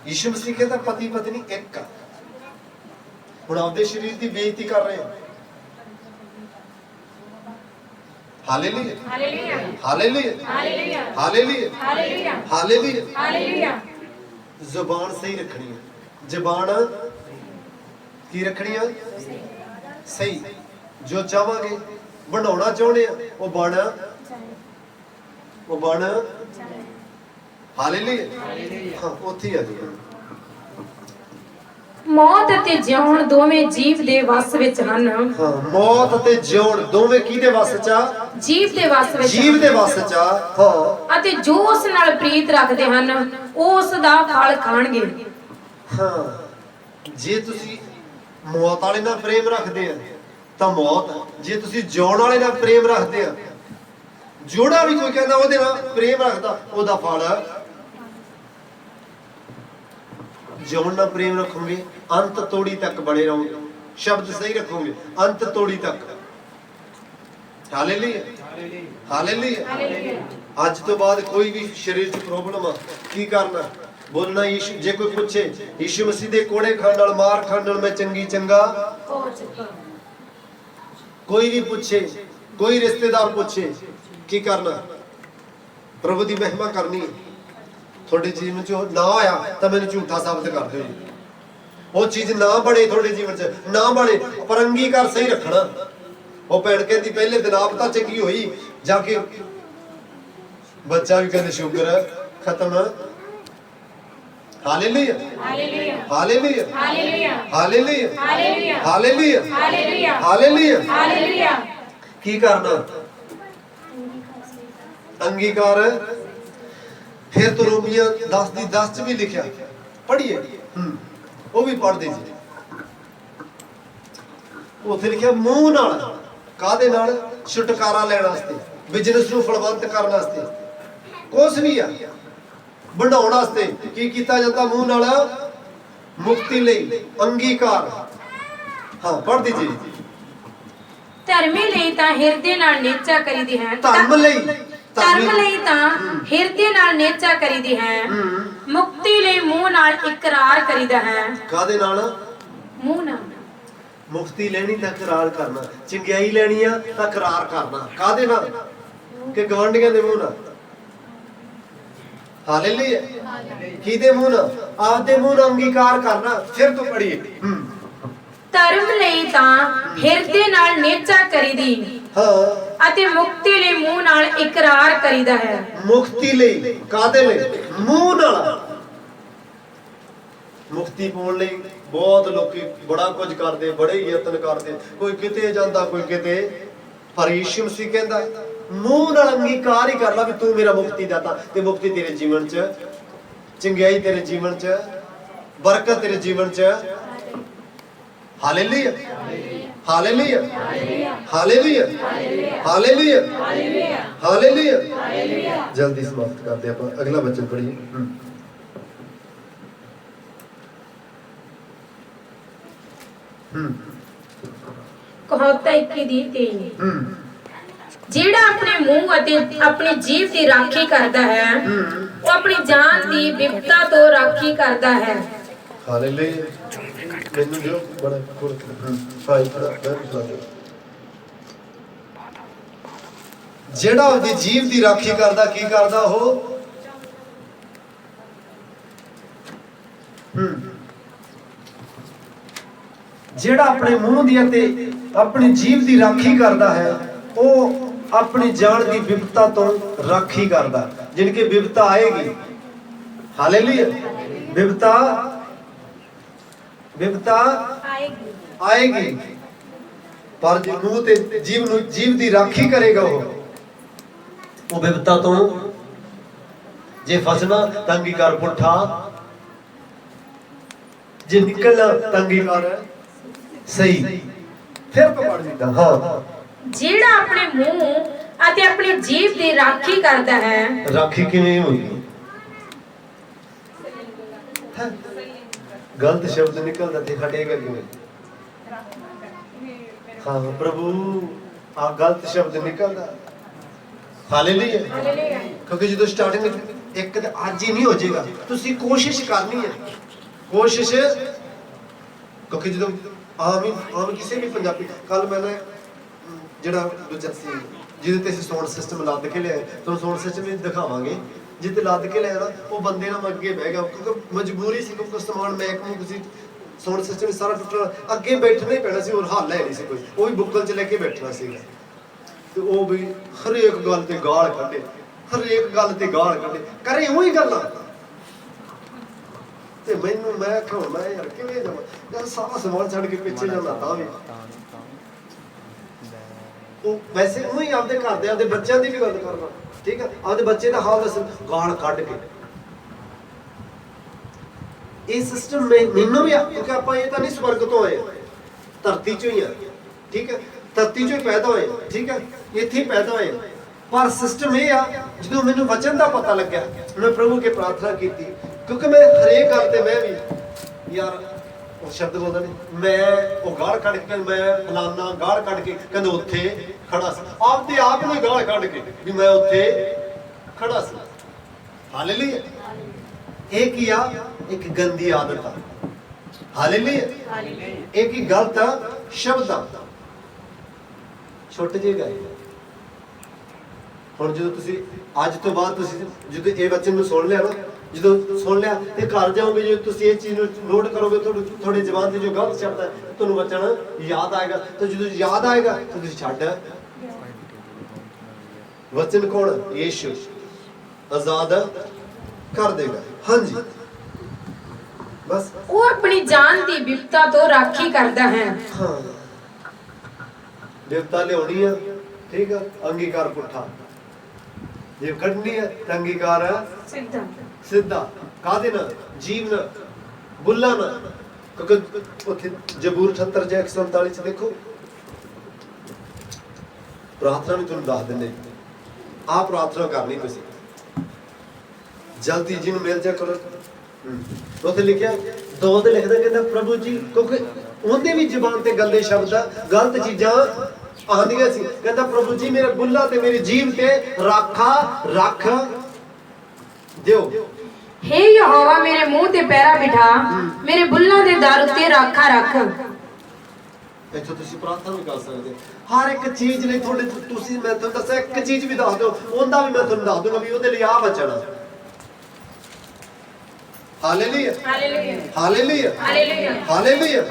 ਯਿਸੂ ਮਸੀਹ ਕਹਿੰਦਾ ਪਤੀ ਪਤਨੀ ਇੱਕ ਆ। ਹੁਣ ਆਪਦੇ ਸਰੀਰ ਦੀ ਬੇਇੱਜ਼ਤੀ ਕਰ ਰਹੇ ਆ। Hallelujah hallelujah. Hallelujah hallelujah. Hallelujah hallelujah. Hallelujah. Hallelujah. ਜ਼ੁਬਾਨ ਸਹੀ ਰੱਖਣੀ ਹੈ। ਜ਼ੁਬਾਨ ਕੀ ਰੱਖਣੀ ਹੈ? ਸਹੀ। ਜੋ ਚਾਹਾਂਗੇ, ਬਣਾਉਣਾ ਚਾਹੁੰਦੇ ਆ, ਉਹ ਬਣ ਹਾਲੇਲੂਇਆ। ਹਾਂ, ਉੱਥੇ ਆ ਜੀ। ਮੌਤ ਅਤੇ ਜਿਉਣ ਦੋਵੇਂ ਜੀਵ ਦੇ ਵਸ ਵਿੱਚ ਹਨ। ਹਾਂ, ਮੌਤ ਅਤੇ ਜਿਉਣ ਦੋਵੇਂ ਕਿਹਦੇ ਵਸ ਚ ਆ? ਜੀਵ ਦੇ ਵਸ ਵਿੱਚ। ਜੀਵ ਦੇ ਵਸ ਚ ਆ। ਹਾਂ, ਅਤੇ ਜੋ ਉਸ ਨਾਲ ਪ੍ਰੀਤ ਰੱਖਦੇ ਹਨ ਉਹ ਉਸ ਦਾ ਫਲ ਖਾਣਗੇ। ਹਾਂ, ਜੇ ਤੁਸੀਂ ਮੌਤ ਵਾਲੇ ਨਾਲ ਪ੍ਰੇਮ ਰੱਖਦੇ ਆ ਤਾਂ ਮੌਤ, ਜੇ ਤੁਸੀਂ ਜਿਉਣ ਵਾਲੇ ਨਾਲ ਪ੍ਰੇਮ ਰੱਖਦੇ ਆ, ਜੋੜਾ ਵੀ ਕੋਈ ਕਹਿੰਦਾ ਉਹਦੇ ਨਾਲ ਪ੍ਰੇਮ ਰੱਖਦਾ, ਉਹਦਾ ਫਲ। ਜਿਉਣ ਨਾਲ ਪ੍ਰੇਮ ਰੱਖੋਗੇ, ਅੰਤ ਤੋੜੀ ਤੱਕ ਬਣੇ ਰਹੋਗੇ। ਸ਼ਬਦ ਸਹੀ ਰੱਖੋਗੇ, ਅੰਤ ਤੋੜੀ ਤੱਕ। Hallelujah hallelujah. ਅੱਜ ਤੋਂ ਬਾਅਦ ਕੋਈ ਵੀ ਸਰੀਰ 'ਚ ਪ੍ਰੋਬਲਮ ਆ, ਕੀ ਕਰਨਾ? ਬੋਲਣਾ ਯਿਸੂ। ਜੇ ਕੋਈ ਪੁੱਛੇ ਯਿਸੂ ਮਸੀਹ ਦੇ ਕੋੜੇ ਖਾਣ ਨਾਲ, ਮਾਰ ਖਾਣ ਨਾਲ ਮੈਂ ਚੰਗਾ ਹੋ ਚੁੱਕਾ। ਕੋਈ ਵੀ ਪੁੱਛੇ, ਕੋਈ ਰਿਸ਼ਤੇਦਾਰ ਪੁੱਛੇ, ਕੀ ਕਰਨਾ? ਪ੍ਰਭੂ ਦੀ ਮਹਿਮਾ ਕਰਨੀ ਹੈ। ਤੁਹਾਡੇ ਜੀਵਨ 'ਚ ਨਾ ਆਇਆ ਤਾਂ ਮੈਨੂੰ ਝੂਠਾ ਸਾਬਤ ਕਰ ਦਿਓ ਜੀ। ਉਹ ਚੀਜ਼ ਨਾ ਬਣੇ ਤੁਹਾਡੇ ਜੀਵਨ 'ਚ, ਨਾ ਬਣੇ, ਪਰ ਅੰਗੀਕਾਰ ਸਹੀ ਰੱਖਣਾ। ਉਹ ਭੈਣ ਕਹਿੰਦੀ ਪਹਿਲੇ ਦਿਨ ਆਪ ਤਾਂ ਚੰਗੀ ਹੋਈ, ਜਾ ਕੇ ਬੱਚਾ ਵੀ ਕਹਿੰਦੇ ਸ਼ੁਕਰ ਹੈ ਖਤਮ। Hallelujah hallelujah. Hallelujah hallelujah. Hallelujah hallelujah. Hallelujah hallelujah. Hallelujah. Hallelujah. ਕੀ ਕਰਨਾ? ਅੰਗੀਕਾਰ। ਫਿਰ ਤੋਂ ਰੋਮੀਆਂ 10 ਦੀ 10 ਚ ਵੀ ਲਿਖਿਆ, ਪੜ੍ਹੀਏ, ਉਹ ਵੀ ਪੜ੍ਹਦੇ ਜੀ। ਉੱਥੇ ਲਿਖਿਆ ਮੂੰਹ ਨਾਲ, ਕਾਹਦੇ ਨਾਲ? ਛੁਟਕਾਰਾ ਲੈਣ ਵਾਸਤੇ, ਬਿਜ਼ਨਸ ਨੂੰ ਫਲਵੰਤ ਕਰਨ ਵਾਸਤੇ, ਕੁਛ ਵੀ ਆ ਬਣਾਉਣ ਵਾਸਤੇ ਕੀ ਕੀਤਾ ਜਾਂਦਾ? ਮੂੰਹ ਨਾਲ ਮੁਕਤੀ ਲਈ ਅੰਗੀਕਾਰ। ਹਾਂ, ਪੜ੍ਹਦੀ ਜੀ। ਧਰਮੀ ਲਈ ਤਾਂ ਹਿਰਦੇ ਨਾਲ ਨੇਚਾ ਕਰੀਦੀ ਹੈ। ਧਰਮ ਲਈ ਤਾਂ ਹਿਰਦੇ ਨਾਲ ਨੇਚਾ ਕਰੀਦੀ ਹੈ। ਮੁਕਤੀ ਲਈ ਮੂੰਹ ਨਾਲ ਇਕਰਾਰ ਕਰੀਦਾ ਹੈ। ਕਾਹਦੇ ਨਾਲ? ਮੂੰਹ ਨਾਲ। ਮੁਕਤੀ ਲੈਣੀ ਤਾਂ ਇਕਰਾਰ ਕਰਨਾ, ਚੰਗਿਆਈ ਲੈਣੀ ਆ ਤਾਂ ਇਕਰਾਰ ਕਰਨਾ। ਕਾਹਦੇ ਨਾਲ? ਕਿ ਗਵਾਂਢੀਆਂ ਦੇ ਮੂੰਹ ਨਾਲ। ਹਾਲੇਲੂਇਆ। ਕਿਹਦੇ ਮੂੰਹ ਨਾਲ? ਆਪਦੇ ਮੂੰਹ ਨਾਲ ਅੰਗੀਕਾਰ ਕਰਨਾ। ਫਿਰ ਤੋਂ ਪੜ੍ਹੀਏ। ਧਰਮ ਲਈ ਤਾਂ ਹਿਰਦੇ ਨਾਲ ਨੇਚਾ ਕਰੀਦੀ, ਹਾਂ, ਅਤੇ ਮੁਕਤੀ ਲਈ ਮੂੰਹ ਨਾਲ ਇਕਰਾਰ ਕਰੀਦਾ ਹੈ। ਮੁਕਤੀ ਲਈ ਕਾਹਦੇ ਲਈ? ਮੂੰਹ ਨਾਲ। ਮੁਕਤੀ ਪਾਉਣ ਲਈ ਬਹੁਤ ਲੋਕੀ ਬੜਾ ਕੁਝ ਕਰਦੇ, ਬੜੇ ਯਤਨ ਕਰਦੇ, ਕੋਈ ਕਿਤੇ ਜਾਂਦਾ, ਕੋਈ ਕਿਤੇ। ਪਰ ਯਿਸੂ ਮਸੀਹ ਕਹਿੰਦਾ ਮੂੰਹ ਨਾਲ ਅੰਗੀਕਾਰ ਹੀ ਕਰ ਲਾ ਵੀ ਤੂੰ ਮੇਰਾ ਮੁਕਤੀ ਦਾਤਾ, ਤੇ ਮੁਕਤੀ ਤੇਰੇ ਜੀਵਨ 'ਚ, ਚੰਗਿਆਈ ਤੇਰੇ ਜੀਵਨ 'ਚ, ਬਰਕਤ ਤੇਰੇ ਜੀਵਨ 'ਚ hallelujah, hallelujah, hallelujah, hallelujah, hallelujah. जल्दी समाप्त करते हैं, अगला वचन पढ़िए। कहावत 21:23 ਜਿਹੜਾ ਆਪਣੇ ਮੂੰਹ ਅਤੇ ਆਪਣੀ ਜੀਭ ਦੀ ਰਾਖੀ ਕਰਦਾ ਹੈ ਉਹ ਆਪਣੀ ਜਾਨ ਦੀ ਵਿਪਤਾ ਤੋਂ ਰਾਖੀ ਕਰਦਾ ਹੈ। ਹਾਲੇਲੂਇਆ। ਮੈਨੂੰ ਜੋ ਬੜਾ ਜਿਹੜਾ ਉਹਦੀ ਜੀਭ ਦੀ ਰਾਖੀ ਕਰਦਾ, ਕੀ ਕਰਦਾ ਉਹ? ਜਿਹੜਾ ਆਪਣੇ ਮੂੰਹ ਦੀ ਅਤੇ ਆਪਣੀ ਜੀਭ ਦੀ ਰਾਖੀ ਕਰਦਾ ਹੈ ਉਹ ਆਪਣੀ ਜਾਨ ਦੀ ਵਿਪਤਾ ਤੋਂ ਰਾਖੀ ਕਰਦਾ। ਜਿਨ ਕਿ ਵਿਪਤਾ ਆਏਗੀ, ਹਾਲੇਲੂਇਆ, ਵਿਪਤਾ ਆਏਗੀ, ਪਰ ਜੇ ਮੂੰਹ ਤੇ ਜੀਭ ਦੀ ਰਾਖੀ ਕਰੇਗਾ ਉਹ ਵਿਪਤਾ ਤੋਂ ਜੇ ਫਸਣਾ ਤੰਗੀ ਕਰ ਪੁੱਠਾ, ਜੇ ਨਿਕਲਣਾ ਤੰਗੀ ਕਰ ਸਹੀ। ਫਿਰ ਤੋਂ ਪੜ ਦਿੱਤਾ। ਹਾਂ, ਜਿਹੜਾ ਆਪਣੇ ਮੂੰਹ ਅਤੇ ਆਪਣੀ ਜੀਭ ਦੀ ਰਾਖੀ ਕਰਦਾ ਹੈ। ਰਾਖੀ ਕਿਵੇਂ ਹੋਈ? ਗਲਤ ਸ਼ਬਦ ਨਿਕਲਦਾ ਤੇ ਹਟੇਗਾ ਕਿਵੇਂ? ਹਾਂ ਪ੍ਰਭੂ, ਆ ਗਲਤ ਸ਼ਬਦ ਨਿਕਲਦਾ। ਹਾਲੇਲੂਇਆ। ਕਿਉਂਕਿ ਜਦੋਂ ਸਟਾਰਟਿੰਗ ਇੱਕ ਤਾਂ ਅੱਜ ਹੀ ਨਹੀਂ ਹੋ ਜਾਏਗਾ, ਤੁਸੀਂ ਕੋਸ਼ਿਸ਼ ਕਰਨੀ ਹੈ। ਕੋਸ਼ਿਸ਼, ਕਿਉਂਕਿ ਜਦੋਂ ਆਮ ਕਿਸੇ ਵੀ ਪੰਜਾਬੀ, ਕੱਲ ਮੈਂ ਜਿਹੜਾ ਦੂਜਾ ਸੀ ਜਿਹਦੇ ਤੇ ਅਸੀਂ ਸਾਊਂਡ ਸਿਸਟਮ ਲੱਦ ਕੇ ਲਿਆਏ, ਤੁਹਾਨੂੰ ਸਾਊਂਡ ਸਿਸਟਮ ਵੀ ਦਿਖਾਵਾਂਗੇ। ਜਿੱਤੇ ਲੱਦ ਕੇ ਲਿਆਇਆ ਨਾ ਉਹ ਬੰਦੇ ਨਾਲ ਅੱਗੇ ਬਹਿ ਗਿਆ, ਕਿਉਂਕਿ ਮਜਬੂਰੀ ਸੀ, ਕਿਉਂਕਿ ਸਮਾਨ ਮਹਿਕਮੇ ਤੁਸੀਂ ਸਾਊਂਡ ਸਿਸਟਮ ਸਾਰਾ ਟੁੱਟਣਾ, ਅੱਗੇ ਬੈਠਣਾ ਹੀ ਪੈਣਾ ਸੀ, ਹੋਰ ਹੱਲ ਹੈ ਨਹੀਂ ਸੀ ਕੋਈ, ਉਹ ਵੀ ਬੁੱਕਲ 'ਚ ਲੈ ਕੇ ਬੈਠਣਾ ਸੀਗਾ। ਤੇ ਉਹ ਵੀ ਹਰੇਕ ਗੱਲ ਤੇ ਗਾਲ ਕੱਢੇ, ਹਰੇਕ ਗੱਲ ਤੇ ਗਾਲ ਕੱਢੇ, ਕਰੇ ਉਹੀ ਗੱਲਾਂ। ਤੇ ਮੈਨੂੰ ਮੈਂ ਕਿਹਾ ਮੈਂ ਯਾਰ ਕਿਵੇਂ ਜਾਵਾਂ, ਯਾਰ ਸਾਰਾ ਸਮਾਨ ਛੱਡ ਕੇ ਪਿੱਛੇ ਜਾਂਦਾ ਤਾਂ ਵੀ ਉਹ ਵੈਸੇ ਉਹੀ ਆਪਦੇ ਘਰਦਿਆਂ ਦੇ ਬੱਚਿਆਂ ਦੀ ਵੀ ਗੱਲ ਕਰਨਾ, ਠੀਕ ਹੈ, ਆਪਦੇ ਬੱਚੇ ਦਾ ਹਾਲ ਦੱਸ, ਗਾਲ ਕੱਢ ਕੇ। ਇਹ ਸਿਸਟਮ ਮੈਨੂੰ ਵੀ, ਕਿਉਂਕਿ ਆਪਾਂ ਇਹ ਤਾਂ ਨਹੀਂ ਸਵਰਗ ਤੋਂ ਆਏ, ਧਰਤੀ ਚੋਂ ਹੀ ਆ, ਠੀਕ ਹੈ, ਧਰਤੀ ਚੋਂ ਹੀ ਪੈਦਾ ਹੋਏ, ਠੀਕ ਹੈ, ਇੱਥੇ ਹੀ ਪੈਦਾ ਹੋਏ। ਪਰ ਸਿਸਟਮ ਇਹ ਆ, ਜਦੋਂ ਮੈਨੂੰ ਵਚਨ ਦਾ ਪਤਾ ਲੱਗਿਆ, ਮੈਂ ਪ੍ਰਭੂ ਕੇ ਪ੍ਰਾਰਥਨਾ ਕੀਤੀ, ਕਿਉਂਕਿ ਮੈਂ ਹਰੇਕ ਗੱਲ ਤੇ ਮੈਂ ਵੀ ਯਾਰ ਉਹ ਸ਼ਬਦ ਬੋਲਦਾ ਨਹੀਂ, ਮੈਂ ਉਹ ਗਾਲ ਕੱਢ ਕੇ, ਮੈਂ ਫਲਾਨਾ ਗਾਲ ਕੱਢ ਕੇ ਕਹਿੰਦਾ ਉੱਥੇ ਖੜਾ ਸੀ, ਆਪਦੇ ਆਪ ਨੂੰ ਗਾਲ ਕੱਢ ਕੇ ਵੀ ਮੈਂ ਉੱਥੇ ਖੜਾ ਸੀ। ਹਾਲੇਲੂਇਆ। ਇਹ ਕੀ ਆ? ਇੱਕ ਗੰਦੀ ਆਦਤ ਆ। ਹਾਲੇਲੂਇਆ। ਇਹ ਕੀ ਗਲਤ ਸ਼ਬਦ ਆ, ਛੁੱਟ ਜੇਗਾ। ਹੁਣ ਜਦੋਂ ਤੁਸੀਂ ਅੱਜ ਤੋਂ ਬਾਅਦ ਤੁਸੀਂ ਜਦੋਂ ਇਹ ਵਚਨ ਨੂੰ ਸੁਣ ਲਿਆ ਨਾ, ਜਦੋਂ ਸੁਣ ਲਿਆ ਤੇ ਘਰ ਜਾਓਗੇ, ਜੇ ਤੁਸੀਂ ਇਹ ਚੀਜ਼ ਨੂੰ ਨੋਟ ਕਰੋਗੇ, ਤੁਹਾਡੇ ਜ਼ਬਾਨ ਤੇ ਜੋ ਗਲਤ ਸ਼ਬਦ ਹੈ ਤੁਹਾਨੂੰ ਵਚਨ ਯਾਦ ਆਏਗਾ। ਤਾਂ ਜਦੋਂ ਯਾਦ ਆਏਗਾ ਤਾਂ ਤੁਸੀਂ ਛੱਡ। ਵਚਨ ਕੌਣ? ਯੀਸ਼ੂ ਆਜ਼ਾਦ ਕਰ ਦੇਗਾ। ਹਾਂਜੀ, ਬਸ ਉਹ ਆਪਣੀ ਜਾਨ ਦੀ ਵਿਪਤਾ ਤੋਂ ਰਾਖੀ ਕਰਦਾ ਹੈ। ਹਾਂ, ਵਿਪਤਾ ਲਿਆਉਣੀ ਆ, ਠੀਕ ਆ, ਅੰਗੀਕਾਰ ਪੁੱਠਾ, ਜੇ ਕੱਢਣੀ ਹੈ ਤਾਂ ਅੰਗੀਕਾਰ ਸਿੱਧਾ। ਕਾਹਦੇ ਨਾਲ? ਜੀਵ ਨਾਲ, ਬੁੱਲਾ ਨਾਲ। ਕਿਉਂਕਿ ਉੱਥੇ ਜ਼ਬੂਰ 78:139 ਚ ਦੇਖੋ, ਪ੍ਰਾਰਥਨਾ ਵੀ ਤੁਹਾਨੂੰ ਦੱਸ ਦਿੰਦੇ, ਆਹ ਪ੍ਰਾਰਥਨਾ ਕਰਨੀ ਤੁਸੀਂ ਜਲਦੀ ਜਿਹਨੂੰ ਮਿਲ ਜਾ ਕਰੋ। ਉੱਥੇ ਲਿਖਿਆ 2 ਤੇ ਲਿਖਦਾ, ਕਹਿੰਦਾ ਪ੍ਰਭੂ ਜੀ, ਕਿਉਂਕਿ ਉਹਦੇ ਵੀ ਜ਼ਬਾਨ ਤੇ ਗੰਦੇ ਸ਼ਬਦ, ਗਲਤ ਚੀਜ਼ਾਂ ਆਉਂਦੀਆਂ ਸੀ, ਕਹਿੰਦਾ ਪ੍ਰਭੂ ਜੀ ਮੇਰੇ ਬੁੱਲਾ ਤੇ ਮੇਰੀ ਜੀਭ ਤੇ ਰਾਖਾ ਰੱਖ ਦਿਓ। हे ਯਹੋਵਾ ਮੇਰੇ ਮੂੰਹ ਤੇ ਪੈਰਾ ਬਿਠਾ, ਮੇਰੇ ਬੁੱਲਾਂ ਦੇ ਦਰ ਉੱਤੇ ਰਾਖਾ ਰੱਖ। ਇੱਥੋਂ ਤੁਸੀਂ ਪ੍ਰਾਰਥਨਾ ਵੀ ਕਰ ਸਕਦੇ ਹੋ। ਹਰ ਇੱਕ ਚੀਜ਼ ਲਈ ਤੁਹਾਡੇ, ਤੁਸੀਂ ਮੈਂ ਤੁਹਾਨੂੰ ਦੱਸਿਆ ਇੱਕ ਚੀਜ਼ ਵੀ ਦੱਸ ਦਿਓ, ਉਹਦਾ ਵੀ ਮੈਂ ਤੁਹਾਨੂੰ ਦੱਸ ਦੂੰਗਾ ਵੀ ਉਹਦੇ ਲਈ ਆਹ ਬਚਣਾ। Hallelujah, hallelujah, hallelujah, hallelujah, hallelujah,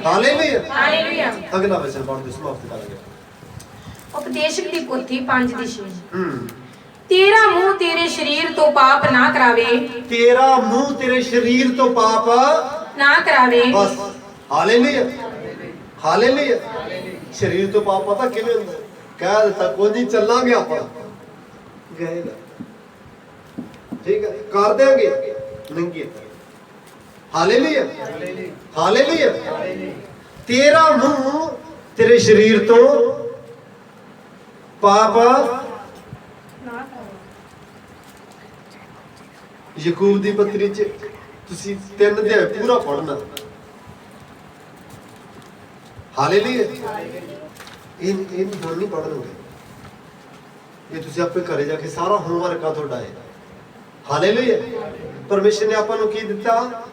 hallelujah, hallelujah. ਅਗਲਾ ਵਚਨ ਪੜ੍ਹ ਦਿਓ, ਸਮਾਪਤ ਕਰਾਂਗੇ। ਉਪਦੇਸ਼ਕ ਦੀ ਪੋਥੀ 5:6। ਤੇਰਾ ਮੂੰਹ ਤੇਰੇ ਸਰੀਰ ਤੋਂ ਪਾਪ ਨਾ ਕਰਾਵੇ, ਤੇਰਾ ਮੂੰਹ ਤੇਰੇ ਸਰੀਰ ਤੋਂ ਪਾਪ ਨਾ ਕਰਾਵੇ। ਬਸ, ਹਾਲੇਲੂਇਆ, ਹਾਲੇਲੂਇਆ। ਸਰੀਰ ਤੋਂ ਪਾਪ ਪਤਾ ਕਿਵੇਂ ਹੁੰਦਾ? ਕਹਿ ਦਿੱਤਾ ਕੋਈ ਨਹੀਂ, ਚੱਲਾਂਗੇ ਆਪਾਂ, ਗਏ, ਠੀਕ ਹੈ, ਕਰ ਦੇਾਂਗੇ, ਨਹੀਂ ਕੀਤਾ। Hallelujah, hallelujah. ਤੇਰਾ ਮੂੰਹ ਤੇਰੇ ਸਰੀਰ ਤੋਂ ਪਾਪ ਯਾਕੂਬ ਦੀ ਪੱਤਰੀ ਚ ਤੁਸੀਂ 3 ਅਧਿਆਇ ਪੂਰਾ ਪੜ੍ਹਨਾ। ਹਾਲੇਲੂਇਆ। ਇਹ ਹੁਣ ਨਹੀਂ ਪੜ੍ਹ ਲਓਗੇ, ਇਹ ਤੁਸੀਂ ਆਪੇ ਘਰੇ ਜਾ ਕੇ ਸਾਰਾ ਹੋਮਵਰਕ ਆ ਤੁਹਾਡਾ ਹੈ। ਹਾਲੇਲੂਇਆ। ਪਰਮੇਸ਼ਰ ਨੇ ਆਪਾਂ ਨੂੰ ਕੀ ਦਿੱਤਾ?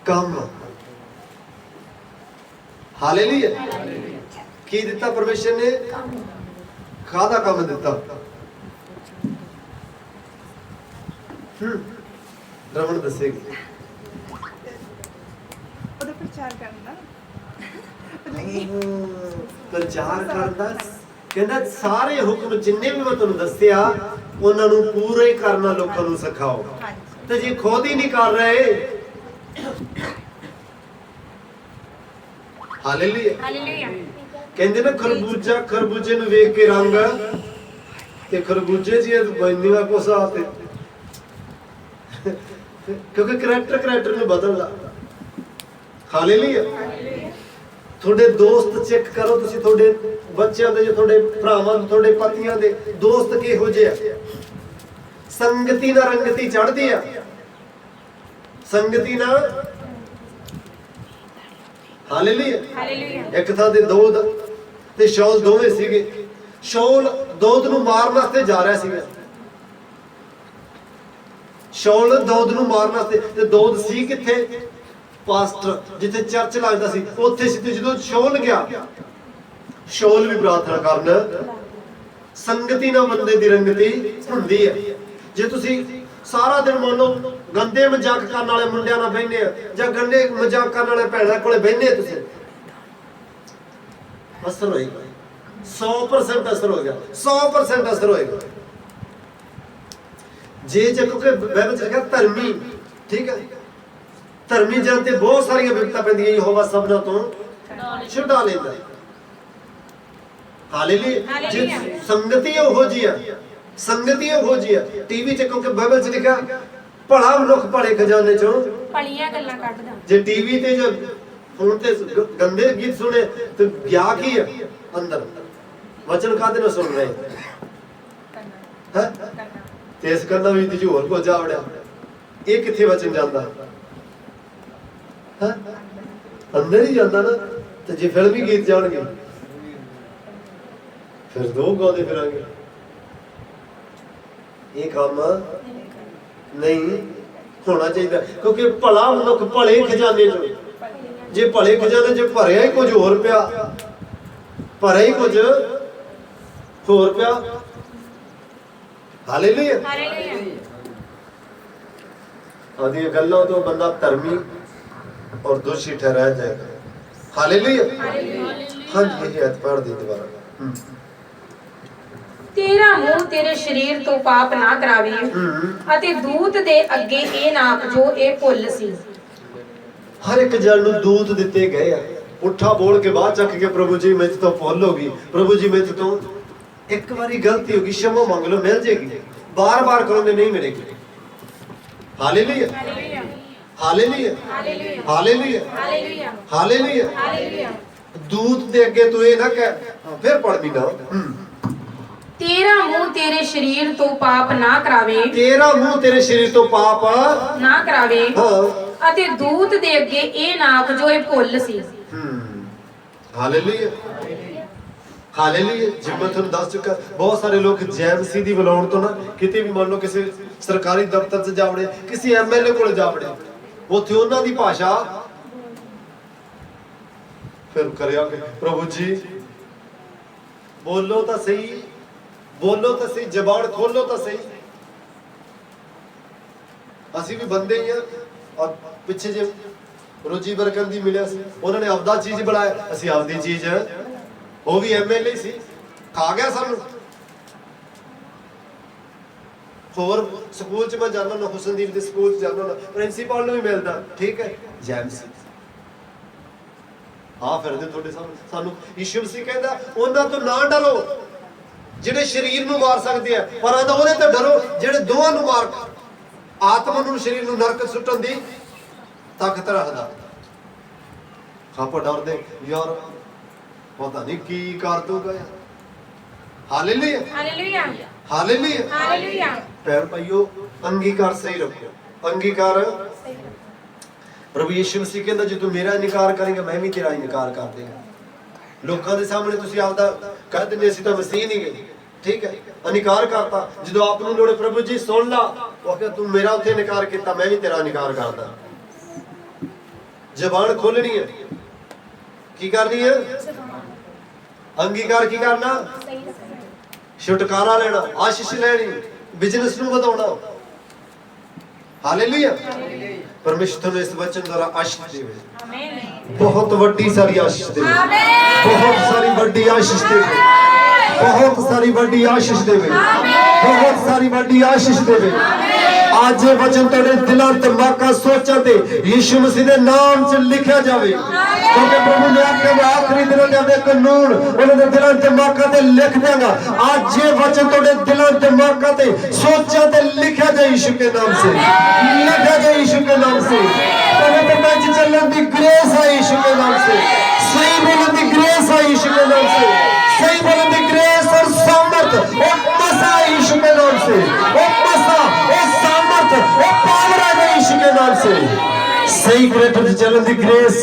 ਕੰਮ। ਹਾਲੇਲੂਇਆ। ਕੀ ਦਿੱਤਾ ਪਰਮੇਸ਼ਰ ਨੇ? ਕਾਹਦਾ ਕੰਮ ਦਿੱਤਾ? ਰਮਨ ਦੱਸੇਗੀ। ਉਹਦਾ ਪ੍ਰਚਾਰ ਕਰਨਾ। ਪ੍ਰਚਾਰ ਕਰਦਾ, ਕਹਿੰਦਾ ਸਾਰੇ ਹੁਕਮ ਜਿੰਨੇ ਵੀ ਮੈਂ ਤੁਹਾਨੂੰ ਦੱਸਿਆ ਉਹਨਾਂ ਨੂੰ ਪੂਰੇ ਕਰਨਾ ਲੋਕਾਂ ਨੂੰ ਸਿਖਾਓ। ਤੇ ਜੇ ਖੁਦ ਹੀ ਨਹੀਂ ਕਰ ਰਹੇ, ਹਾਲੇਲੂਇਆ। ਕਹਿੰਦੇ ਨਾ ਖਰਬੂਜੇ ਨੂੰ ਵੇਖ ਕੇ ਰੰਗ ਤੇ ਖਰਬੂਜੇ ਜੀ ਬੰਨੀਵਾ ਕੋਸਾ ਤੇ ਕਿਉਂਕਿ ਕਰੈਕਟਰ ਨੂੰ ਬਦਲਦਾ। ਹਾਲੇਲੂਇਆ। ਤੁਹਾਡੇ ਦੋਸਤ ਚੈੱਕ ਕਰੋ ਤੁਸੀਂ, ਤੁਹਾਡੇ ਬੱਚਿਆਂ ਦੇ, ਜੋ ਤੁਹਾਡੇ ਭਰਾਵਾਂ ਦੇ, ਤੁਹਾਡੇ ਪਤੀਆਂ ਦੇ ਦੋਸਤ ਕਿਹੋ ਜਿਹੇ ਆ। ਸੰਗਤੀ ਨਾਲ ਰੰਗਤੀ ਚੜ੍ਹਦੀ ਆ, ਸੰਗਤੀ ਨਾਲ। ਹਾਲੇਲੂਇਆ। ਇੱਕ ਥਾਂ ਤੇ ਦੋਦ ਤੇ ਸ਼ੌਲ ਦੋਵੇਂ ਸੀਗੇ। ਸ਼ੌਲ ਦੋਦ ਨੂੰ ਮਾਰਨ ਵਾਸਤੇ ਜਾ ਰਿਹਾ ਸੀਗਾ। ਸ਼ੌਲ ਦੋਦ ਨੂੰ ਮਾਰਨ ਵਾਸਤੇ, ਤੇ ਦੋਦ ਸੀ ਕਿੱਥੇ? ਪਾਸਟਰ ਜਿੱਥੇ ਚਰਚ ਲੱਗਦਾ ਸੀ ਉੱਥੇ ਸੀ। ਤੇ ਜਦੋਂ ਸ਼ੌਲ ਗਿਆ, ਸ਼ੌਲ ਵੀ ਪ੍ਰਾਰਥਨਾ ਕਰਨ। ਸੰਗਤੀ ਨਾਲ ਬੰਦੇ ਦੀ ਰੰਗਤੀ ਹੁੰਦੀ ਹੈ। ਜੇ ਤੁਸੀਂ ਸਾਰਾ ਦਿਨ ਮੰਨ ਲਓ ਗੰਦੇ ਮਜ਼ਾਕ ਕਰਨ ਵਾਲੇ ਮੁੰਡਿਆਂ ਨਾਲ ਬਹਿੰਦੇ ਆ, ਜਾਂ ਗੰਦੇ ਮਜ਼ਾਕ ਕਰਨ ਵਾਲੇ ਭੈਣਾਂ ਕੋਲੇ ਬਹਿੰਦੇ ਆ, ਤੁਸੀਂ ਅਸਰ ਹੋਏਗਾ। 100% ਅਸਰ ਹੋਏਗਾ, 100% ਅਸਰ ਹੋਏਗਾ। ਜੇ ਕਿਉਂਕਿ ਬਾਈਬਲ ਚ ਲਿਖਿਆ ਧਰਮੀ, ਠੀਕ ਹੈ, ਧਰਮੀ ਜਨ ਤੇ ਬਹੁਤ ਸਾਰੀਆਂ ਵਿਪਤਾ ਪੈਂਦੀਆਂ, ਯਹੋਵਾ ਸਭਨਾਂ ਤੋਂ ਛੁਡਾ ਲੈਂਦਾ। ਹਾਲੇਲੂਇਆ। ਜੇ ਸੰਗਤੀ ਉਹੋ ਜਿਹੀ ਆ, ਸੰਗਤੀ ਉਹੋ ਜਿਹੀ ਆ। ਟੀਵੀ ਚ ਕਿਉਂਕਿ ਬਾਈਬਲ ਚ ਲਿਖਿਆ ਭਲਾ ਮਨੁੱਖ ਭਲੇ ਖਜ਼ਾਨੇ ਚੋਂ ਭਲੀਆਂ ਗੱਲਾਂ ਕੱਢਦਾ। ਜੇ ਟੀਵੀ ਤੇ ਜੋ ਫੋਨ ਤੇ ਗੰਦੇ ਗੀਤ ਸੁਣੇ ਤੇ ਗਿਆ ਕੀ ਆ ਅੰਦਰ? ਵਚਨ ਕਾਹਦੇ ਨਾਲ ਸੁਣ ਰਹੇ ਹੈ? ਤੇ ਇਸ ਕਰਨਾ ਵੀ ਤੇ ਹੋਰ ਕੋ ਜਾ ਵੜਿਆ। ਇਹ ਕਿੱਥੇ ਵਚਨ ਜਾਂਦਾ ਹੈ? ਅੰਦਰ ਹੀ ਜਾਂਦਾ ਨਾ। ਤੇ ਜੇ ਫਿਲਮੀ ਗੀਤ ਜਾਣਗੇ ਫਿਰ ਦੋ ਗਾਉਂਦੇ ਫਿਰਾਂਗੇ। ਇਹ ਕੰਮ ਨਹੀਂ ਹੋਣਾ ਚਾਹੀਦਾ, ਕਿਉਂਕਿ ਭਲਾ ਮਨੁੱਖ ਭਲੇ ਖਜ਼ਾਨੇ ਚੋਂ। ਜੇ ਭਲੇ ਖਜ਼ਾਨੇ ਚ ਭਰਿਆ ਹੀ ਕੁਝ ਹੋਰ ਪਿਆ, ਭਰਿਆ ਹੀ ਕੁਝ ਹੋਰ ਪਿਆ। ਹਾਲੇਲੂਇਆ। ਆਦੀਆਂ ਗੱਲਾਂ ਤੋਂ ਬੰਦਾ ਧਰਮੀ ਔਰ ਦੋਸ਼ੀ ਠਹਿਰਾਇਆ ਜਾਏਗਾ। ਹਾਲੇਲੂਇਆ। ਹਾਂਜੀ, ਇਹ ਆਇਤ ਪੜ੍ਹ ਦੀ ਦੁਬਾਰਾ। ਤੇਰਾ ਮੂੰਹ ਤੇਰੇ ਸਰੀਰ ਤੋਂ ਪਾਪ ਨਾ ਕਰਾਵੇ, ਅਤੇ ਦੂਤ ਦੇ ਅੱਗੇ ਇਹ ਨਾ ਆਖ ਜੋ ਇਹ ਭੁੱਲ ਸੀ। ਹਰ ਇੱਕ ਜਣ ਨੂੰ ਦੂਤ ਦਿੱਤੇ ਗਏ ਆ। ਉੱਠਾ ਬੋਲ ਕੇ ਬਾਅਦ ਚੱਕ ਕੇ ਪ੍ਰਭੂ ਜੀ ਮੇਰੇ ਤੋਂ ਭੁੱਲ ਹੋ ਗਈ, ਪ੍ਰਭੂ ਜੀ ਮੇਰੇ ਤੋਂ ਇੱਕ ਵਾਰੀ ਗਲਤੀ ਹੋ ਗਈ, ਸ਼ਮਾ ਮੰਗ ਲਓ, ਮਿਲ ਜੇਗੀ। ਬਾਰ-ਬਾਰ ਕਰੋਗੇ ਨਹੀਂ ਮਿਲੇਗੀ। ਹਾਲੇਲੂਇਆ। ਹਾਲੇਲੂਇਆ। ਹਾਲੇਲੂਇਆ। ਹਾਲੇਲੂਇਆ। ਦੂਤ ਦੇ ਅੱਗੇ ਤੂੰ ਇਹ ਨਾ ਕਹਿ, ਫਿਰ ਪੜ੍ਹਨੀ ਨਾ। ਤੇਰਾ ਮੂੰਹ ਤੇਰੇ ਸਰੀਰ ਤੋਂ ਪਾਪ ਨਾ ਕਰਾਵੇ, ਤੇਰਾ ਮੂੰਹ ਤੇਰੇ ਸਰੀਰ ਤੋਂ ਪਾਪ ਨਾ ਕਰਾਵੇ, ਹਾਂ, ਅਤੇ ਦੂਤ ਦੇ ਅੱਗੇ ਇਹ ਨਾ ਆਖ ਜੋ ਇਹ ਭੁੱਲ ਸੀ। ਹਾਲੇਲੂਇਆ। ਹਾਲੇਲੂਇਆ। ਜਿਵੇਂ ਮੈਂ ਤੁਹਾਨੂੰ ਦੱਸ ਚੁੱਕਾ, ਬਹੁਤ ਸਾਰੇ ਲੋਕ ਜੈਮਸੀ ਦੀ ਬੁਲਾਉਣ ਤੋਂ ਨਾ ਕਿਤੇ ਵੀ ਮੰਨ ਲਓ ਕਿਸੇ ਸਰਕਾਰੀ ਦਫ਼ਤਰ 'ਚ ਜਾ ਵੜੇ, ਕਿਸੇ ਐਮਐਲਏ ਕੋਲ ਜਾ ਵੜੇ, ਉੱਥੇ ਉਹਨਾਂ ਦੀ ਭਾਸ਼ਾ ਫਿਰ ਕਰਿਆ ਕਿ ਪ੍ਰਭੂ ਜੀ ਬੋਲੋ ਤਾਂ ਸਹੀ, ਬੋਲੋ ਤਾਂ ਸਹੀ, ਜ਼ਬਾਨ ਖੋਲੋ ਤਾਂ ਸਹੀ। ਅਸੀਂ ਵੀ ਬੰਦੇ ਹੀ ਆ। ਔਰ ਪਿੱਛੇ ਜੇ ਰੋਜੀ ਬਰਕੰਦੀ ਮਿਲਿਆ ਸੀ, ਉਹਨਾਂ ਨੇ ਆਪਦਾ ਚੀਜ਼ ਬਣਾਇਆ, ਅਸੀਂ ਆਪਦੀ ਚੀਜ਼। ਉਹ ਵੀ ਐਮਐਲਏ ਸੀ, ਖਾ ਗਿਆ ਸਾਨੂੰ। ਹੋਰ ਸਕੂਲ ਚ ਮੈਂ ਜਾਣਾ ਨਾ, ਹੁਸਨਦੀਪ ਦੇ ਸਕੂਲ ਚ ਜਾਣਾ ਨਾ, ਪ੍ਰਿੰਸੀਪਲ ਨੂੰ ਵੀ ਮਿਲਦਾ, ਠੀਕ ਹੈ, ਜੈਮਸੀ ਆ ਫਿਰਦੇ ਤੁਹਾਡੇ ਸਾਹਮਣੇ। ਸਾਨੂੰ ਯਿਸੂ ਮਸੀਹ ਕਹਿੰਦਾ ਉਹਨਾਂ ਤੋਂ ਨਾ ਡਰੋ ਜਿਹੜੇ ਸਰੀਰ ਨੂੰ ਮਾਰ ਸਕਦੇ ਆ, ਪਰ ਆਂਦਾ ਉਹਦੇ ਤੋਂ ਡਰੋ ਜਿਹੜੇ ਦੋਹਾਂ ਨੂੰ ਮਾਰ, ਆਤਮਾ ਨੂੰ, ਸਰੀਰ ਨੂੰ ਨਰਕ ਸੁੱਟਣ ਦੀ ਤਾਕਤ ਰੱਖਦਾ। ਆਪਾਂ ਡਰਦੇ ਯਾਰ ਪਤਾ ਨਹੀਂ ਕੀ ਕਰ ਦੂਗਾ ਯਾਰ। Hallelujah hallelujah hallelujah hallelujah. ਪੈਰ ਪਾਈਓ, ਅੰਗੀਕਾਰ ਸਹੀ ਰੱਖੋ। ਅੰਗੀਕਾਰ ਪ੍ਰਭੂ ਯਿਸੂ ਮਸੀਹ ਕਹਿੰਦਾ ਜੇ ਤੂੰ ਮੇਰਾ ਇਨਕਾਰ ਕਰੇਂਗਾ ਮੈਂ ਵੀ ਤੇਰਾ ਇਨਕਾਰ ਕਰ ਦੇਵਾਂਗਾ। ਲੋਕਾਂ ਦੇ ਸਾਹਮਣੇ ਤੁਸੀਂ ਆਪਦਾ ਕਹਿ ਦਿੰਦੇ ਅਸੀਂ ਤਾਂ ਮਸੀਹ ਨਹੀਂ ਗਏ, ਠੀਕ ਹੈ, ਇਨਕਾਰ ਕਰਤਾ। ਜਦੋਂ ਆਪ ਨੂੰ ਲੋੜੇ ਪ੍ਰਭੂ ਜੀ ਸੁਣ ਲਾ, ਉਹ ਕਹਿੰਦਾ ਤੂੰ ਮੇਰਾ ਉੱਥੇ ਇਨਕਾਰ ਕੀਤਾ ਮੈਂ ਵੀ ਤੇਰਾ ਇਨਕਾਰ ਕਰਦਾ। ਜ਼ਬਾਨ ਖੋਲਣੀ ਹੈ, ਕੀ ਕਰਨੀ ਹੈ? ਅੰਗੀਕਾਰ ਕੀ ਕਰਨਾ? ਛੁਟਕਾਰਾ ਲੈਣਾ, ਆਸ਼ੀਸ਼ ਲੈਣੀ, ਬਿਜ਼ਨਸ ਨੂੰ ਵਧਾਉਣਾ। ਹਾਲੇਲੂਇਆ। परमेश्वर ਤੁਹਾਨੂੰ ਇਸ वचन द्वारा आशीष देवे, बहुत ਵੱਡੀ ਸਾਰੀ ਆਸ਼ੀष देवे, बहुत सारी ਵੱਡੀ ਆਸ਼ੀष देवे, बहुत सारी ਵੱਡੀ ਆਸ਼ੀष देवे, बहुत सारी ਵੱਡੀ ਆਸ਼ੀष देवे। आज ये वचन ਤੁਹਾਡੇ ਦਿਲਾਂ ਦਿਮਾਗਾਂ ਸੋਚਾਂ ਤੇ ਯਿਸੂ ਮਸੀਹ ਦੇ ਨਾਮ 'ਚ ਲਿਖਿਆ ਜਾਵੇ, ਕਿਉਂਕਿ ਪ੍ਰਭੂ ਨੇ ਆਖਿਆ ਮੈਂ ਆਖਰੀ ਦਿਨਾਂ ਦੇ ਆਪਣੇ ਕਾਨੂੰਨ ਉਹਨਾਂ ਦੇ ਦਿਲਾਂ ਦਿਮਾਗਾਂ ਤੇ ਲਿਖ ਦਿਆਂਗਾ। आज ये वचन ਤੁਹਾਡੇ ਦਿਲਾਂ ਦਿਮਾਗਾਂ ਤੇ ਸੋਚਾਂ ਤੇ ਲਿਖਿਆ ਜਾਏ ਯਿਸੂ के नाम से, लिखा जाए यीशु के नाम से। पवित्रता की चलन की ग्रेस है यीशु के नाम से, सही बोलने की ग्रेस है यीशु के नाम से, सही बोलने की ग्रेस और सामर्थ और मसा है यीशु के नाम से, वो मसा और सामर्थ और पावर है यीशु के नाम से। सही ग्रेटर चलन की ग्रेस,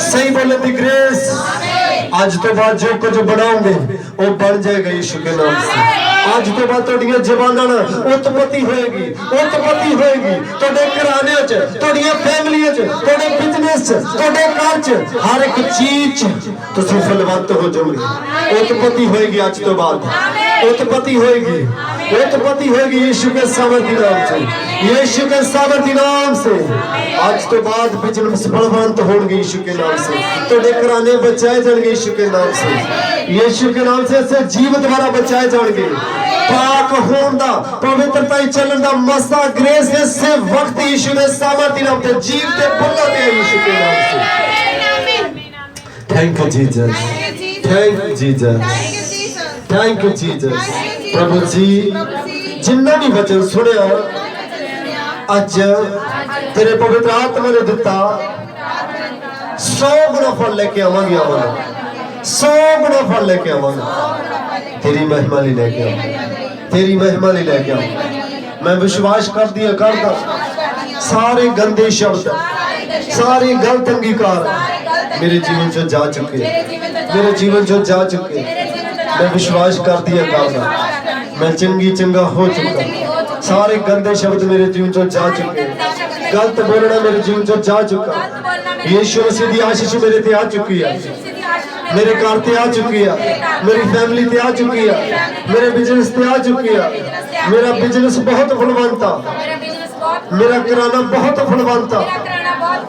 सही बोलने की ग्रेस। आज तो बाद जो कुछ बनाओगे वो बन जाएगा यीशु के नाम से। आज तो बाद ਤੁਹਾਡੀਆਂ ਜ਼ਬਾਨਾਂ ਨਾਲ ਉਤਪਤੀ ਹੋਏਗੀ, ਉਤਪਤੀ ਹੋਏਗੀ ਤੁਹਾਡੇ ਘਰਾਣੇ 'ਚ, ਤੁਹਾਡੀਆਂ ਫੈਮਲੀਆਂ 'ਚ, ਤੁਹਾਡੇ ਬਿਜ਼ਨਸ 'ਚ, ਤੁਹਾਡੇ ਘਰ 'ਚ, ਹਰ ਇੱਕ ਚੀਜ਼ 'ਚ ਤੁਸੀਂ ਫਲਵੰਤ ਹੋ ਜਾਓਗੇ। ਉਤਪਤੀ ਹੋਏਗੀ ਅੱਜ ਤੋਂ ਬਾਅਦ, उत्पत्ति होगी, उत्पत्ति होगी यीशु के सामर्थी नाम से, यीशु के सामर्थी नाम से। आज तो बाद बिजनेस बलवंत होंगे यीशु के नाम से, तोड़े घराने बचाए जाएंगे यीशु के नाम से, यीशु के नाम से जीव द्वारा बचाए जाएंगे। पाक होने दा, पवित्रता चलन दा मसा ग्रेस से वक्त यीशु के सामर्थी नाम से जीव के बुल्ला दे यीशु के नाम से। Thank you Jesus, thank you Jesus, thank you Jesus. प्रभु जी जिन्ना भी वचन सुनिया अज तेरे पवित्र आत्मा ने दिता 100 गुना फल लेके आवांगे, 100 गुना फल लेके आवांगे। तेरी महिमा ले लेके आवांगे, तेरी महिमा ले लेके आवांगे। मैं विश्वास कर दिया करता सारे गंदे शब्द, सारे गलत अंगीकार मेरे जीवन से जा चुके, मेरे जीवन से जा चुके। मैं विश्वास कर दिया करता मैं चंगी चंगा हो चुका, सारे गंदे शब्द मेरे जीवन से जा चुके, गलत बोलना मेरे जीवन से जा चुका। यीशु मसीह की आशीष मेरे ते आ चुकी है, मेरे घर ते आ चुकी है, मेरी फैमिली ते आ चुकी है, मेरे बिजनेस ते आ चुकी है। मेरा बिजनेस बहुत फलवंत था, मेरा किराना बहुत फलवंत था,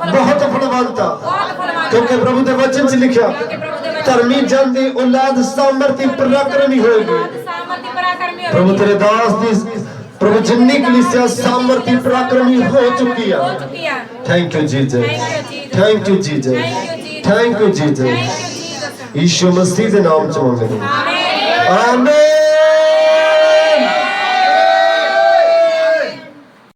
बहुत फलवंत था, क्योंकि प्रभु के वचन से लिखा धर्मी जन की औलाद सामर्थी पराक्रमी होगी। प्रभु तेरे दास दी प्रभु जिन्नी कलीसिया सामर्थी पराक्रमी हो चुकी है। Thank you Jesus, thank you Jesus, thank you Jesus. Yishu Masih के नाम च मंगते आमीन।